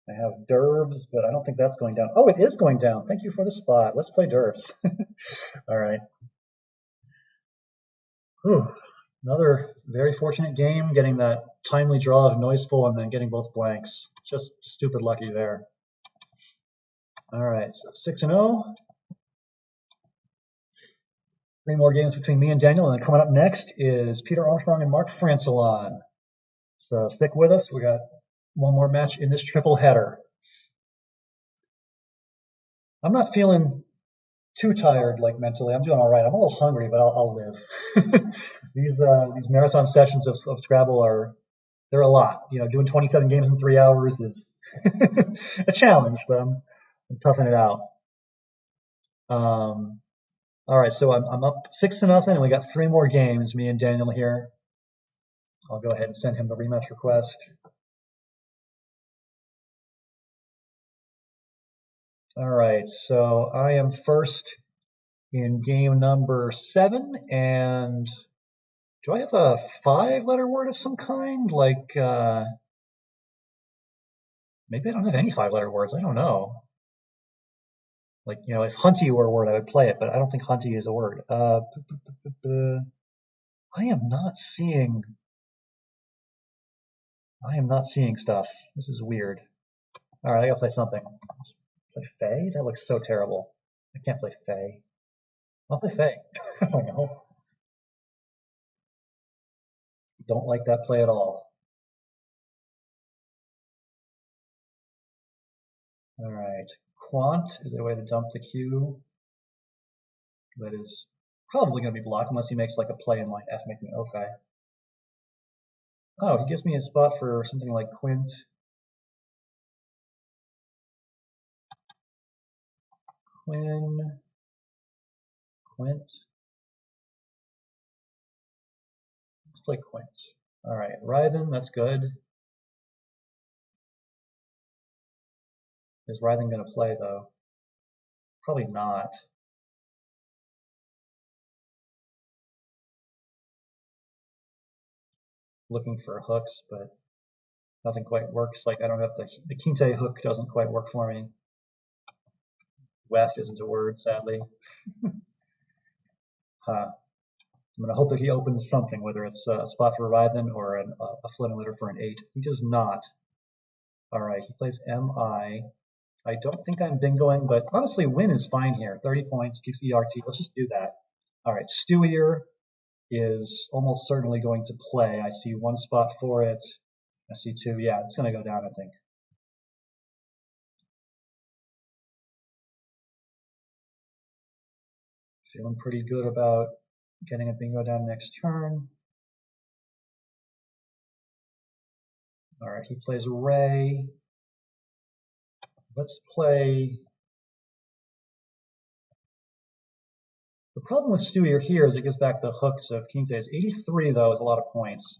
I have Dervs, but I don't think that's going down. Oh, it is going down. Thank you for the spot. Let's play Dervs. All right. Whew. Another very fortunate game, getting that timely draw of Noiseful and then getting both blanks. Just stupid lucky there. All right, so 6-0. 3 more games between me and Daniel, and then coming up next is Peter Armstrong and Mark Francillon. So stick with us. We got one more match in this triple header. I'm not feeling too tired, like mentally. I'm doing all right. I'm a little hungry, but I'll live. These marathon sessions of Scrabble they're a lot. You know, doing 27 games in 3 hours is a challenge, but I'm toughing it out. All right, so I'm up 6-0, and we got 3 more games. Me and Daniel here. I'll go ahead and send him the rematch request. All right, so I am first in game number 7, and do I have a 5-letter word of some kind? Like, maybe I don't have any 5-letter words. I don't know. Like, you know, if hunty were a word, I would play it, but I don't think hunty is a word. I am not seeing stuff. This is weird. All right, I gotta play something. Play Fae? That looks so terrible. I can't play Fae. I'll play Fae. I don't know. Don't like that play at all. All right. Quant is a way to dump the Q. That is probably going to be blocked unless he makes like a play in line F, making okay. Oh, he gives me a spot for something like Quint. Quint. Let's play Quint. All right, Rythen, that's good. Is Rythen going to play though? Probably not. Looking for hooks, but nothing quite works. Like I don't have the Kinte hook doesn't quite work for me. Wef isn't a word, sadly. Huh. I'm going to hope that he opens something, whether it's a spot for Rythen or a floating letter for an 8. He does not. All right, he plays MI. I don't think I'm bingoing, but honestly, win is fine here. 30 points, keeps ERT. Let's just do that. All right, Stewier is almost certainly going to play. I see 1 spot for it. I see 2. Yeah, it's going to go down, I think. Feeling pretty good about getting a bingo down next turn. All right, he plays Ray. Let's play. The problem with Stewier here is it gives back the hooks of Quintes. 83, though, is a lot of points.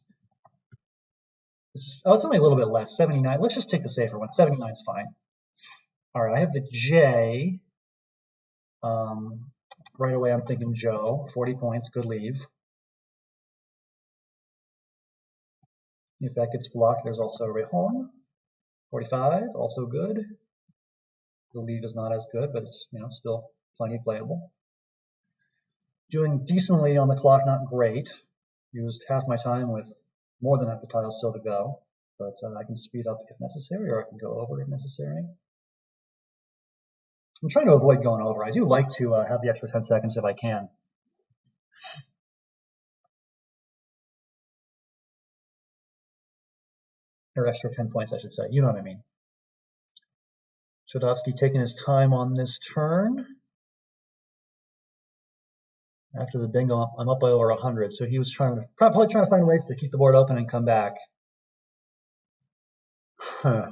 It's only a little bit less, 79. Let's just take the safer one. 79 is fine. All right, I have the J. Right away, I'm thinking Joe. 40 points, good leave. If that gets blocked, there's also Rejon. 45, also good. The leave is not as good, but it's still plenty playable. Doing decently on the clock, not great. Used half my time with more than half the tiles still to go, but I can speed up if necessary, or I can go over if necessary. I'm trying to avoid going over. I do like to have the extra 10 seconds if I can. Or extra 10 points, I should say. You know what I mean. Chodovsky taking his time on this turn. After the bingo, I'm up by over 100, so he was probably trying to find ways to keep the board open and come back. Huh.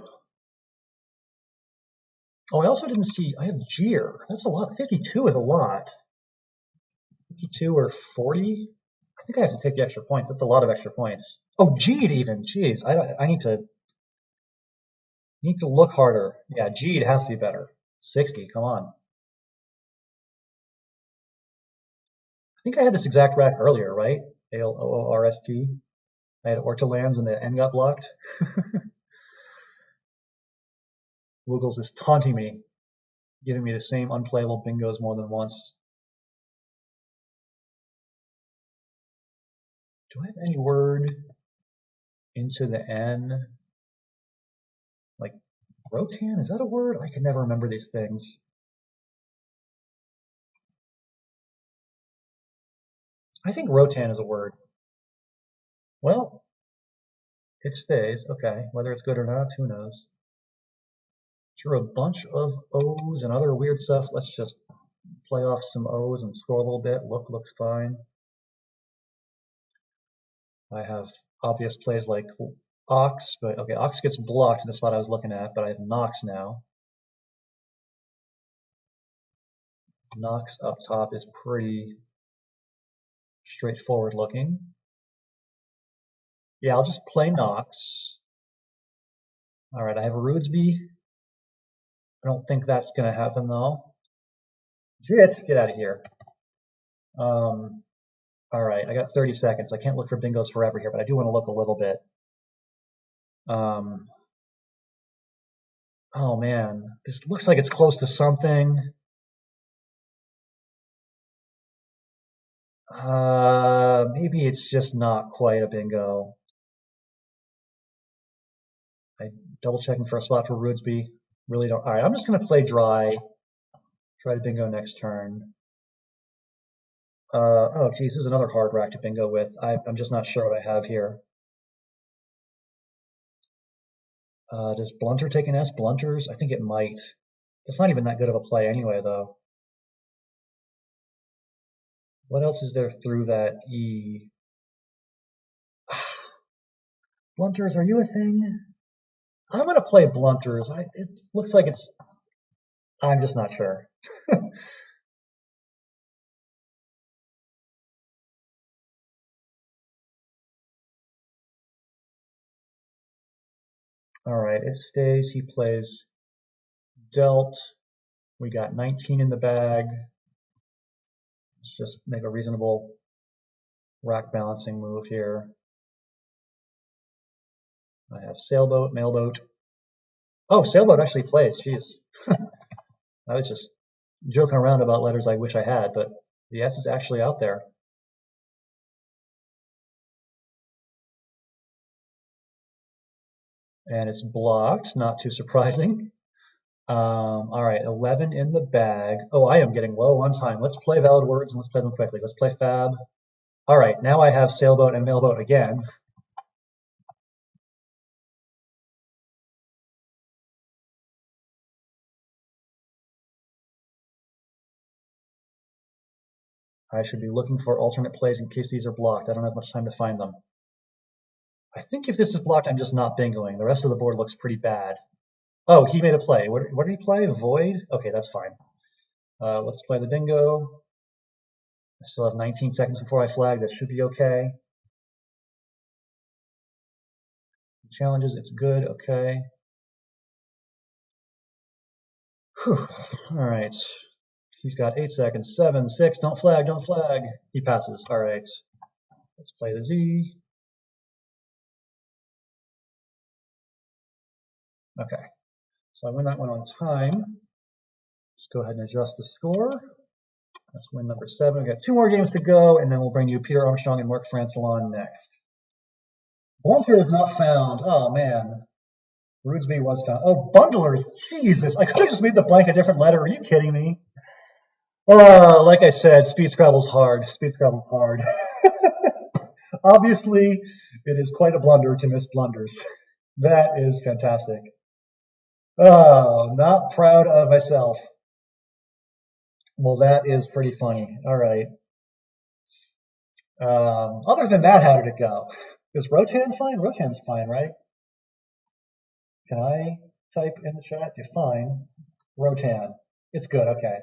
Oh, I also didn't see, I have Jeer. That's a lot. 52 is a lot. 52 or 40? I think I have to take the extra points. That's a lot of extra points. Oh, Jeed even. Jeez, I need to look harder. Yeah, Jeed has to be better. 60, come on. I think I had this exact rack earlier, right? ALOORSP. I had Ortolands and the N got blocked. Wiggles is taunting me, giving me the same unplayable bingos more than once. Do I have any word into the N? Like Rotan, is that a word? I can never remember these things. I think Rotan is a word. Well, it stays. Okay, whether it's good or not, who knows? Sure, a bunch of O's and other weird stuff. Let's just play off some O's and score a little bit. Looks fine. I have obvious plays like Ox, but okay, Ox gets blocked in the spot I was looking at, but I have Nox now. Nox up top is pretty straightforward looking. Yeah, I'll just play Nox. All right, I have a Rudesby. I don't think that's going to happen though. Get out of here. All right, I got 30 seconds. I can't look for bingos forever here, but I do want to look a little bit. Oh man, this looks like it's close to something. Maybe it's just not quite a bingo. I double checking for a spot for Rudesby. Really don't. All right, I'm just gonna play dry. Try to bingo next turn. Oh geez, this is another hard rack to bingo with. I'm just not sure what I have here. Does Blunter take an S? Blunters? I think it might. It's not even that good of a play anyway, though. What else is there through that E? Blunters, are you a thing? I'm gonna play Blunters. It looks like it's. I'm just not sure. All right, it stays. He plays dealt. We got 19 in the bag. Let's just make a reasonable rack balancing move here. I have sailboat, mailboat. Oh, sailboat actually plays. Jeez. I was just joking around about letters I wish I had, but the S is actually out there. And it's blocked, not too surprising. All right, 11 in the bag. Oh, I am getting low on time. Let's play valid words and let's play them quickly. Let's play fab. All right, now I have sailboat and mailboat again. I should be looking for alternate plays in case these are blocked. I don't have much time to find them. I think if this is blocked, I'm just not bingoing. The rest of the board looks pretty bad. Oh, he made a play. What did he play? Void? Okay, that's fine. Let's play the bingo. I still have 19 seconds before I flag. That should be okay. Challenges, it's good. Okay. Whew. All right. He's got 8 seconds. 7, 6. Don't flag. Don't flag. He passes. All right. Let's play the Z. Okay. So I win that one on time. Let's go ahead and adjust the score. That's win number 7. We've got 2 more games to go, and then we'll bring you Peter Armstrong and Mark Francillon next. Blanca is not found. Oh, man. Rudesby was found. Oh, bundlers. Jesus. I could have just made the blank a different letter. Are you kidding me? Like I said, speed Scrabble's hard. Speed Scrabble's hard. Obviously, it is quite a blunder to miss blunders. That is fantastic. Oh, not proud of myself. Well, that is pretty funny. All right. Other than that, how did it go? Is Rotan fine? Rotan's fine, right? Can I type in the chat? Define Rotan. It's good. Okay.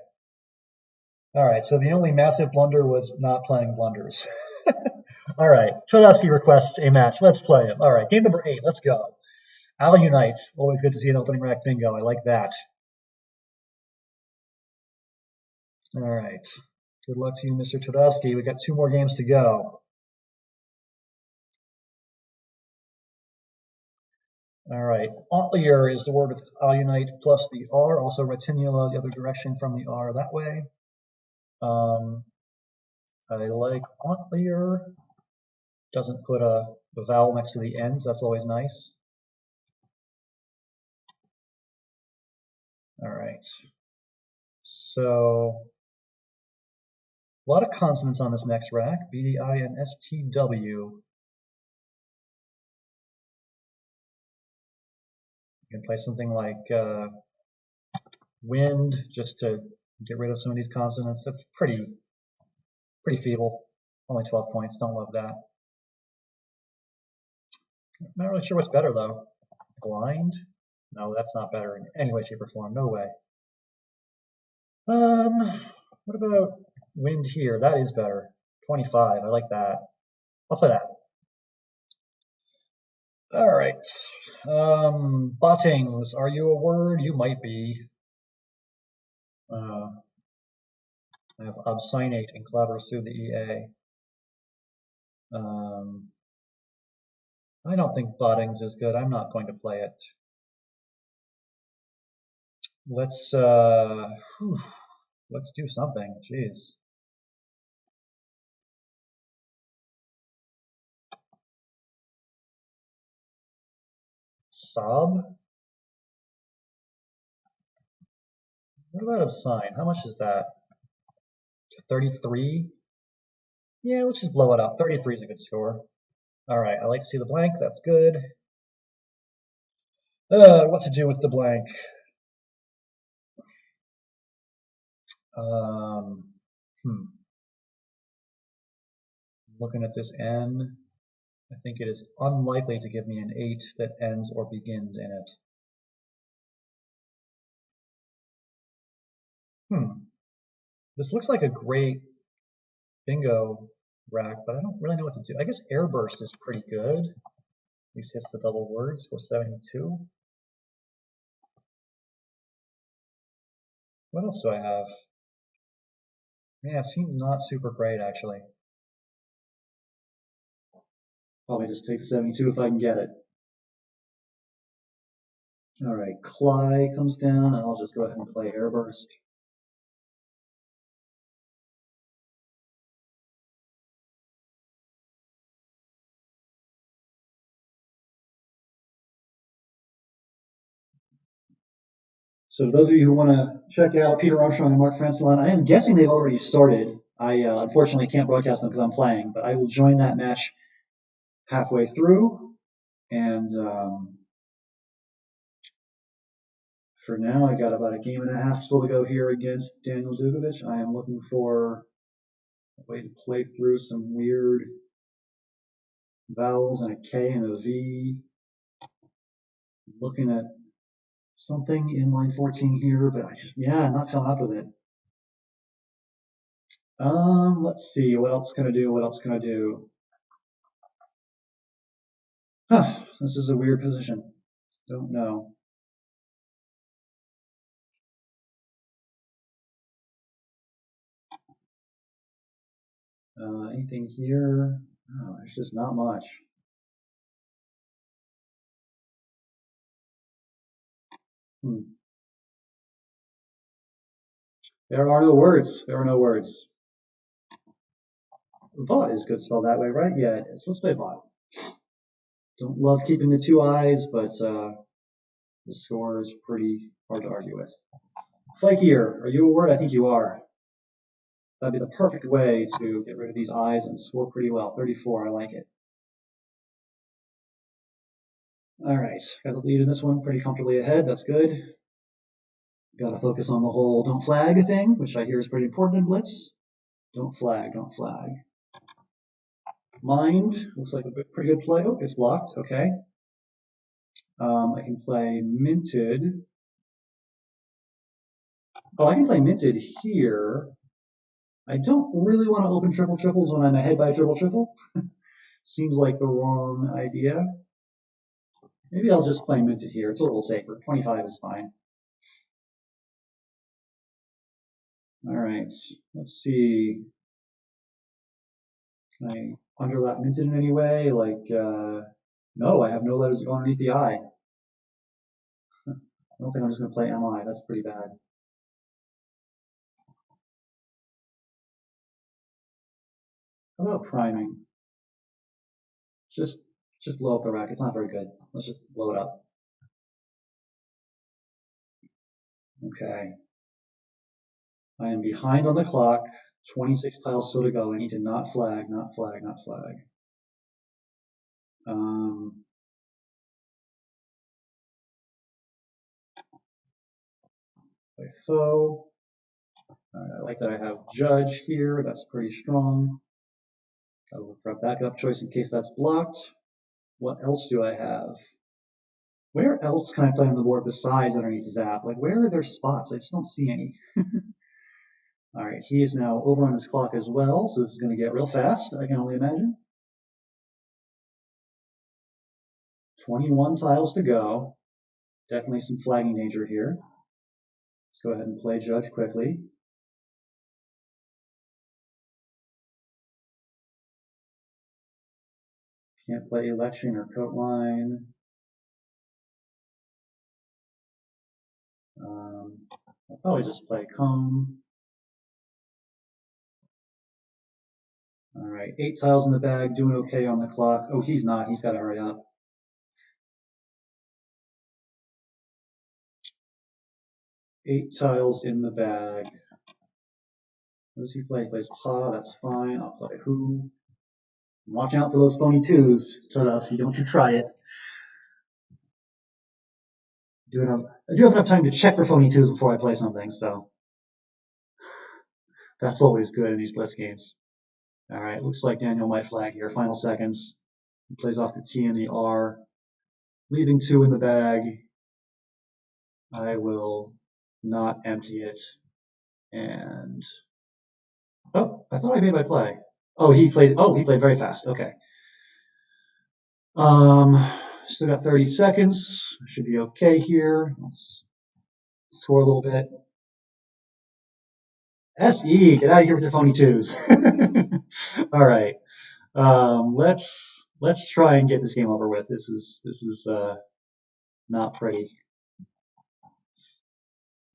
All right. So the only massive blunder was not playing blunders. All right. Chodowski requests a match. Let's play it. All right. Game number 8. Let's go. Al Unite. Always good to see an opening rack bingo. I like that. All right. Good luck to you, Mr. Chodowski. We got 2 more games to go. All right. Antlier is the word with alunite plus the R. Also retinula the other direction from the R that way. I like Antlier. Doesn't put a vowel next to the ends. That's always nice. All right. So a lot of consonants on this next rack. BDINSTW. You can play something like wind just to Get rid of some of these consonants. That's pretty feeble. Only 12 points. Don't love that. Not really sure what's better though. Blind? No, that's not better in any way, shape, or form. No way. What about wind here? That is better. 25. I like that. I'll play that. All right. Bottings. Are you a word? You might be. I have obstinate and clatters through the EA. I don't think Bottings is good. I'm not going to play it. Let's do something. Jeez. Sob? What about obscene? How much is that? 33? Yeah, let's just blow it up. 33 is a good score. All right, I like to see the blank. That's good. What to do with the blank? Looking at this N, I think it is unlikely to give me an 8 that ends or begins in it. This looks like a great bingo rack, but I don't really know what to do. I guess Airburst is pretty good. At least hits the double words for 72. What else do I have? Yeah, it seems not super great actually. Probably just take the 72 if I can get it. All right, Cly comes down, and I'll just go ahead and play Airburst. So those of you who want to check out Peter Armstrong and Mark Francillon, I am guessing they've already started. I unfortunately can't broadcast them because I'm playing, but I will join that match halfway through. And for now, I got about a game and a half still to go here against Daniel Dugovic. I am looking for a way to play through some weird vowels and a K and a V. Looking at something in line 14 here, but I'm not coming up with it. Let's see, what else can I do? What else can I do? This is a weird position. Don't know. Anything here? No, there's just not much. There are no words. There are no words. Vought is good spelled that way, right? Yeah, it is. Let's play Vought. Don't love keeping the two eyes, but the score is pretty hard to argue with. Flakier, are you a word? I think you are. That'd be the perfect way to get rid of these eyes and score pretty well. 34, I like it. All right, got the lead in this one pretty comfortably ahead. That's good. Got to focus on the whole don't flag thing, which I hear is pretty important in Blitz. Don't flag, don't flag. Mind, looks like a pretty good play. Oh, it's blocked, okay. I can play Minted. Oh, I can play Minted here. I don't really want to open triple triples when I'm ahead by a triple triple. Seems like the wrong idea. Maybe I'll just play Minted here. It's a little safer. 25 is fine. All right, let's see. Can I underlap Minted in any way? Like, no, I have no letters that go underneath the I. I don't think I'm just going to play MI. That's pretty bad. How about priming? Just blow up the rack. It's not very good. Let's just blow it up. Okay. I am behind on the clock. 26 tiles still to go. I need to not flag, not flag, not flag. By foe. All right, I like that I have judge here. That's pretty strong. Gotta look for a backup choice in case that's blocked. What else do I have? Where else can I play on the board besides underneath Zap? Like, where are there spots? I just don't see any. All right, he is now over on his clock as well, so this is going to get real fast, I can only imagine. 21 tiles to go. Definitely some flagging danger here. Let's go ahead and play judge quickly. Can't play election or coat line. I'll probably just play comb. All right, 8 tiles in the bag, doing okay on the clock. Oh, he's not. He's got to hurry up. 8 tiles in the bag. What does he play? He plays Pa. That's fine. I'll play Who. Watch out for those phony twos, Todosky. Don't you try it. I do have enough time to check for phony twos before I play something, so that's always good in these Blitz games. All right, looks like Daniel might flag here. Final seconds. He plays off the T and the R, leaving 2 in the bag. I will not empty it. And oh, I thought I made my play. Oh, he played very fast. Okay. Still got 30 seconds. Should be okay here. Let's score a little bit. SE, get out of here with your phony twos. All right. Let's try and get this game over with. This is not pretty.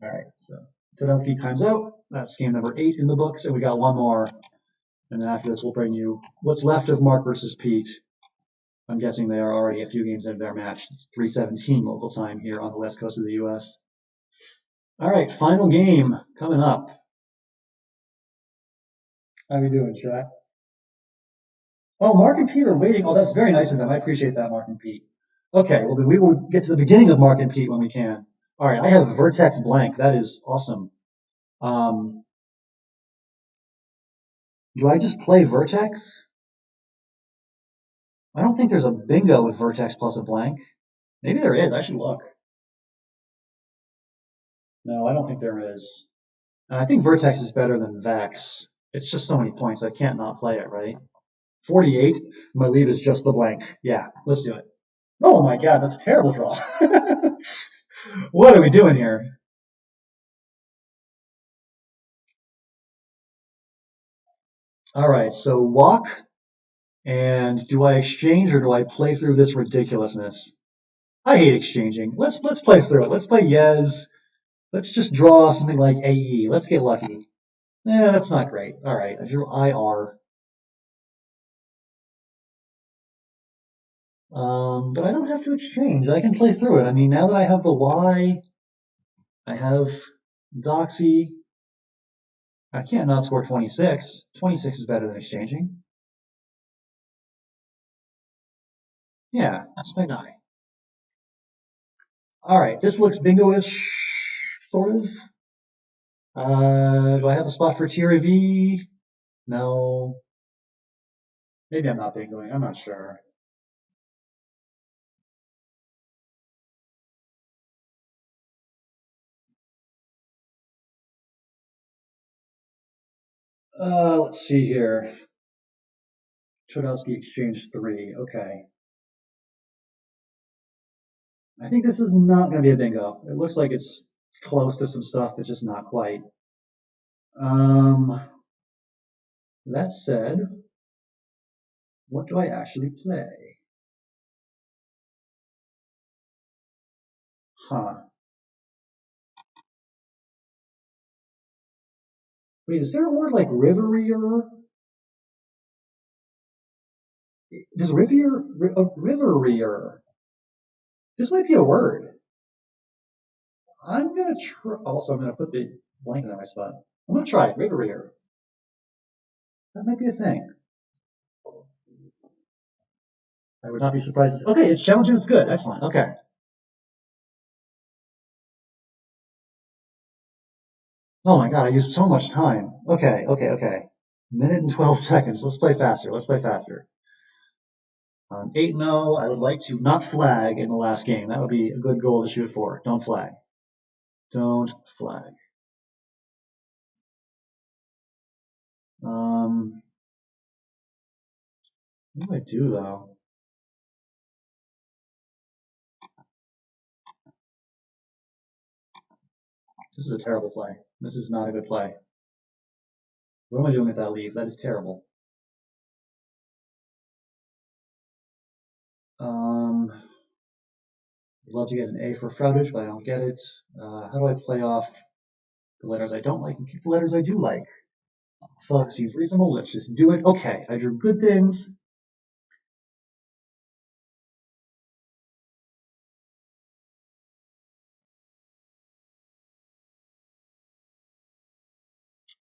All right. So Todosky times out. That's game number 8 in the books, and we got one more. And then after this, we'll bring you what's left of Mark versus Pete. I'm guessing they are already a few games into their match. It's 3:17 local time here on the west coast of the U.S. All right, final game coming up. How are we doing, chat? Oh, Mark and Pete are waiting. Oh, that's very nice of them. I appreciate that, Mark and Pete. Okay, well, then we will get to the beginning of Mark and Pete when we can. All right, I have Vertex blank. That is awesome. Do I just play Vertex? I don't think there's a bingo with Vertex plus a blank. Maybe there is. I should look. No, I don't think there is. And I think Vertex is better than Vex. It's just so many points. I can't not play it, right? 48. My lead is just the blank. Yeah, let's do it. Oh my god, that's a terrible draw. What are we doing here? All right, so walk. And do I exchange or do I play through this ridiculousness? I hate exchanging. Let's play through it. Let's play Yes. Let's just draw something like AE. Let's get lucky. That's not great. All right, I drew IR. But I don't have to exchange. I can play through it. I mean, now that I have the Y, I have Doxy. I can't not score 26. 26 is better than exchanging. Yeah, that's my guy. All right, this looks bingo-ish, sort of. Do I have a spot for tier V? No. Maybe I'm not bingoing. I'm not sure. Let's see here. Todosky exchange 3. Okay. I think this is not going to be a bingo. It looks like it's close to some stuff, but just not quite. That said, what do I actually play? Huh. Wait, is there a word like riverier? Does riverier? This might be a word. I'm gonna try. Also, I'm gonna put the blanket on my spot. I'm gonna try it. Riverier. That might be a thing. I would not be surprised. Okay, it's challenging. It's good. Excellent. Okay. Oh my god, I used so much time. Okay, okay, okay. Minute and 12 seconds. Let's play faster. Let's play faster. 8-0, I would like to not flag in the last game. That would be a good goal to shoot for. Don't flag. Don't flag. What do I do though? This is a terrible play. This is not a good play. What am I doing with that leave? That is terrible. I'd love to get an A for Fraudage, but I don't get it. How do I play off the letters I don't like and keep the letters I do like? Fuck seems reasonable. Let's just do it. Okay, I drew good things.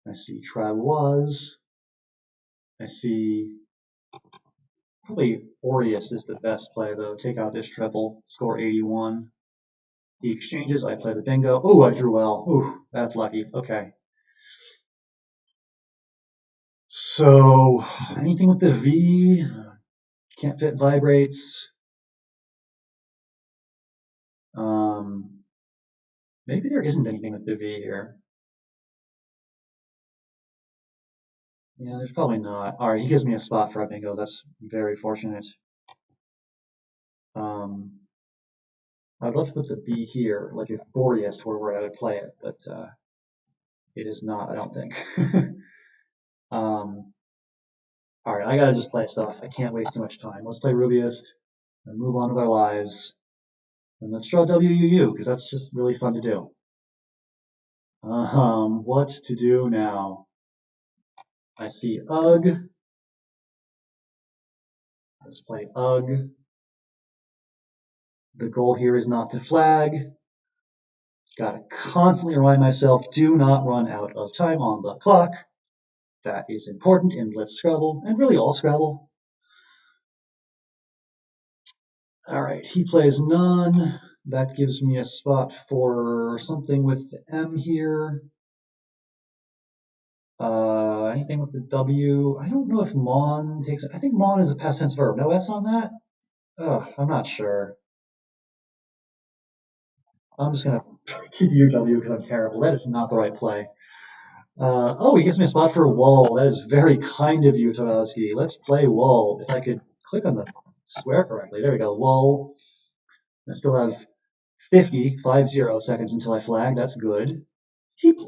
I see try was. I see probably Aureus is the best play though. Take out this triple, score 81. He exchanges, I play the bingo. Oh, I drew well. Ooh, that's lucky. Okay. So anything with the V, can't fit vibrates. Um, maybe there isn't anything with the V here. Yeah, there's probably not. All right, he gives me a spot for a bingo. That's very fortunate. Um, I'd love to put the B here, like if Boreas were where I would play it, but it is not, I don't think. um, all right, I gotta just play stuff. I can't waste too much time. Let's play Rubius and move on with our lives. And let's draw WUU, because that's just really fun to do. What to do now? I see UG. Let's play UG. The goal here is not to flag. Gotta constantly remind myself, do not run out of time on the clock. That is important in Blitz Scrabble, and really all Scrabble. Alright, he plays none. That gives me a spot for something with the M here. Anything with the W. I don't know if Mon takes. I think Mon is a past tense verb. No S on that? I'm not sure. I'm just gonna keep UW because I'm terrible. That is not the right play. Oh, he gives me a spot for Wall. That is very kind of you, Todowski. Let's play Wall. If I could click on the square correctly. There we go. Wall. I still have 50 seconds until I flag. That's good.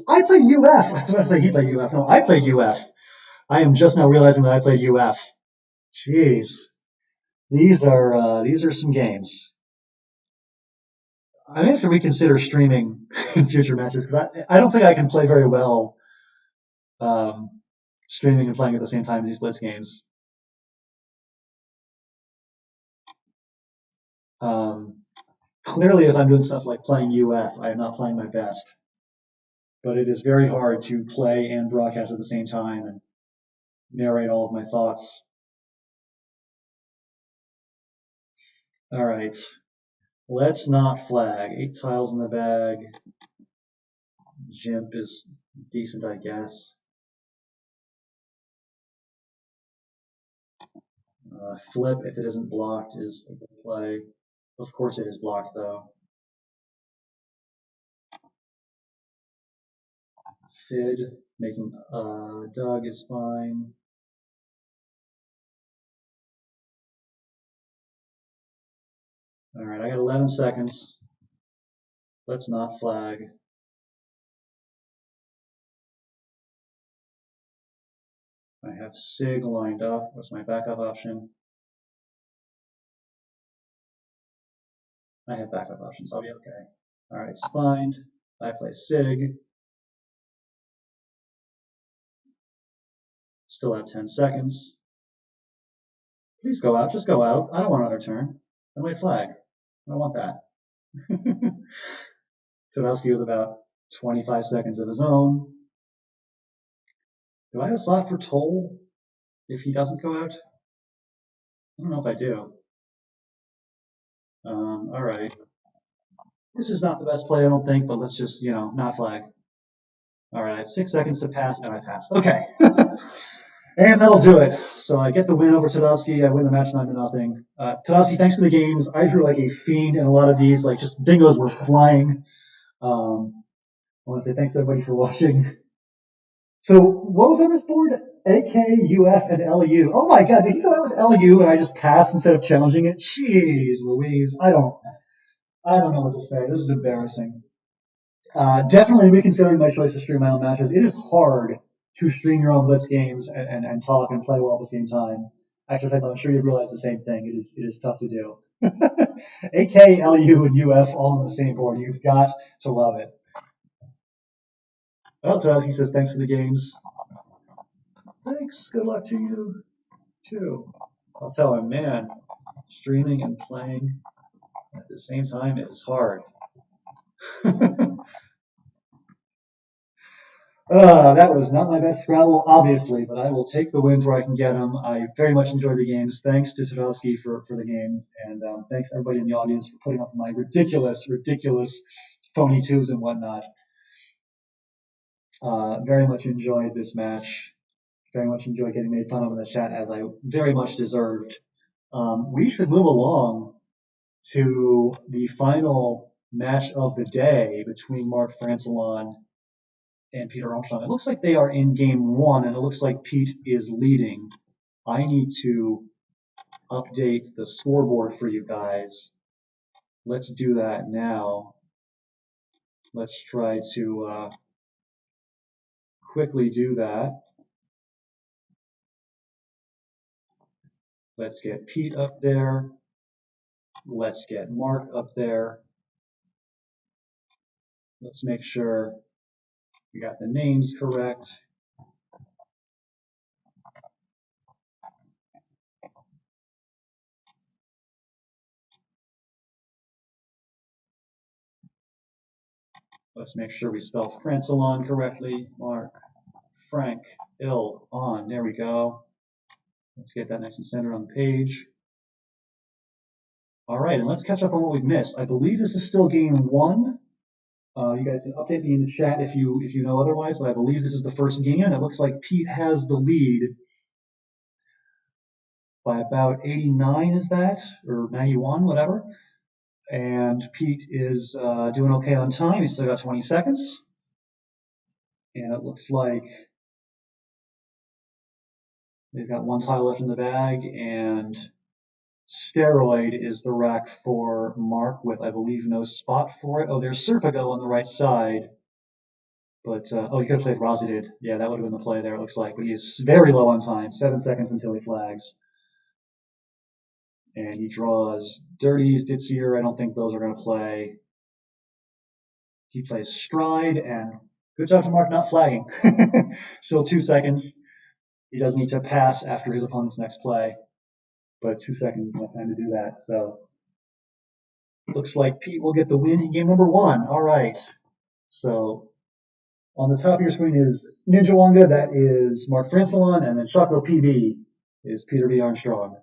I played UF. I was going to say he played UF. No, I played UF. I am just now realizing that I played UF. Jeez, these are some games. I may have to reconsider streaming in future matches because I don't think I can play very well um, streaming and playing at the same time in these Blitz games. Um, Clearly, if I'm doing stuff like playing UF, I am not playing my best. But it is very hard to play and broadcast at the same time and narrate all of my thoughts. All right, let's not flag. 8 tiles in the bag. Jimp is decent, I guess. Flip, if it isn't blocked, is a good play. Of course it is blocked, though. Fid, making Doug is fine. All right, I got 11 seconds. Let's not flag. I have Sig lined up. What's my backup option? I have backup options. I'll be okay. All right, spined. I play Sig. Still have 10 seconds. Please go out. Just go out. I don't want another turn. I might flag. I don't want that. Todowski with about 25 seconds of his own. Do I have a slot for Toll if he doesn't go out? I don't know if I do. All right. This is not the best play, I don't think, but let's just, not flag. All right, I have 6 seconds to pass, and I pass. Okay. And that'll do it. So I get the win over Tadowski. I win the match 9-0. Tadowski, thanks for the games. I drew like a fiend in a lot of these. Like just dingos were flying. I want to say thanks to everybody for watching. So what was on this board? AK, UF, and LU. Oh my god, did he go out with LU and I just passed instead of challenging it? Jeez Louise. I don't know what to say. This is embarrassing. Definitely reconsidering my choice to stream my own matches. It is hard to stream your own Blitz games and talk and play well at the same time. Actually, I'm sure you realize the same thing. It is tough to do. AK, LU, and UF all on the same board. You've got to love it. Oh, so he says thanks for the games. Thanks. Good luck to you too. I'll tell him, man, streaming and playing at the same time is hard. That was not my best Scrabble, obviously, but I will take the wins where I can get them. I very much enjoyed the games. Thanks to Sadowski for the games, and thanks everybody in the audience for putting up my ridiculous phony twos and whatnot. Very much enjoyed this match. Very much enjoyed getting made fun of in the chat, as I very much deserved. We should move along to the final match of the day between Mark Francillon and Peter Armstrong. It looks like they are in game one, and it looks like Pete is leading. I need to update the scoreboard for you guys. Let's do that now. Let's try to quickly do that. Let's get Pete up there. Let's get Mark up there. Let's make sure we got the names correct. Let's make sure we spell Francillon correctly. Mark, Frank, Ill, on. There we go. Let's get that nice and centered on the page. All right, and let's catch up on what we've missed. I believe this is still game one. You guys can update me in the chat if you know otherwise, but I believe this is the first game, and it looks like Pete has the lead by about 89, is that? Or 91, whatever. And Pete is doing okay on time. He's still got 20 seconds. And it looks like they've got one tile left in the bag, and Steroid is the rack for Mark with, I believe, no spot for it. Oh, there's Serpigo on the right side. But, oh, he could have played Rosidid. Yeah, that would have been the play there, it looks like. But he is very low on time. 7 seconds until he flags. And he draws Dirties, Ditzier. I don't think those are going to play. He plays Stride, and good job to Mark not flagging. Still 2 seconds. He does need to pass after his opponent's next play. But 2 seconds is enough time to do that. So looks like Pete will get the win in game number one. All right. So on the top of your screen is Ninja Wonga, that is Mark Francillon, and then Choco PB is Peter B. Armstrong.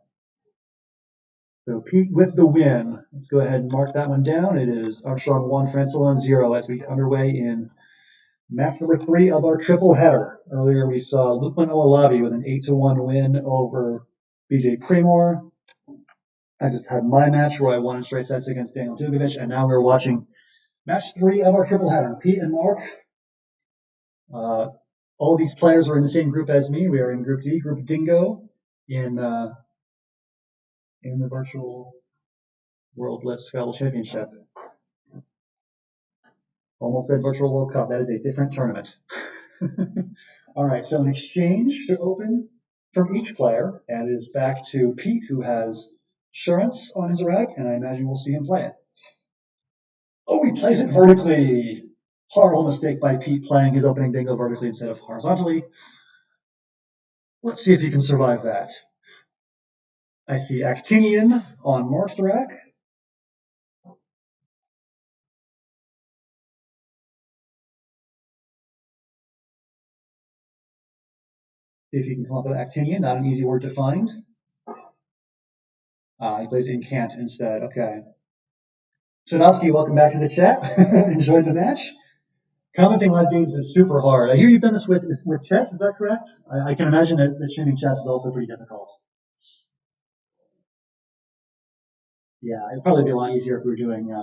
So Pete with the win. Let's go ahead and mark that one down. It is Armstrong 1, Francillon 0 as we get underway in match number 3 of our triple header. Earlier we saw Lukeman Olowabi with an 8-1 win over BJ Premore. I just had my match where I won in straight sets against Daniel Dugovic, and now we're watching match 3 of our triple header. Pete and Mark. All these players are in the same group as me. We are in Group D, Group Dingo, in the virtual World Blitz Scrabble Championship. Almost said Virtual World Cup. That is a different tournament. All right, so an exchange to open from each player, and it is back to Pete, who has Assurance on his rack, and I imagine we'll see him play it. Oh, he plays it vertically. Horrible mistake by Pete playing his opening bingo vertically instead of horizontally. Let's see if he can survive that. I see Actinian on Mark's rack. See if you can come up with Actinian, not an easy word to find. He plays Incant instead, okay. Sadowski, welcome back to the chat. Enjoyed the match? Commenting live games is super hard. I hear you've done this with chess. Is that correct? I can imagine that streaming chess is also pretty difficult. Yeah, it'd probably be a lot easier if we were doing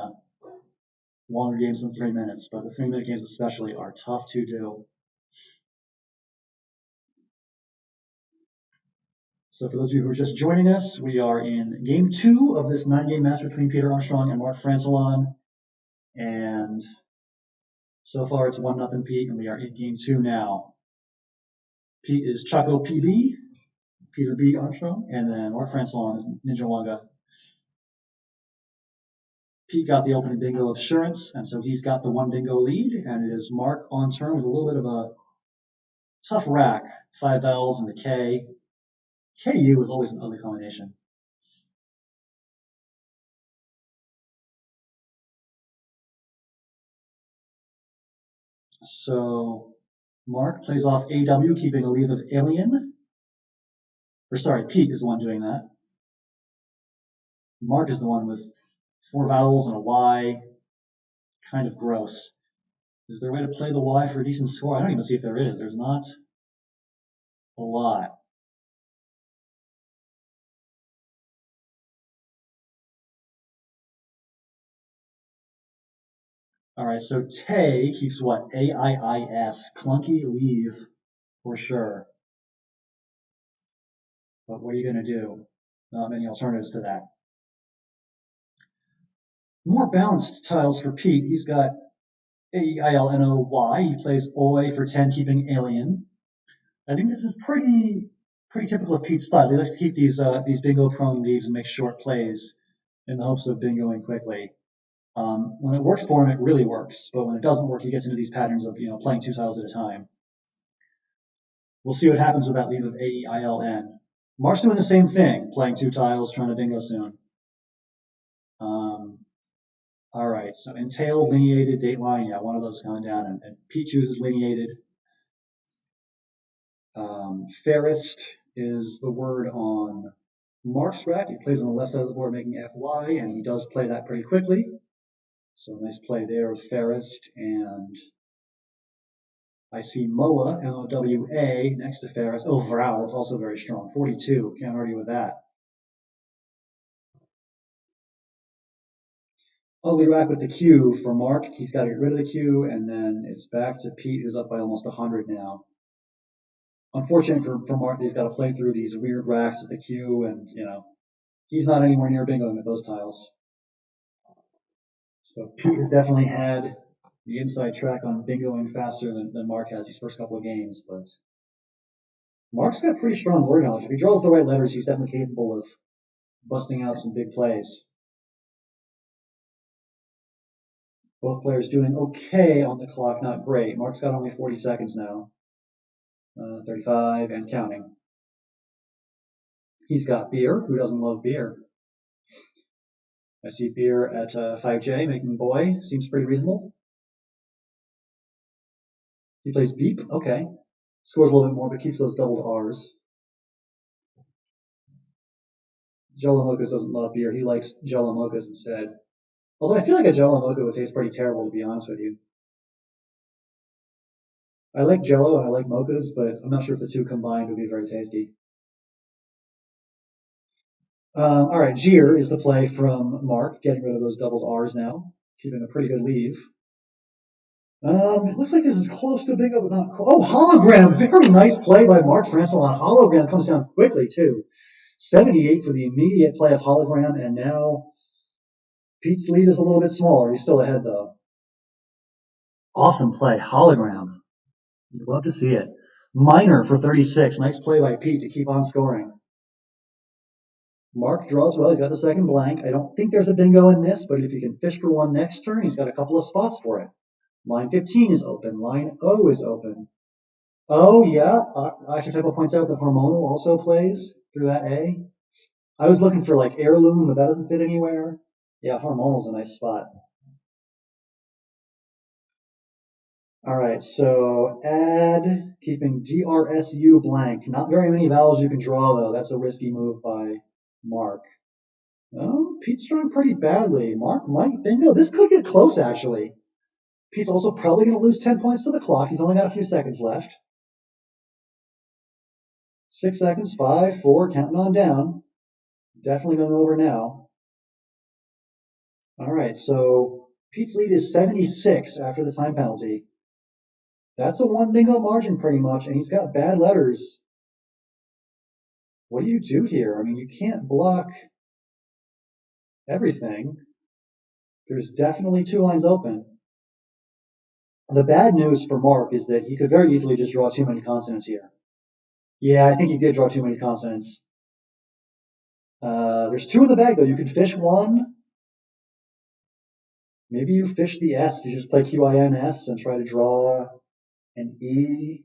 longer games than 3 minutes, but the 3 minute games especially are tough to do. So for those of you who are just joining us, we are in game 2 of this 9-game match between Peter Armstrong and Mark Francillon. And so far it's 1-0 Pete, and we are in game 2 now. Pete is Choco PB, Peter B. Armstrong, and then Mark Francillon is Ninja Wanga. Pete got the opening bingo of Assurance, and so he's got the 1 bingo lead, and it is Mark on turn with a little bit of a tough rack. 5 vowels and the K. KU is always an ugly combination. So Mark plays off AW, keeping a lead of Alien. Or sorry, Pete is the one doing that. Mark is the one with 4 vowels and a Y. Kind of gross. Is there a way to play the Y for a decent score? I don't even see if there is. There's not a lot. All right, so Tay keeps what? AIIS. Clunky leave for sure. But what are you going to do? Not many alternatives to that. More balanced tiles for Pete. He's got AEILNOY. He plays OA for 10, keeping Alien. I think this is pretty typical of Pete's style. He likes to keep these bingo prone leaves and make short plays in the hopes of bingoing quickly. When it works for him, it really works. But when it doesn't work, he gets into these patterns of playing 2 tiles at a time. We'll see what happens with that lead of AEILN. Mark's doing the same thing, playing 2 tiles, trying to bingo soon. All right, so entailed, lineated, dateline, yeah, one of those coming down, and Pete chooses lineated. Fairest is the word on Mark's rack. He plays on the left side of the board, making FY, and he does play that pretty quickly. So nice play there of Fairest, and I see Moa, MOWA, next to Fairest. Oh, Vral, it's also very strong. 42, can't argue with that. Ugly rack with the Q for Mark. He's got to get rid of the Q, and then it's back to Pete, who's up by almost 100 now. Unfortunate for Mark, he's got to play through these weird racks with the Q, and he's not anywhere near bingoing with those tiles. So Pete has definitely had the inside track on bingoing faster than Mark has these first couple of games, but Mark's got pretty strong word knowledge. If he draws the right letters, he's definitely capable of busting out some big plays. Both players doing okay on the clock, not great. Mark's got only 40 seconds now. 35 and counting. He's got beer. Who doesn't love beer? I see beer at 5J, making boy. Seems pretty reasonable. He plays beep. Okay. Scores a little bit more, but keeps those doubled R's. Jello Mochas doesn't love beer. He likes Jello Mochas instead. Although I feel like a Jello Mocha would taste pretty terrible, to be honest with you. I like Jello and I like Mochas, but I'm not sure if the two combined would be very tasty. All right, Gier is the play from Mark, getting rid of those doubled R's now, keeping a pretty good lead. It looks like this is close to bingo, but not. Oh, hologram! Very nice play by Mark Francillon. Hologram comes down quickly too. 78 for the immediate play of hologram, and now Pete's lead is a little bit smaller. He's still ahead though. Awesome play, hologram. You'd love to see it. Minor for 36. Nice play by Pete to keep on scoring. Mark draws well. He's got the second blank. I don't think there's a bingo in this, but if he can fish for one next turn, he's got a couple of spots for it. Line 15 is open. Line O is open. Oh, yeah. Action Typo points out that hormonal also plays through that A. I was looking for like heirloom, but that doesn't fit anywhere. Yeah, hormonal's a nice spot. All right, so add, keeping DRSU blank. Not very many vowels you can draw, though. That's a risky move by Mark. Oh, Pete's drawing pretty badly. Mark might bingo. This could get close, actually. Pete's also probably going to lose 10 points to the clock. He's only got a few seconds left. 6 seconds, 5, 4, counting on down. Definitely going over now. All right, so Pete's lead is 76 after the time penalty. That's a 1 bingo margin pretty much, and he's got bad letters. What do you do here? I mean, you can't block everything. There's definitely 2 lines open. The bad news for Mark is that he could very easily just draw too many consonants here. Yeah, I think he did draw too many consonants. There's 2 in the bag, though. You could fish 1. Maybe you fish the S. You just play QINS and try to draw an E.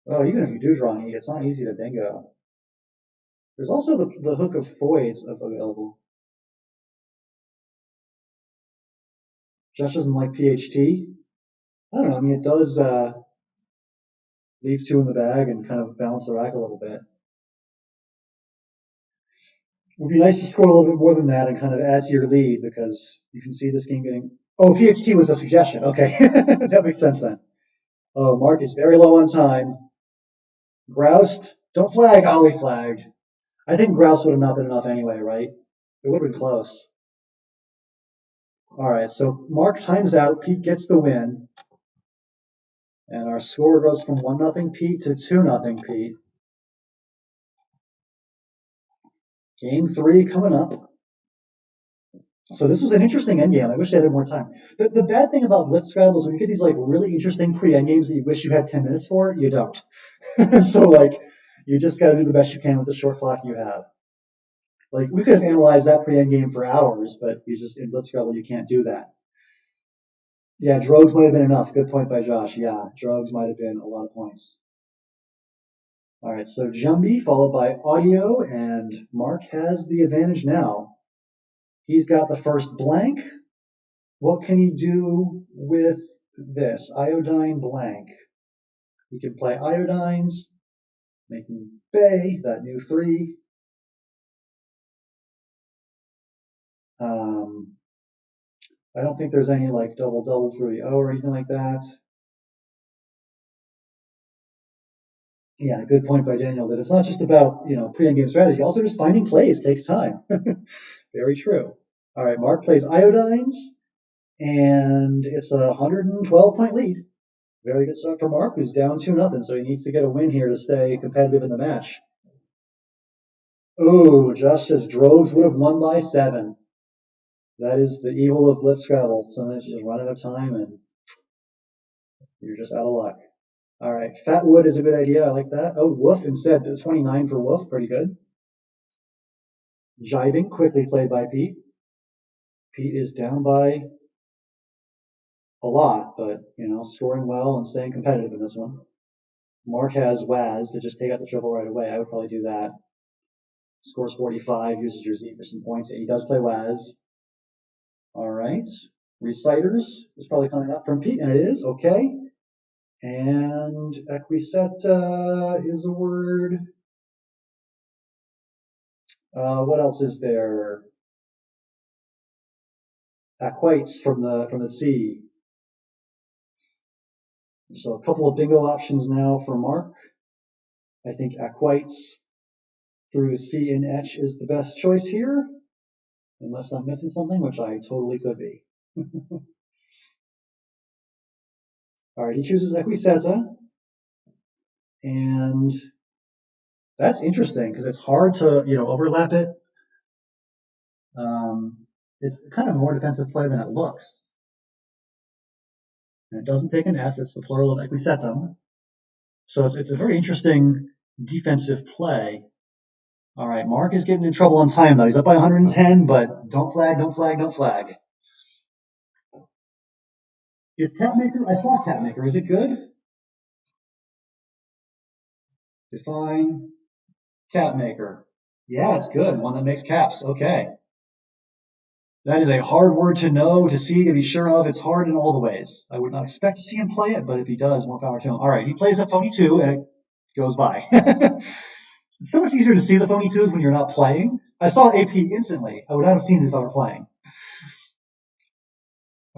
Oh, even if you do draw an E, it's not easy to bingo. There's also the hook of foids available. Josh doesn't like PHT. I don't know. I mean, it does leave 2 in the bag and kind of balance the rack a little bit. It would be nice to score a little bit more than that and kind of add to your lead because you can see this game getting... Oh, PHT was a suggestion. Okay, that makes sense then. Oh, Mark is very low on time. Groused. Don't flag. Oh, he flagged. I think Grouse would have not been enough anyway, right? It would have been close. All right, so Mark times out. Pete gets the win. And our score goes from 1-0 Pete to 2-0 Pete. Game 3 coming up. So this was an interesting endgame. I wish I had more time. The bad thing about Blitz Scrabble is when you get these like really interesting pre-endgames that you wish you had 10 minutes for, you don't. So like you just got to do the best you can with the short clock you have. Like we could have analyzed that pre-endgame for hours, but you just in Blitz Scrabble you can't do that. Yeah, Drogues might have been enough. Good point by Josh. Yeah, Drogues might have been a lot of points. All right, so Jumby followed by Audio, and Mark has the advantage now. He's got the first blank. What can he do with this? Iodine blank. He can play iodines, making Bay, that new 3. I don't think there's any like double through the O or anything like that. Yeah, good point by Daniel that it's not just about, pre-end game strategy. Also just finding plays takes time. Very true. All right, Mark plays iodines, and it's a 112-point lead. Very good start for Mark, who's down 2-0, so he needs to get a win here to stay competitive in the match. Oh, Josh says Drogues would have won by 7. That is the evil of Blitz Scrabble. Sometimes you just run out of time and you're just out of luck. All right, Fat Wood is a good idea. I like that. Oh, Woof instead. 29 for Woof. Pretty good. Jibing, quickly played by Pete. Pete is down by a lot, but, scoring well and staying competitive in this one. Mark has Waz to just take out the triple right away. I would probably do that. Scores 45, uses your Z for some points. And he does play Waz. All right. Reciters is probably coming up from Pete, and it is. Okay. And Equiseta is a word. What else is there? Aquites from the sea. So a couple of bingo options now for Mark. I think Aquites through C and H is the best choice here, unless I'm missing something, which I totally could be. All right, he chooses Equiseta, and that's interesting because it's hard to overlap it. It's kind of a more defensive play than it looks. And it doesn't take an S, it's the plural of equisetum. So it's a very interesting defensive play. All right, Mark is getting in trouble on time, though. He's up by 110, but don't flag, don't flag, don't flag. Is Tapmaker? I saw Tapmaker. Is it good? Define Capmaker. Yeah, it's good. One that makes caps. Okay. That is a hard word to know, to see, to be sure of. It's hard in all the ways. I would not expect to see him play it, but if he does, more power to him. All right, he plays a phony 2, and it goes by. It's so much easier to see the phony 2s when you're not playing. I saw AP instantly. I would not have seen this if I were playing.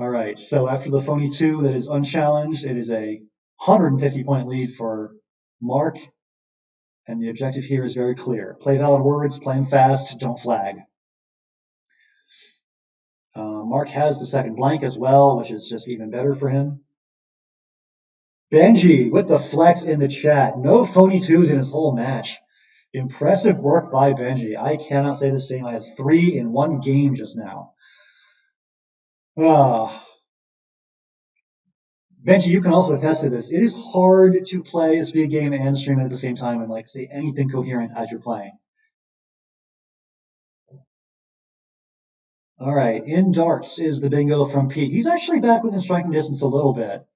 All right, so after the phony 2 that is unchallenged, it is a 150-point lead for Mark, and the objective here is very clear. Play valid words, play them fast, don't flag. Mark has the second blank as well, which is just even better for him. Benji with the flex in the chat. No phony 2s in his whole match. Impressive work by Benji. I cannot say the same. I had 3 in one game just now. Benji, you can also attest to this. It is hard to play a speed game and stream it at the same time and like say anything coherent as you're playing. All right, in darts is the bingo from Pete. He's actually back within striking distance a little bit.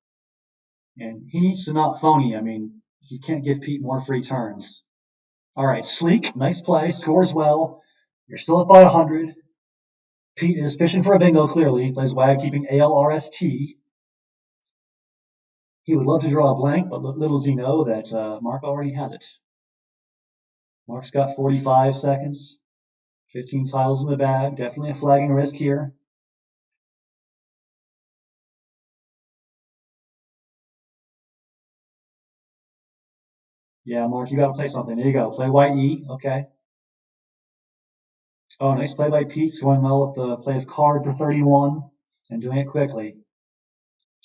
And he needs to not phony. I mean, he can't give Pete more free turns. All right, sleek, nice play, scores well. You're still up by 100. Pete is fishing for a bingo, clearly. He plays wag, keeping ALRST. He would love to draw a blank, but little does he know that Mark already has it. Mark's got 45 seconds. 15 tiles in the bag. Definitely a flagging risk here. Yeah, Mark, you got to play something. There you go. Play YE. Okay. Oh, nice play by Pete. Going well with the play of card for 31 and doing it quickly.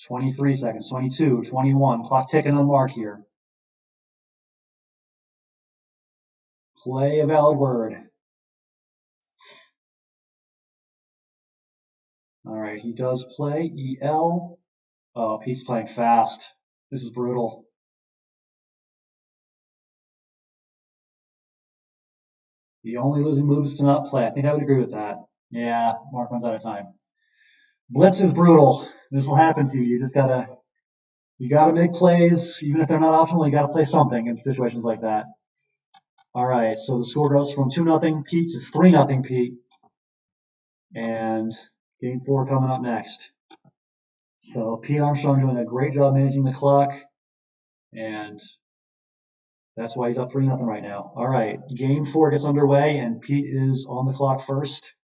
23 seconds. 22, 21. Clock's ticking on Mark here. Play a valid word. All right, he does play EL. Oh, Pete's playing fast. This is brutal. The only losing move is to not play. I think I would agree with that. Yeah, Mark runs out of time. Blitz is brutal. This will happen to you. You gotta make plays, even if they're not optional. You gotta play something in situations like that. All right, so the score goes from 2-0 Pete to 3-0 Pete, and game 4 coming up next. So Pete Armstrong doing a great job managing the clock, and that's why he's up 3-0 right now. All right, game 4 gets underway, and Pete is on the clock first.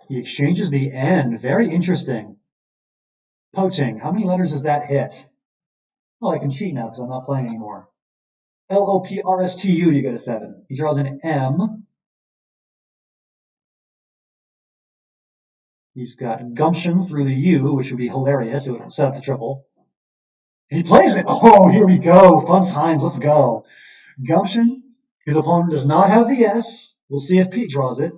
He exchanges the N. Very interesting. Poaching. How many letters does that hit? Oh, I can cheat now because I'm not playing anymore. LOPRSTU, you get a 7. He draws an M. He's got gumption through the U, which would be hilarious. It would set up the triple. He plays it. Oh, here we go. Fun times. Let's go. Gumption. His opponent does not have the S. We'll see if Pete draws it.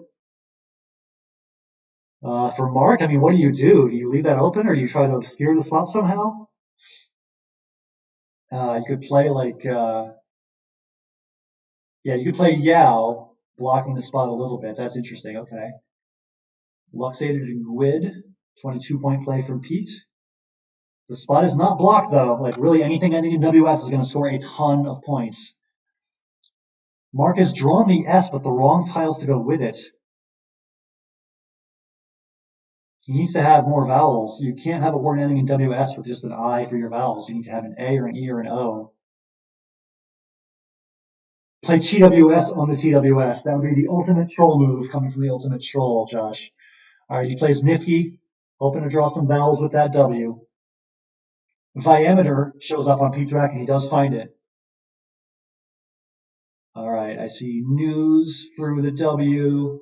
For Mark, I mean, what do? Do you leave that open or do you try to obscure the spot somehow? You could play like, yeah, you could play Yao, blocking the spot a little bit. That's interesting. Okay. Luxated and Gwyd, 22-point play from Pete. The spot is not blocked though. Like really anything ending in WS is going to score a ton of points. Mark has drawn the S, but the wrong tiles to go with it. He needs to have more vowels. You can't have a word ending in WS with just an I for your vowels. You need to have an A or an E or an O. Play TWS on the TWS. That would be the ultimate troll move coming from the ultimate troll, Josh. All right, he plays Nifty, hoping to draw some vowels with that W. Diameter shows up on Pete's rack, and he does find it. All right, I see news through the W.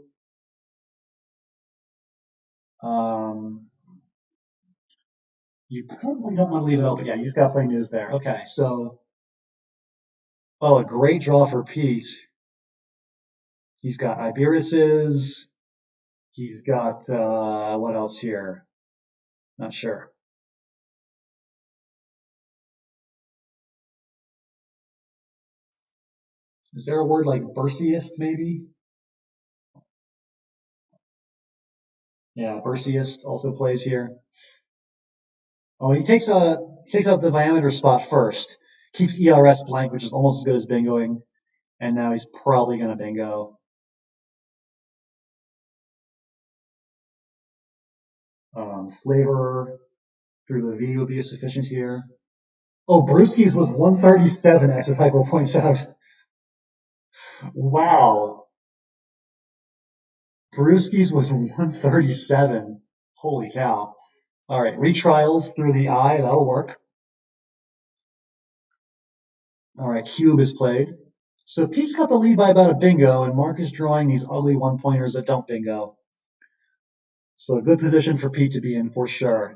You probably don't want to leave it open. Yeah, you just got to play news there. Okay, so, oh, a great draw for Pete. He's got Iberises. He's got, what else here? Not sure. Is there a word like bursiest, maybe? Yeah, bursiest also plays here. Oh, he takes out the diameter spot first. Keeps ERS blank, which is almost as good as bingoing. And now he's probably going to bingo. Flavor through the V would be sufficient here. Oh, Brewski's was 137, actually, Typo points out. Wow. Brewski's was 137. Holy cow. All right, retrials through the eye. That'll work. All right, cube is played. So Pete's got the lead by about a bingo, and Mark is drawing these ugly one-pointers that don't bingo. So a good position for Pete to be in for sure.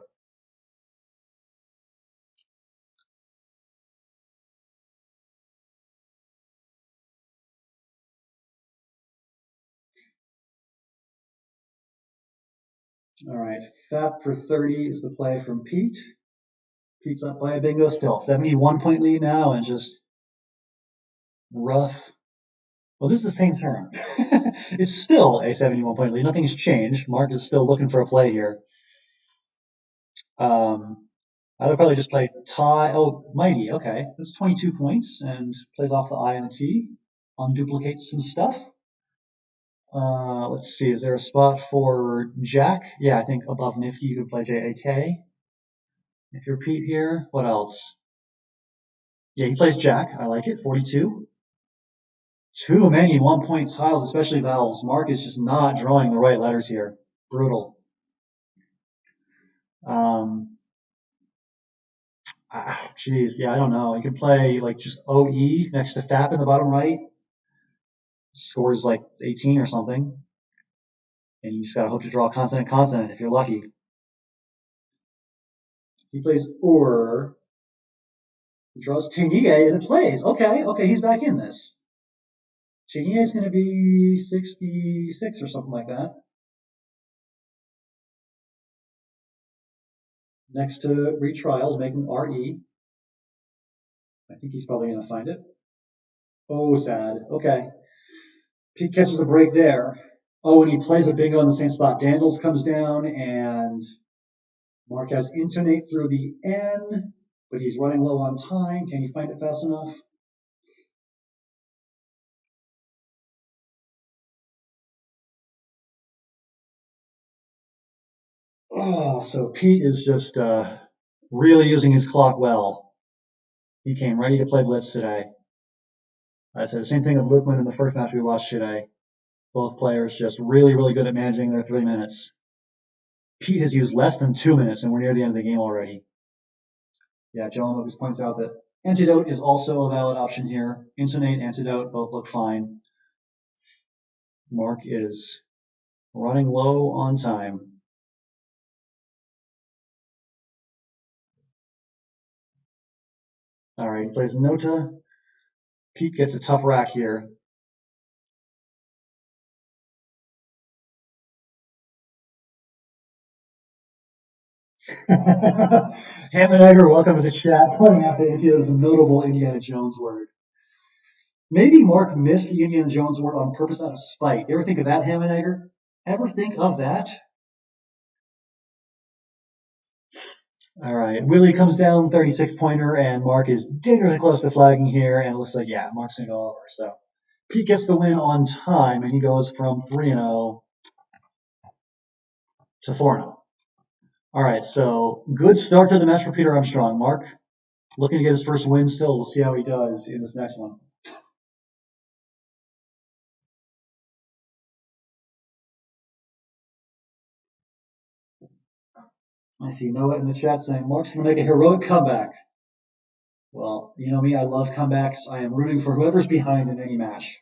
All right, FAP for 30 is the play from Pete. Pete's up by a bingo still. 71-point lead now, and just rough. Well, this is the same turn. It's still a 71-point lead. Nothing's changed. Mark is still looking for a play here. I would probably just play tie. Oh, Mighty. Okay, that's 22 points and plays off the I and the T. Unduplicates some stuff. Let's see. Is there a spot for Jack? Yeah, I think above Nifty you could play JAK. If you repeat here, what else? Yeah, he plays Jack. I like it. 42. Too many 1-point tiles, especially vowels. Mark is just not drawing the right letters here. Brutal. Geez, yeah, I don't know. You could play like just OE next to FAP in the bottom right. Scores like 18 or something. And you just gotta hope to draw consonant consonant if you're lucky. He plays or. He draws Tenier and it plays. Okay, he's back in this. Tenier is gonna be 66 or something like that. Next to retrials, making RE. I think he's probably gonna find it. Oh, sad. Okay. Pete catches a break there. Oh, and he plays a bingo in the same spot. Daniels comes down and Mark has intonate through the N, but he's running low on time. Can you find it fast enough? Oh, so Pete is just really using his clock well. He came ready to play Blitz today. I said the same thing with Lukeman in the first match we watched today. Both players just really, really good at managing their 3 minutes. Pete has used less than 2 minutes, and we're near the end of the game already. Yeah, John Lucas points out that Antidote is also a valid option here. Intonate, Antidote, both look fine. Mark is running low on time. All right, he plays Nota. Pete gets a tough rack here. Ham and Egger, welcome to the chat. Pointing out that India is a notable Indiana Jones word. Maybe Mark missed the Indiana Jones word on purpose out of spite. You ever think of that, Ham and Egger? Ever think of that? All right, Willie comes down 36-pointer, and Mark is dangerously close to flagging here, and it looks like, yeah, Mark's going to go over. So Pete gets the win on time, and he goes from 3-0 to 4-0. All right, so good start to the match for Peter Armstrong. Mark looking to get his first win still. We'll see how he does in this next one. I see Noah in the chat saying Mark's going to make a heroic comeback. Well, you know me, I love comebacks. I am rooting for whoever's behind in any match.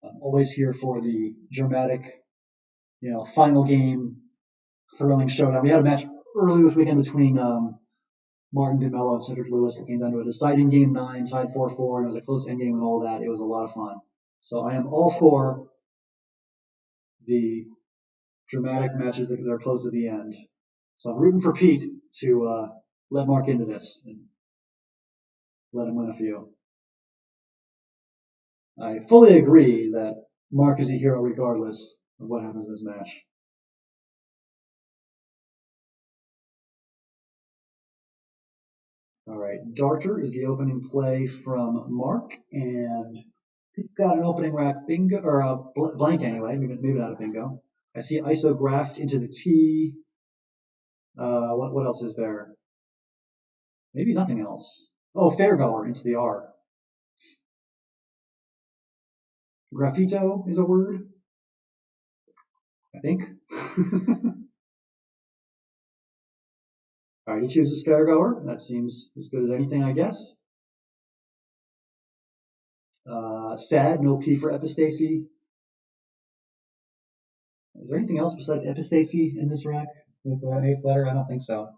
I'm always here for the dramatic, final game, thrilling showdown. We had a match early this weekend between Martin DeMello and Cedric Lewis. It came down to a deciding game 9, tied 4-4, and it was a close end game and all that. It was a lot of fun. So I am all for the dramatic matches that are close to the end. So I'm rooting for Pete to let Mark into this and let him win a few. I fully agree that Mark is a hero regardless of what happens in this match. All right, Darter is the opening play from Mark, and he's got an opening rack bingo, or a blank anyway, maybe not a bingo. I see isographed into the T. What else is there? Maybe nothing else. Oh, Fairgoer into the R. Graffito is a word, I think. All right, he chooses fairgoer. That seems as good as anything, I guess. Sad, no P for epistacy. Is there anything else besides epistacy in this rack with an eighth letter? I don't think so.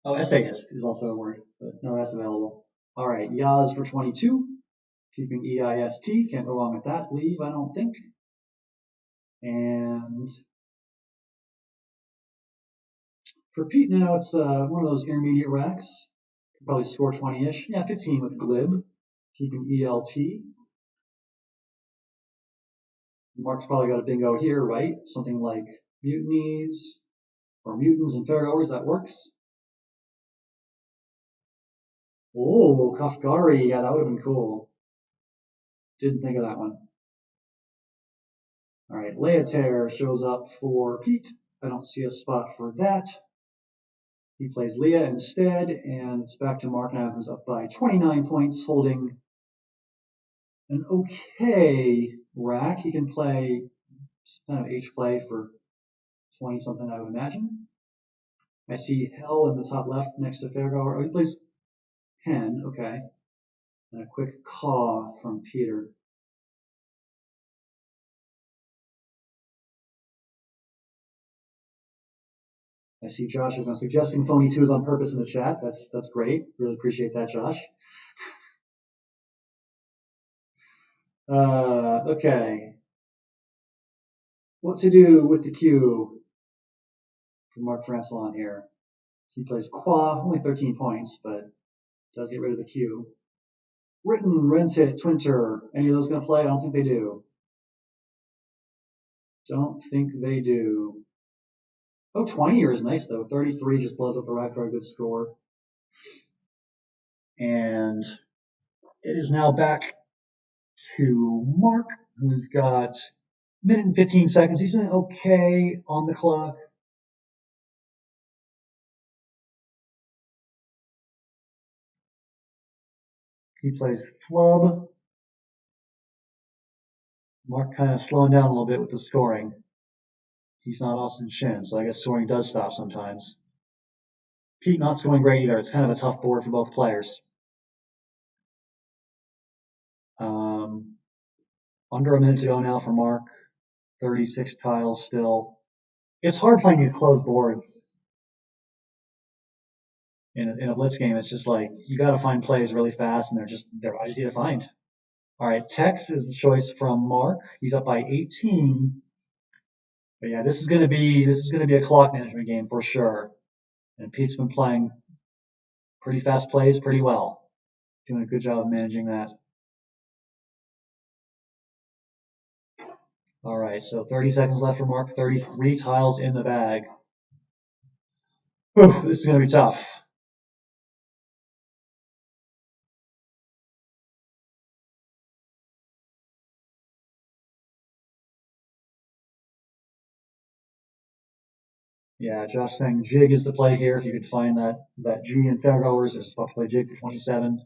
Oh, essayist is also a word, but no, that's available. All right, Yaz for 22. Keeping EIST, can't go wrong with that. Leave, I don't think. And for Pete now, it's one of those intermediate racks. Could probably score 20-ish. Yeah, 15 with glib. Keeping ELT. Mark's probably got a bingo here, right? Something like mutinies or mutants and fairgoers, that works. Oh, Kafgari, yeah, that would have been cool. Didn't think of that one. All right, Leotair shows up for Pete. I don't see a spot for that. He plays Leah instead, and it's back to Mark now, who's up by 29 points, holding an okay rack. He can play kind of H play for 20 something, I would imagine. I see Hell in the top left next to Fairgoer. Oh, he plays Pen, okay. And a quick caw from Peter. I see Josh is now suggesting phony twos on purpose in the chat. That's great. Really appreciate that, Josh. Okay. What to do with the Q from Mark Francillon here? He plays Qua, only 13 points, but does get rid of the Q. Written, Rent It, Twinter. Any of those going to play? I don't think they do. Don't think they do. Oh, 20 here is nice, though. 33 just blows up the rack for a good score. And it is now back to Mark, who's got a minute and 15 seconds. He's doing okay on the clock. He plays Flub. Mark kind of slowing down a little bit with the scoring. He's not Austin Shin, so I guess scoring does stop sometimes. Pete not scoring great either. It's kind of a tough board for both players. Under a minute to go now for Mark. 36 tiles still. It's hard playing these closed boards in a blitz game. It's just like you got to find plays really fast, and they're easy to find. All right, Tex is the choice from Mark. He's up by 18. But yeah, this is gonna be a clock management game for sure. And Pete's been playing pretty fast plays pretty well. Doing a good job of managing that. All right, so 30 seconds left for Mark. 33 tiles in the bag. Whew, this is gonna be tough. Yeah, Josh saying jig is the play here. If you could find that G in fairgoers, there's a spot to play jig for 27.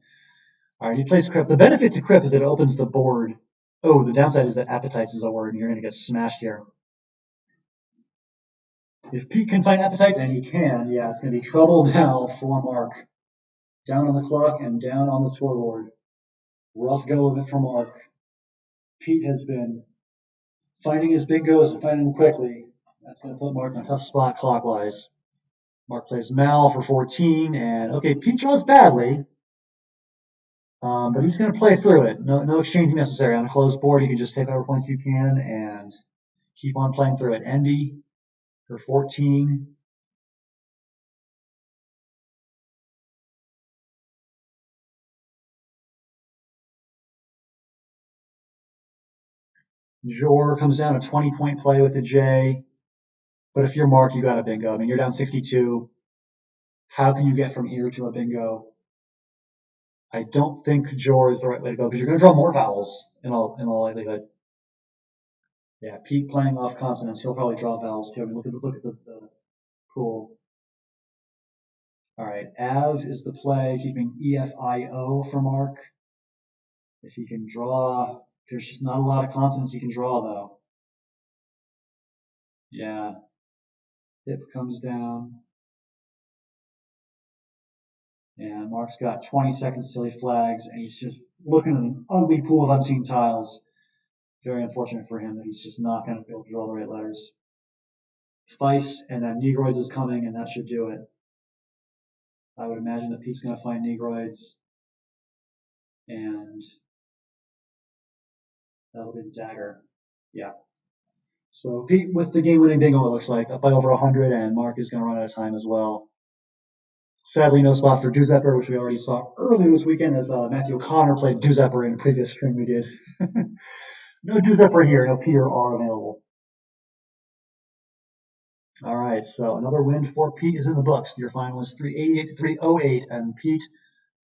All right, he plays Crip. The benefit to Crip is it opens the board. Oh, the downside is that appetites is a word, and you're going to get smashed here. If Pete can find appetites, and he can, yeah, it's going to be trouble now for Mark. Down on the clock and down on the scoreboard. Rough go of it for Mark. Pete has been finding his big goes and finding them quickly. That's going to put Mark in a tough spot clockwise. Mark plays Mal for 14, and okay, Pete draws badly, but he's going to play through it. No exchanging necessary. On a closed board, you can just take whatever points you can and keep on playing through it. Envy for 14. Jor comes down a 20-point play with the J. But if you're Mark, you got a bingo. I mean, you're down 62. How can you get from here to a bingo? I don't think Jor is the right way to go because you're going to draw more vowels in all likelihood. Yeah, Pete playing off consonants, he'll probably draw vowels too. I mean, look at the pool. All right, Av is the play, keeping EFIO for Mark. If he can draw, there's just not a lot of consonants he can draw, though. Yeah. Hip comes down. And Mark's got 20 seconds till he flags, and he's just looking at an ugly pool of unseen tiles. Very unfortunate for him that he's just not going to be able to draw the right letters. Feist, and then Negroids is coming, and that should do it. I would imagine that Pete's going to find Negroids, and that'll be the dagger. Yeah. So Pete with the game-winning bingo, it looks like, up by over 100, and Mark is going to run out of time as well. Sadly, no spot for Duzepper, which we already saw earlier this weekend as Matthew O'Connor played Duzepper in a previous stream we did. No Duzepper here, no Peter R available. All right, so another win for Pete is in the books. Your final was 388 to 308, and Pete,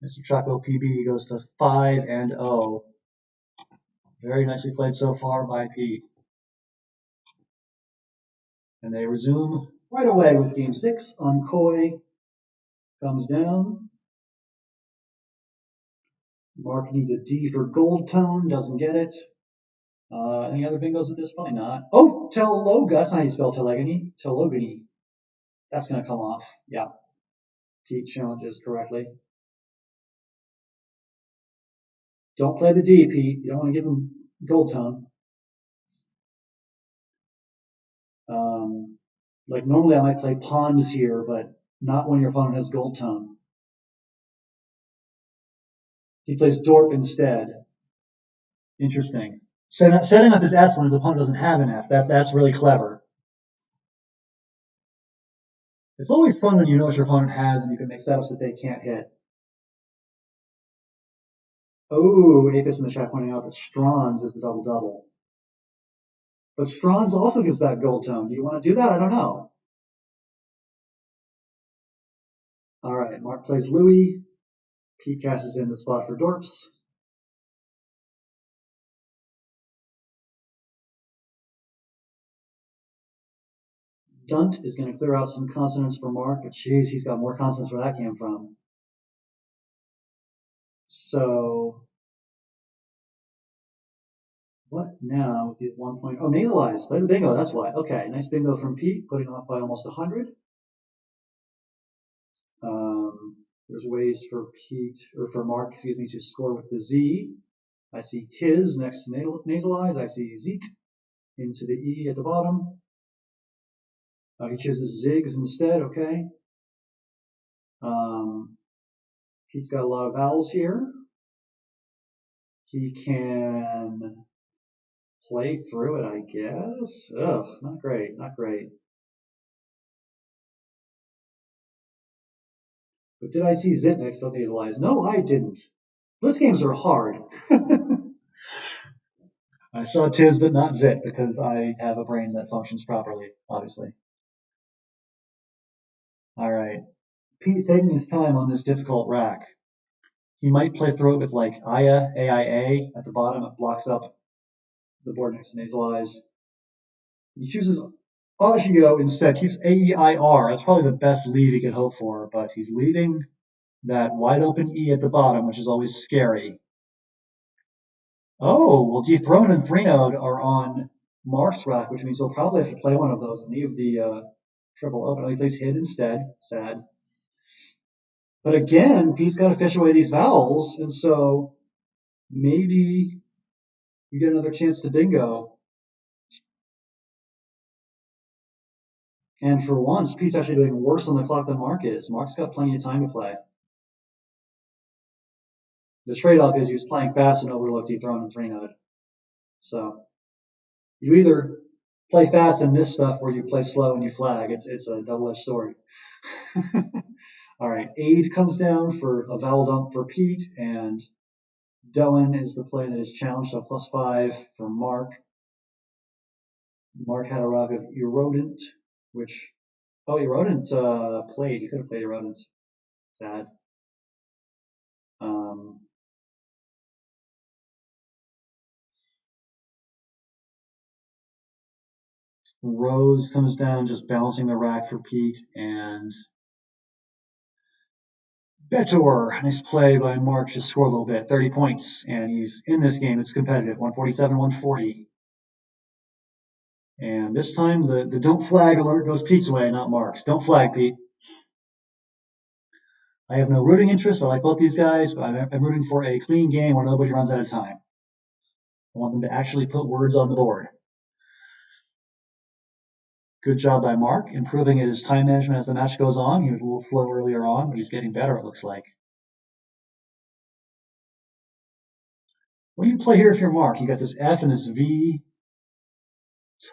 Mr. Choco PB, goes to 5-0. Very nicely played so far by Pete. And they resume right away with game 6. Unkoi comes down. Mark needs a D for gold tone, doesn't get it. Any other bingos at this point? Not. Oh, Teloga. That's not how you spell Telegany. Telogany. That's going to come off. Yeah. Pete challenges correctly. Don't play the D, Pete. You don't want to give him gold tone. Like normally I might play pawns here, but not when your opponent has gold tone. He plays Dorp instead. Interesting. Setting up his S when his opponent doesn't have an S. That's really clever. It's always fun when you know what your opponent has and you can make setups that they can't hit. Oh, Athos in the chat pointing out that Strons is the double-double. But Strons also gives back gold tone. Do you want to do that? I don't know. All right, Mark plays Louis. Pete cashes in the spot for Dorps. Dunt is going to clear out some consonants for Mark, but jeez, he's got more consonants where that came from. So, what now with these 1 point? Oh, nasalize. Play the bingo, that's why. Okay, nice bingo from Pete, putting him up by almost 100. There's ways for Pete, or for Mark, excuse me, to score with the Z. I see Tiz next to nasalize. I see Zeet into the E at the bottom. He chooses Zigs instead, okay. Pete's got a lot of vowels here. He can play through it, I guess. Ugh, not great, not great. But did I see Zit next to nasalize? No, I didn't. Blitz games are hard. I saw Tiz, but not Zit, because I have a brain that functions properly, obviously. All right. Pete taking his time on this difficult rack. He might play through it with like Aya, AIA at the bottom. It blocks up the board next to nasalize. He chooses Agio instead. Keeps AEIR. That's probably the best lead he could hope for, but he's leaving that wide open E at the bottom, which is always scary. Oh, well, Dethrone and Threenode are on Mark's rack, which means he'll probably have to play one of those and leave the triple open. He plays Hid instead. Sad. But again, Pete's got to fish away these vowels, and so maybe you get another chance to bingo. And for once, Pete's actually doing worse on the clock than Mark is. Mark's got plenty of time to play. The trade-off is he was playing fast and overlooked Dethrone and Threenode. So you either play fast and miss stuff, or you play slow and you flag. It's a double-edged sword. All right, Aid comes down for a vowel dump for Pete, and Doan is the play that is challenged, so +5 for Mark. Mark had a rock of Erodent, which, oh, Erodent played. He could have played Erodent. Sad. Rose comes down, just balancing the rack for Pete, and Betor, nice play by Mark, just score a little bit, 30 points, and he's in this game. It's competitive, 147, 140. And this time the don't flag alert goes Pete's way, not Mark's. Don't flag, Pete. I have no rooting interest. I like both these guys, but I'm rooting for a clean game where nobody runs out of time. I want them to actually put words on the board. Good job by Mark, improving his time management as the match goes on. He was a little slow earlier on, but he's getting better, it looks like. What do you play here if you're Mark? You got this F and this V.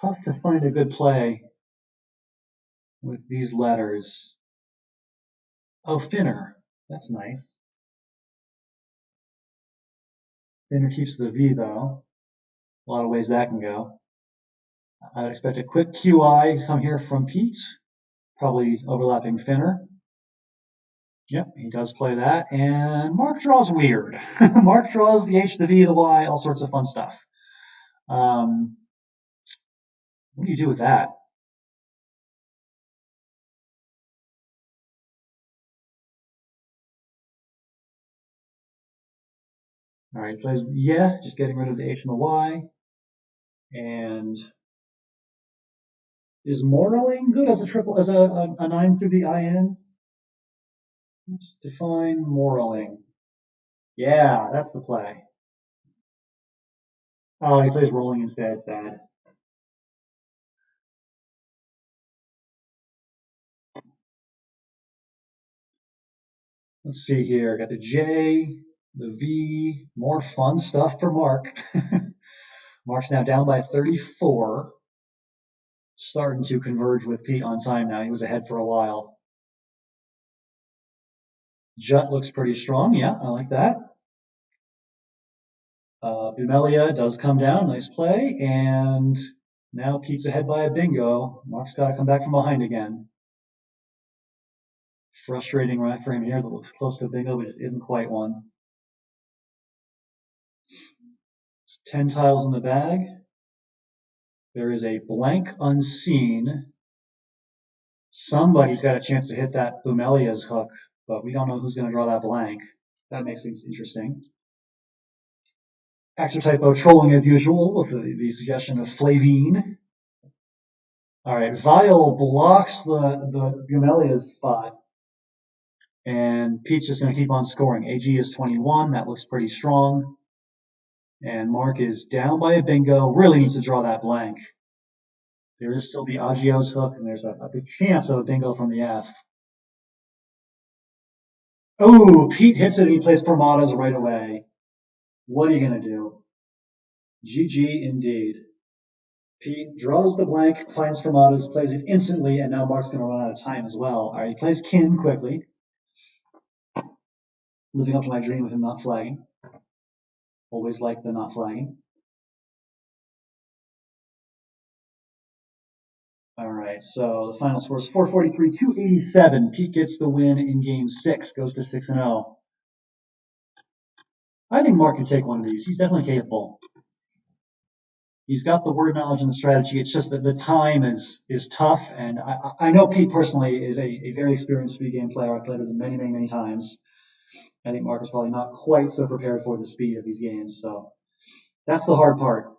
Tough to find a good play with these letters. Oh, thinner. That's nice. Thinner keeps the V, though. A lot of ways that can go. I'd expect a quick QI come here from Pete. Probably overlapping thinner. Yep, he does play that. And Mark draws weird. Mark draws the H, the V, the Y, all sorts of fun stuff. What do you do with that? All right, plays yeah, just getting rid of the H and the Y. And is moraling good as a triple, as a 9 through the IN? Let's define moraling. Yeah, that's the play. Oh, he plays rolling instead. Sad. Let's see here. Got the J, the V, more fun stuff for Mark. Mark's now down by 34. Starting to converge with Pete on time now. He was ahead for a while. Jut looks pretty strong. Yeah, I like that. Bumelia does come down. Nice play. And now Pete's ahead by a bingo. Mark's got to come back from behind again. Frustrating rack for him here that looks close to a bingo, but it isn't quite one. It's 10 tiles in the bag. There is a blank unseen. Somebody's got a chance to hit that Bumelia's hook, but we don't know who's going to draw that blank. That makes things interesting. Extra typo trolling as usual with the suggestion of Flavine. All right, Vile blocks the Bumelia's spot, and Pete's just going to keep on scoring. AG is 21. That looks pretty strong. And Mark is down by a bingo. Really needs to draw that blank. There is still the Agios hook, and there's a big chance of a bingo from the F. Oh, Pete hits it and he plays Permatas right away. What are you going to do? GG indeed. Pete draws the blank, finds Permatas, plays it instantly, and now Mark's going to run out of time as well. All right, he plays Kin quickly. Living up to my dream of him not flagging. Always like the not flagging. All right, so the final score is 443-287. Pete gets the win in game 6, goes to 6-0. I think Mark can take one of these. He's definitely capable. He's got the word knowledge and the strategy. It's just that the time is tough. And I know Pete personally is a very experienced speed game player. I've played with him many, many, many times. I think Mark is probably not quite so prepared for the speed of these games. So that's the hard part.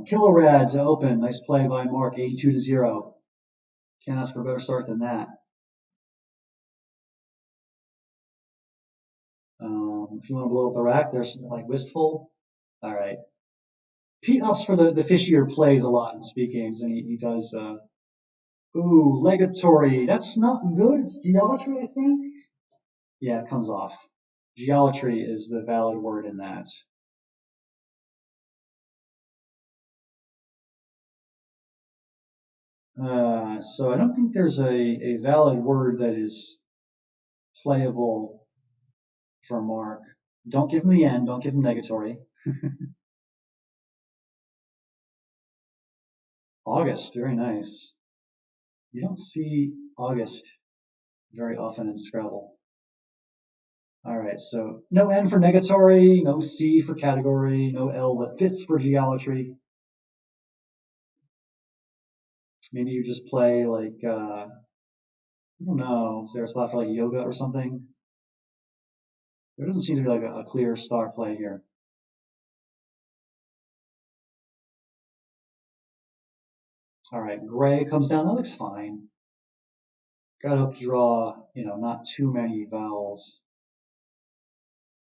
Killer Rads open. Nice play by Mark, 82-0. Can't ask for a better start than that. If you want to blow up the rack, there's like Wistful. All right. Pete opts for the fishier plays a lot in speed games, and he does. Ooh, Legatory. That's not good. It's geometry, I think. Yeah, it comes off. Geometry is the valid word in that. So I don't think there's a valid word that is playable for Mark. Don't give him the N. Don't give him negatory. August, very nice. You don't see August very often in Scrabble. All right, so no N for negatory, no C for category, no L that fits for geometry. Maybe you just play like I don't know. Is there a spot for like yoga or something? There doesn't seem to be like a clear star play here. All right, gray comes down. That looks fine. Gotta hope to draw, not too many vowels.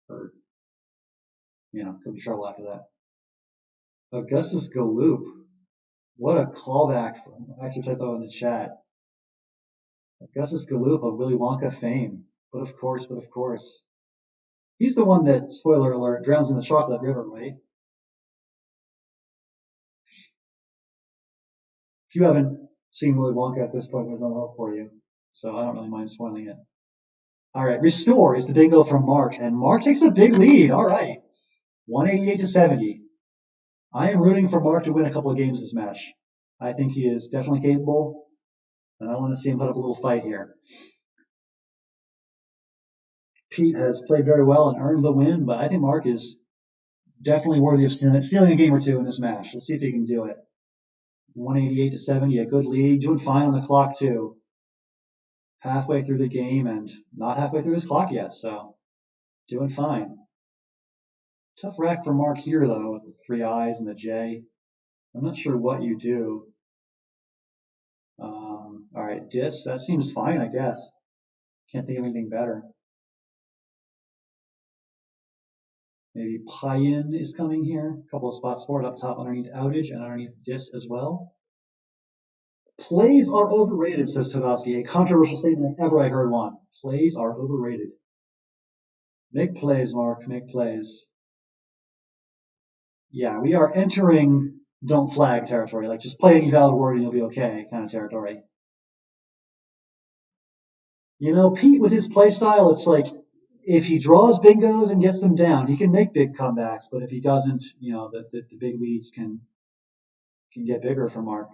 Or, could be trouble after that. Augustus Galoop. What a callback. I actually typed that in the chat. Augustus Galoop of Willy Wonka fame. But of course. He's the one that, spoiler alert, drowns in the chocolate river, right? If you haven't seen Willy Wonka at this point, there's no hope for you. So I don't really mind spoiling it. All right, restore is the bingo from Mark, and Mark takes a big lead. All right, 188 to 70. I am rooting for Mark to win a couple of games this match. I think he is definitely capable, and I want to see him put up a little fight here. Pete has played very well and earned the win, but I think Mark is definitely worthy of stealing a game or two in this match. Let's see if he can do it. 188 to 70, a good lead, doing fine on the clock too. Halfway through the game and not halfway through his clock yet, so doing fine. Tough rack for Mark here though, with the 3 I's and the J. I'm not sure what you do. All right, dis, that seems fine, I guess. Can't think of anything better. Maybe Payan is coming here. A couple of spots for it up top underneath outage and underneath dis as well. Plays are overrated, says Tavovsky. A controversial statement if ever I heard one. Plays are overrated. Make plays, Mark, make plays. Yeah, we are entering don't flag territory. Like, just play any valid word and you'll be okay kind of territory. Pete with his play style, it's like if he draws bingos and gets them down, he can make big comebacks. But if he doesn't, the big leads can get bigger for Mark.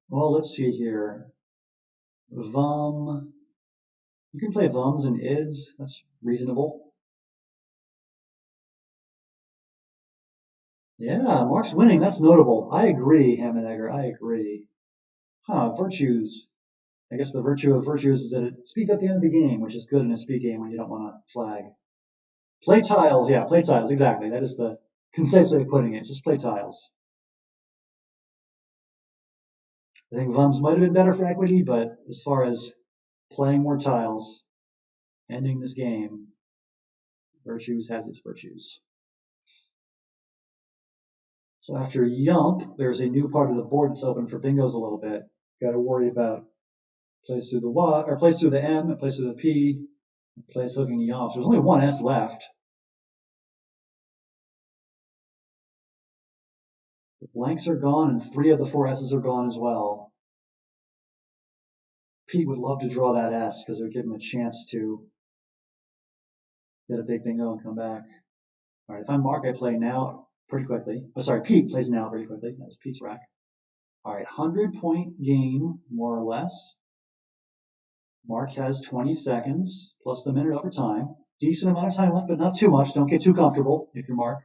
Well, let's see here. Vum. You can play Vums and Ids. That's reasonable. Yeah, Mark's winning. That's notable. I agree, Hammenegger. I agree. Virtues. I guess the virtue of virtues is that it speeds up the end of the game, which is good in a speed game when you don't want to flag. Play tiles. Yeah, play tiles. Exactly. That is the concise way of putting it. Just play tiles. I think Vums might have been better for equity, but as far as playing more tiles, ending this game, virtues has its virtues. So after Yump, there's a new part of the board that's open for bingos a little bit. Got to worry about plays through the Y, or plays through the M, and plays through the P, and plays hooking Yump. So there's only one S left. The blanks are gone, and 3 of the 4 S's are gone as well. Pete would love to draw that S because it would give him a chance to get a big bingo and come back. All right, if I'm Mark, I play now pretty quickly. Oh, sorry, Pete plays now pretty quickly. That was Pete's rack. All right, 100-point game, more or less. Mark has 20 seconds, plus the minute overtime. Decent amount of time left, but not too much. Don't get too comfortable if you're Mark.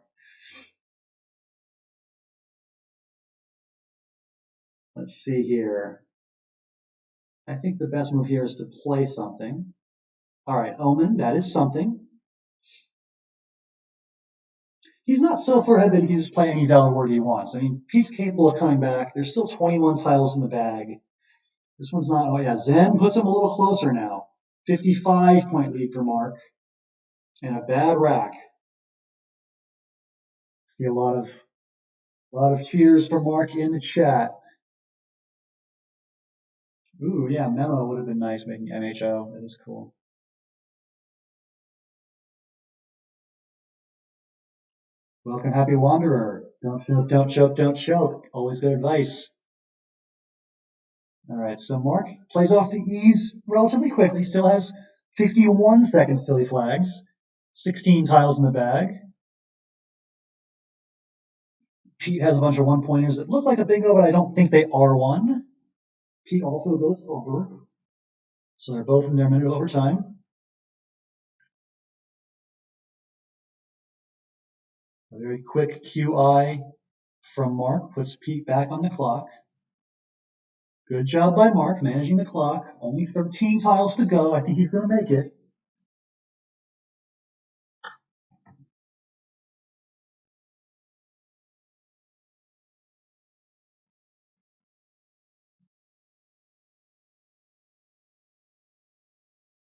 Let's see here. I think the best move here is to play something. All right, Omen, that is something. He's not so far ahead that he can just play any valid word he wants. I mean, Pete's capable of coming back. There's still 21 tiles in the bag. This one's not. Oh yeah, Zen puts him a little closer now. 55-point lead for Mark, and a bad rack. See a lot of cheers for Mark in the chat. Ooh, yeah, Memo would have been nice making MHO. That is cool. Welcome, Happy Wanderer. Don't choke, don't choke, don't choke. Always good advice. All right, so Mark plays off the E's relatively quickly. Still has 51 seconds till he flags. 16 tiles in the bag. Pete has a bunch of one-pointers that look like a bingo, but I don't think they are one. Pete also goes over. So they're both in their minute of overtime. A very quick QI from Mark puts Pete back on the clock. Good job by Mark managing the clock. Only 13 tiles to go. I think he's going to make it.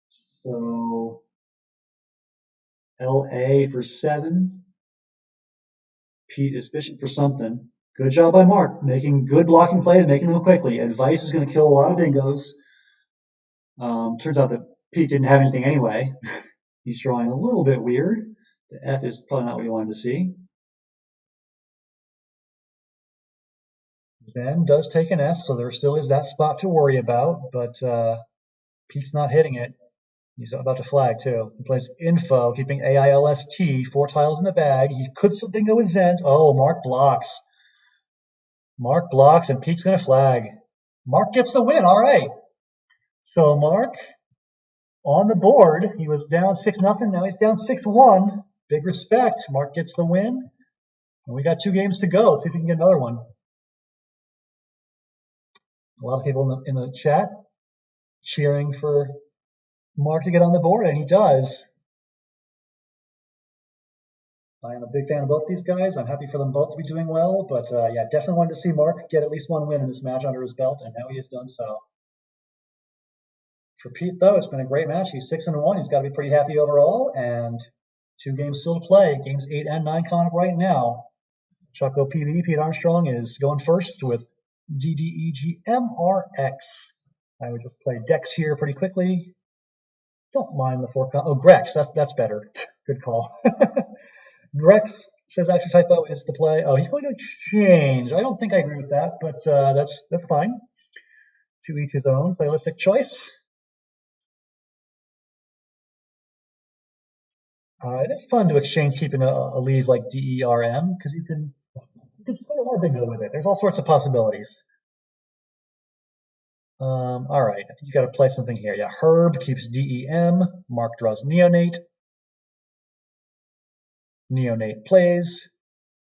So LA for 7. Pete is fishing for something. Good job by Mark, making good blocking plays, making them quickly. Advice is going to kill a lot of bingos. Turns out that Pete didn't have anything anyway. He's drawing a little bit weird. The F is probably not what you wanted to see. Zen does take an S, so there still is that spot to worry about, but Pete's not hitting it. He's about to flag too. He plays info, keeping AILST, 4 tiles in the bag. He could bingo with Zen's. Oh, Mark blocks. Mark blocks, and Pete's going to flag. Mark gets the win. All right. So Mark on the board. He was down 6-0. Now he's down 6-1. Big respect. Mark gets the win. And we got 2 games to go. See if we can get another one. A lot of people in the chat cheering for Mark to get on the board, and he does. I am a big fan of both these guys. I'm happy for them both to be doing well, but yeah, definitely wanted to see Mark get at least 1 win in this match under his belt, and now he has done so. For Pete, though, it's been a great match. He's 6-1. He's got to be pretty happy overall, and 2 games still to play. Games 8 and 9 coming up right now. Choco PB, Pete Armstrong, is going first with DDEGMRX. I would just play Dex here pretty quickly. Don't mind the 4. Oh, Grex. That's better. Good call. Grex says actually typo is the play. Oh, he's going to exchange. I don't think I agree with that, but that's fine. To each his own. Stylistic choice. It is fun to exchange keeping a lead like DERM because you can play more bingo with it. There's all sorts of possibilities. All right, I think you got to play something here. Yeah, Herb keeps DEM. Mark draws Neonate. Neonate plays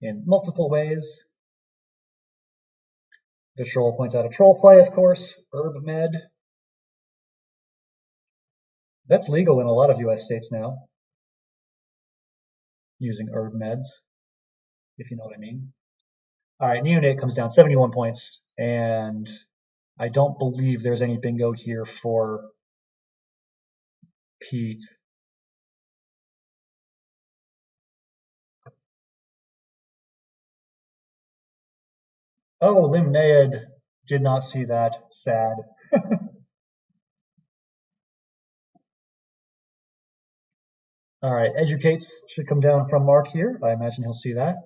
in multiple ways. The troll points out a troll play, of course. Herb Med. That's legal in a lot of U.S. states now. Using Herb Meds, if you know what I mean. All right, Neonate comes down 71 points, and I don't believe there's any bingo here for Pete. Oh, Limnaid did not see that. Sad. All right, Educates should come down from Mark here. I imagine he'll see that.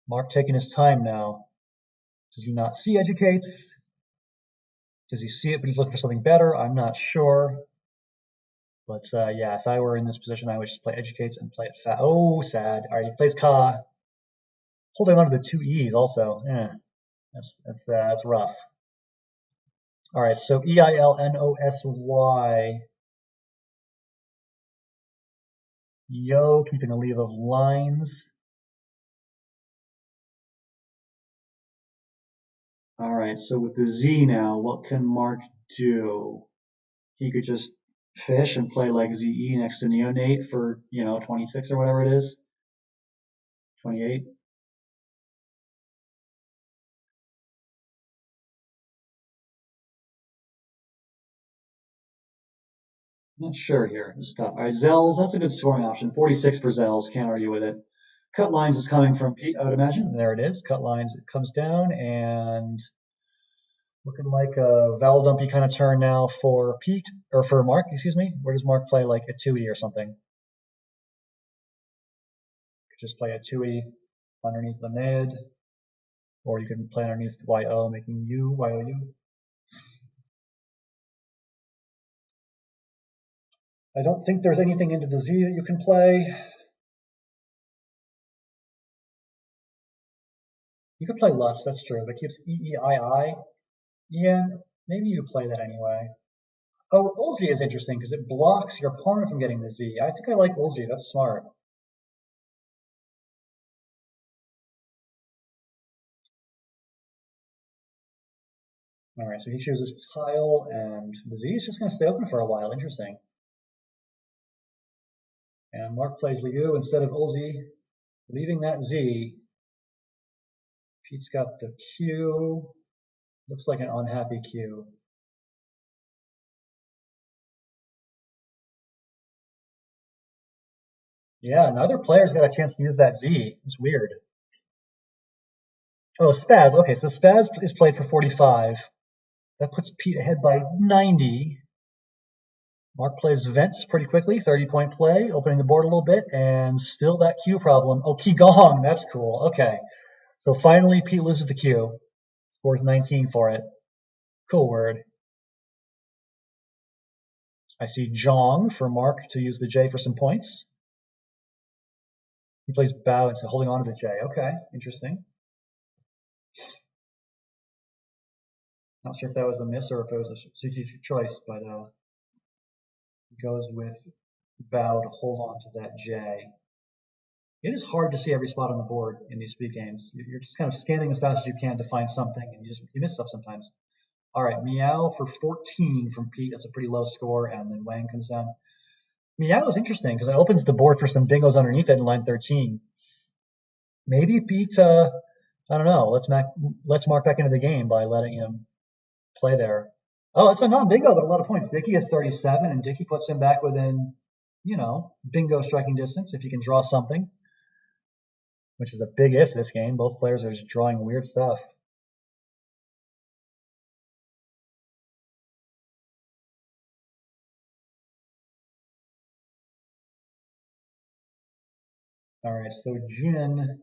Mark taking his time now. Does he not see Educates? Does he see it, but he's looking for something better? I'm not sure. But yeah, if I were in this position, I would just play Educates and play it fast. Oh, sad. All right, he plays Ka. Holding on to the 2 E's also. That's rough. All right, so EILNOSY. Yo, keeping a leave of lines. All right, so with the Z now, what can Mark do? He could just fish and play like ZE next to Neonate for, 26 or whatever it is. 28. Not sure here. It's tough. All right, Zells, that's a good scoring option. 46 for Zells. Can't argue with it. Cut lines is coming from Pete, I would imagine. There it is. Cut lines. It comes down and looking like a Val Dumpy kind of turn now for Pete, or for Mark, excuse me. Where does Mark play like a 2E or something? Just play a 2E underneath the mid. Or you can play underneath YO, making YOU. I don't think there's anything into the Z that you can play. You could play Lust, that's true, but it keeps EEII. Yeah, maybe you play that anyway. Oh, Ulzi is interesting because it blocks your opponent from getting the Z. I think I like Ulzi. That's smart. All right, so he chooses tile, and the Z is just going to stay open for a while. Interesting. And Mark plays Liu instead of Ulzi, leaving that Z. Pete's got the Q. Looks like an unhappy Q. Yeah, neither player's got a chance to use that Z. It's weird. Oh, Spaz. Okay, so Spaz is played for 45. That puts Pete ahead by 90. Mark plays Vents pretty quickly, 30-point play, opening the board a little bit, and still that Q problem. Oh, Qigong, that's cool. Okay, so finally Pete loses the Q. Scores 19 for it. Cool word. I see Jong for Mark to use the J for some points. He plays Bow instead of holding on to the J. Okay, interesting. Not sure if that was a miss or if it was a strategic choice, but goes with Bow to hold on to that J. It is hard to see every spot on the board in these speed games. You're just kind of scanning as fast as you can to find something, and you miss stuff sometimes. All right, Meow for 14 from Pete. That's a pretty low score, and then Wang comes down. Meow is interesting because it opens the board for some bingos underneath it in line 13. Maybe Pete, I don't know, let's Mark back into the game by letting him play there. Oh, it's a non-bingo, but a lot of points. Dickey has 37, and Dickey puts him back within, bingo striking distance if you can draw something, which is a big if this game. Both players are just drawing weird stuff. All right, so Jin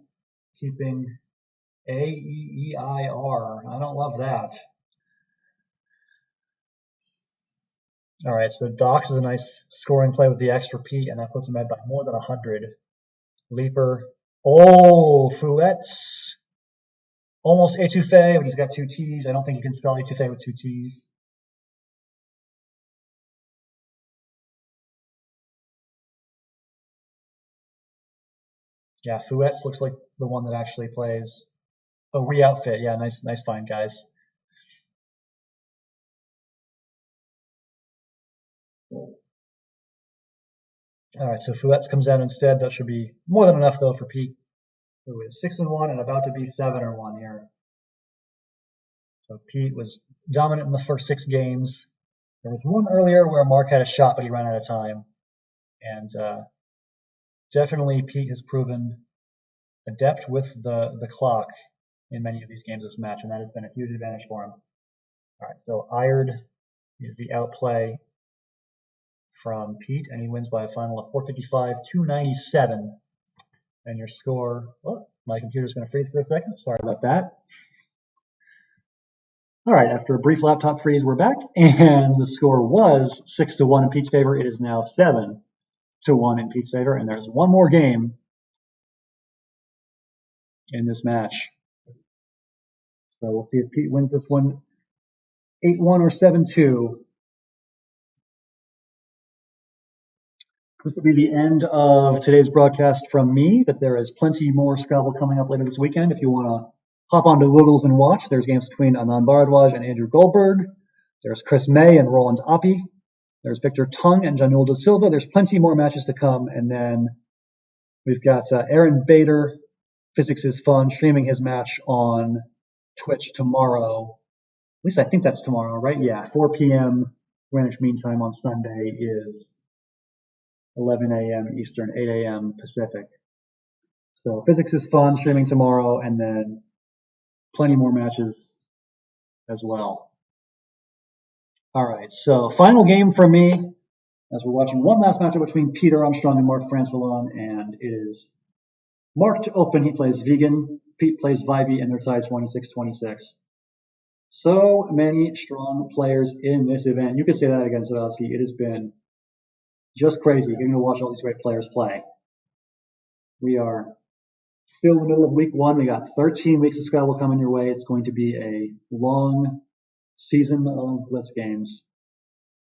keeping A-E-E-I-R. I don't love that. All right, so Dox is a nice scoring play with the extra Pete, and that puts him ahead by more than 100. Leaper. Oh, Fouette's almost étouffé, but he's got two T's. I don't think you can spell étouffé with two T's. Yeah, Fouette's looks like the one that actually plays. Oh, re-outfit. Yeah, nice find, guys. All right, so Fouette's comes out instead. That should be more than enough, though, for Pete, who is 6-1 and about to be 7-1 here. So Pete was dominant in the first 6 games. There was one earlier where Mark had a shot, but he ran out of time. And definitely Pete has proven adept with the clock in many of these games this match, and that has been a huge advantage for him. All right, so Ired is the outplay from Pete, and he wins by a final of 455-297. And your score, oh, my computer's going to freeze for a second. Sorry about that. All right, after a brief laptop freeze, we're back, and the score was 6-1 in Pete's favor. It is now 7-1 in Pete's favor, and there's one more game in this match. So we'll see if Pete wins this one 8-1 or 7-2. This will be the end of today's broadcast from me, but there is plenty more Scrabble coming up later this weekend. If you want to hop onto Wiggles and watch, there's games between Anand Bharadwaj and Andrew Goldberg. There's Chris May and Roland Oppie. There's Victor Tung and Janul da Silva. There's plenty more matches to come. And then we've got Aaron Bader, Physics is Fun, streaming his match on Twitch tomorrow. At least I think that's tomorrow, right? Yeah, 4 p.m. Greenwich Mean Time on Sunday is 11 a.m. Eastern, 8 a.m. Pacific. So Physics is Fun, streaming tomorrow, and then plenty more matches as well. All right, so final game from me as we're watching one last matchup between Peter Armstrong and Mark Francillon, and it is Mark to open. He plays Vegan, Pete plays Vibey, and they're tied 26-26. So many strong players in this event. You could say that again, Sadowski. It has been just crazy getting to watch all these great players play. We are still in the middle of week 1. We got 13 weeks of Scrabble coming your way. It's going to be a long season of Blitz games.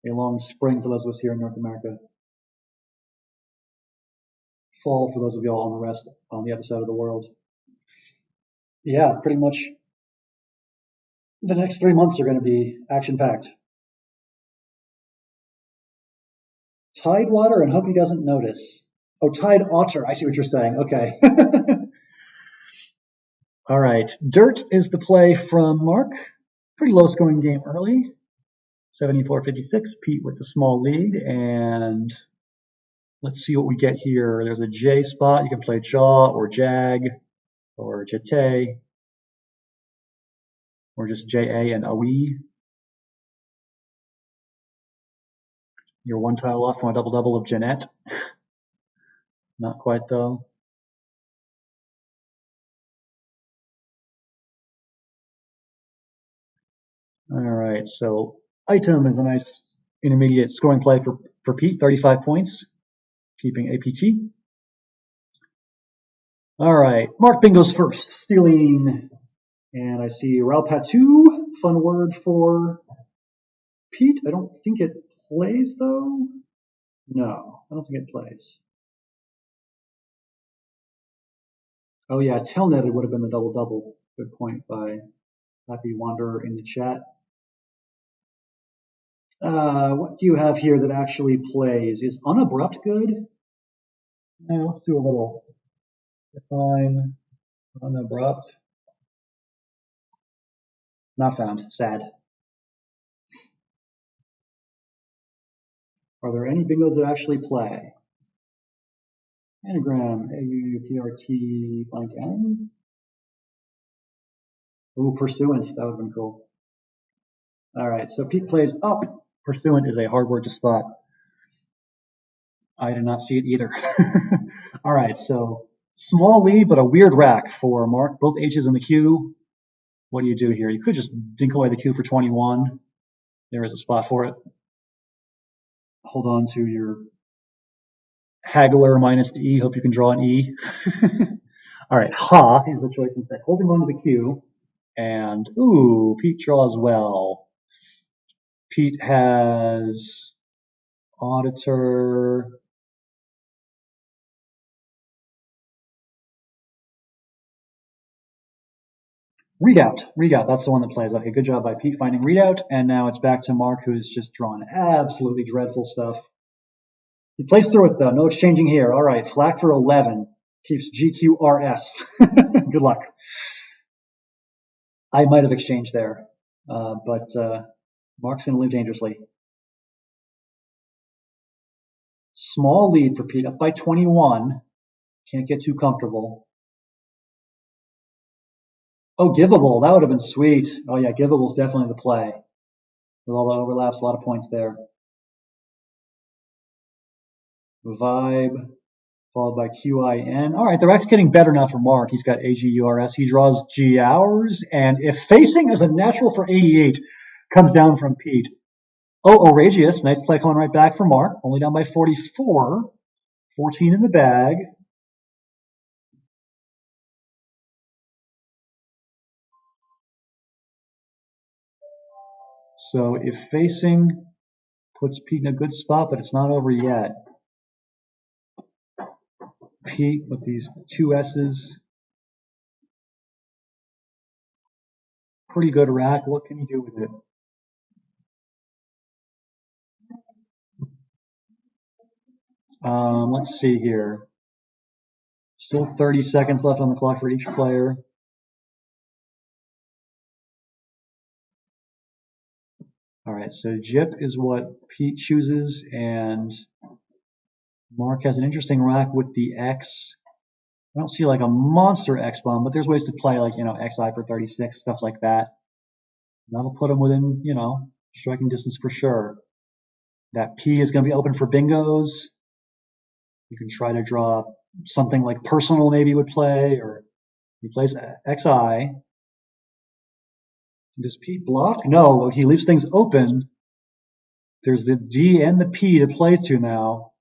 A long spring for those of us here in North America. Fall for those of y'all on the other side of the world. Yeah, pretty much the next 3 months are going to be action-packed. Tidewater and hope he doesn't notice. Oh, Tide Otter. I see what you're saying. Okay. All right. Dirt is the play from Mark. Pretty low-scoring game early. 74-56. Pete with the small lead. And let's see what we get here. There's a J spot. You can play Jaw or Jag or Jete or just JA and Awi. You're one tile off from a double-double of Jeanette. Not quite, though. All right, so Item is a nice intermediate scoring play for Pete, 35 points, keeping APT. All right, Mark Bingo's first, stealing, and I see Ralpatu, fun word for Pete. I don't think it plays, though. No, I don't think it plays. Oh, yeah, Telnet would have been the double-double. Good point by Happy Wanderer in the chat. What do you have here that actually plays? Is Unabrupt good? Yeah, let's do a little define Unabrupt. Not found. Sad. Are there any bingos that actually play? Anagram, AUPRT blank N. Ooh, Pursuant. That would have been cool. All right, so Pete plays up. Pursuant is a hard word to spot. I did not see it either. All right, so small lead, but a weird rack for Mark. Both H's in the queue. What do you do here? You could just dink away the queue for 21. There is a spot for it. Hold on to your haggler minus the E. Hope you can draw an E. All right, Ha is the choice instead. Holding on to the queue. And, ooh, Pete draws well. Pete has Auditor. Readout, that's the one that plays. Okay, good job by Pete finding Readout, and now it's back to Mark, who has just drawn absolutely dreadful stuff. He plays through it, though. No exchanging here. All right, Flack for 11. Keeps GQRS. Good luck. I might have exchanged there, but Mark's going to live dangerously. Small lead for Pete, up by 21. Can't get too comfortable. Oh, Giveable. That would have been sweet. Oh, yeah, Giveable's definitely the play. With all the overlaps, a lot of points there. Vibe, followed by QIN. All right, the rack's getting better now for Mark. He's got AGURS. He draws G hours. And if facing as a natural for 88 comes down from Pete. Oh, Orageous. Nice play coming right back for Mark. Only down by 44. 14 in the bag. So if facing puts Pete in a good spot, but it's not over yet. Pete with these two S's. Pretty good rack. What can he do with it? Let's see here. Still 30 seconds left on the clock for each player. All right, so Jip is what Pete chooses, and Mark has an interesting rack with the X. I don't see like a monster X bomb, but there's ways to play like, XI for 36, stuff like that. That'll put him within, striking distance for sure. That P is going to be open for bingos. You can try to draw something like Personal maybe would play, or he plays XI. Does Pete block? No, he leaves things open. There's the D and the P to play to now.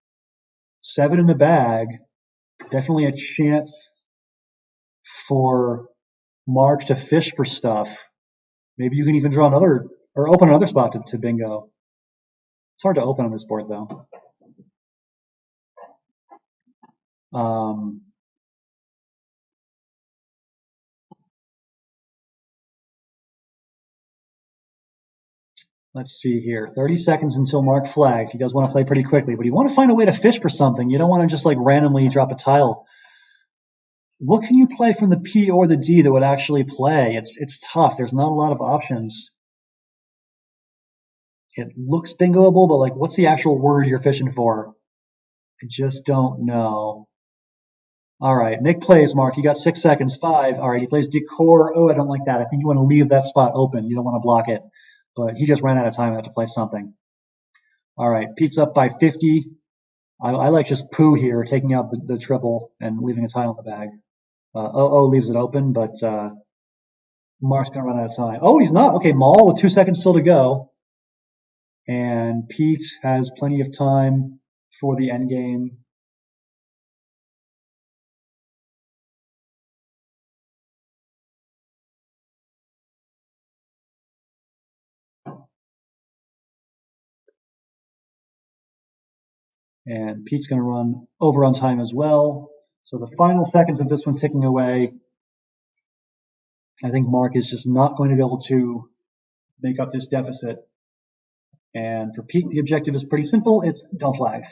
7 in the bag. Definitely a chance for Mark to fish for stuff. Maybe you can even draw another, or open another spot to bingo. It's hard to open on this board, though. Let's see here. 30 seconds until Mark flags. He does want to play pretty quickly, but you want to find a way to fish for something. You don't want to just like randomly drop a tile. What can you play from the P or the D that would actually play? It's tough. There's not a lot of options. It looks bingoable, but like, what's the actual word you're fishing for? I just don't know. All right, Nick plays, Mark. You got 6 seconds. 5. All right, he plays decor. Oh, I don't like that. I think you want to leave that spot open. You don't want to block it. But he just ran out of time. I have to play something. All right, Pete's up by 50. I like just poo here, taking out the triple and leaving a tile in the bag. Leaves it open, but Mark's going to run out of time. Oh, he's not. Okay, Maul with 2 seconds still to go. And Pete has plenty of time for the end game. And Pete's going to run over on time as well. So the final seconds of this one ticking away. I think Mark is just not going to be able to make up this deficit. And for Pete, the objective is pretty simple. It's don't flag.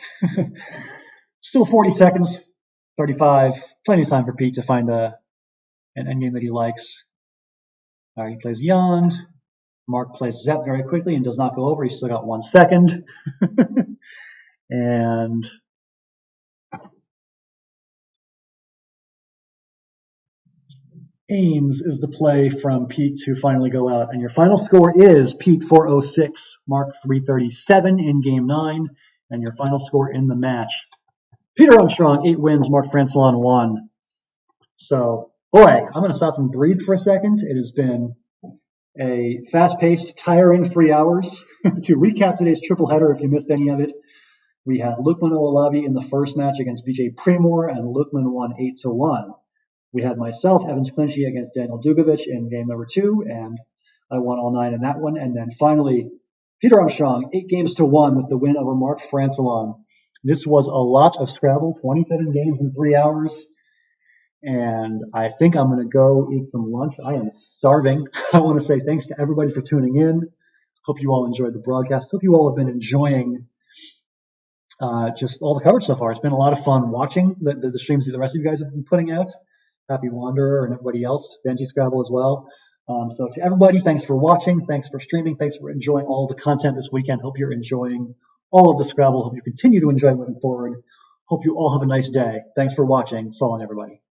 Still 40 seconds, 35. Plenty of time for Pete to find an endgame that he likes. All right, he plays Yond. Mark plays Zep very quickly and does not go over. He's still got 1 second. And Ames is the play from Pete to finally go out. And your final score is Pete 406, Mark 337 in game 9. And your final score in the match. Peter Armstrong, 8 wins, Mark Francillon 1. So, boy, I'm going to stop and breathe for a second. It has been a fast-paced, tiring 3 hours. To recap today's triple header, if you missed any of it, we had Lukeman Olowabi in the first match against BJ Premore, and Lukeman won 8-1. We had myself, Evans Clinchy, against Daniel Dugovic in game number 2, and I won all 9 in that one. And then finally, Peter Armstrong, 8-1 with the win over Mark Francillon. This was a lot of Scrabble, 27 games in 3 hours. And I think I'm going to go eat some lunch. I am starving. I want to say thanks to everybody for tuning in. Hope you all enjoyed the broadcast. Hope you all have been enjoying just all the coverage so far. It's been a lot of fun watching the streams that the rest of you guys have been putting out. Happy Wanderer and everybody else, Benji Scrabble as well. So to everybody, thanks for watching. Thanks for streaming. Thanks for enjoying all the content this weekend. Hope you're enjoying all of the Scrabble. Hope you continue to enjoy moving forward. Hope you all have a nice day. Thanks for watching. So long, everybody.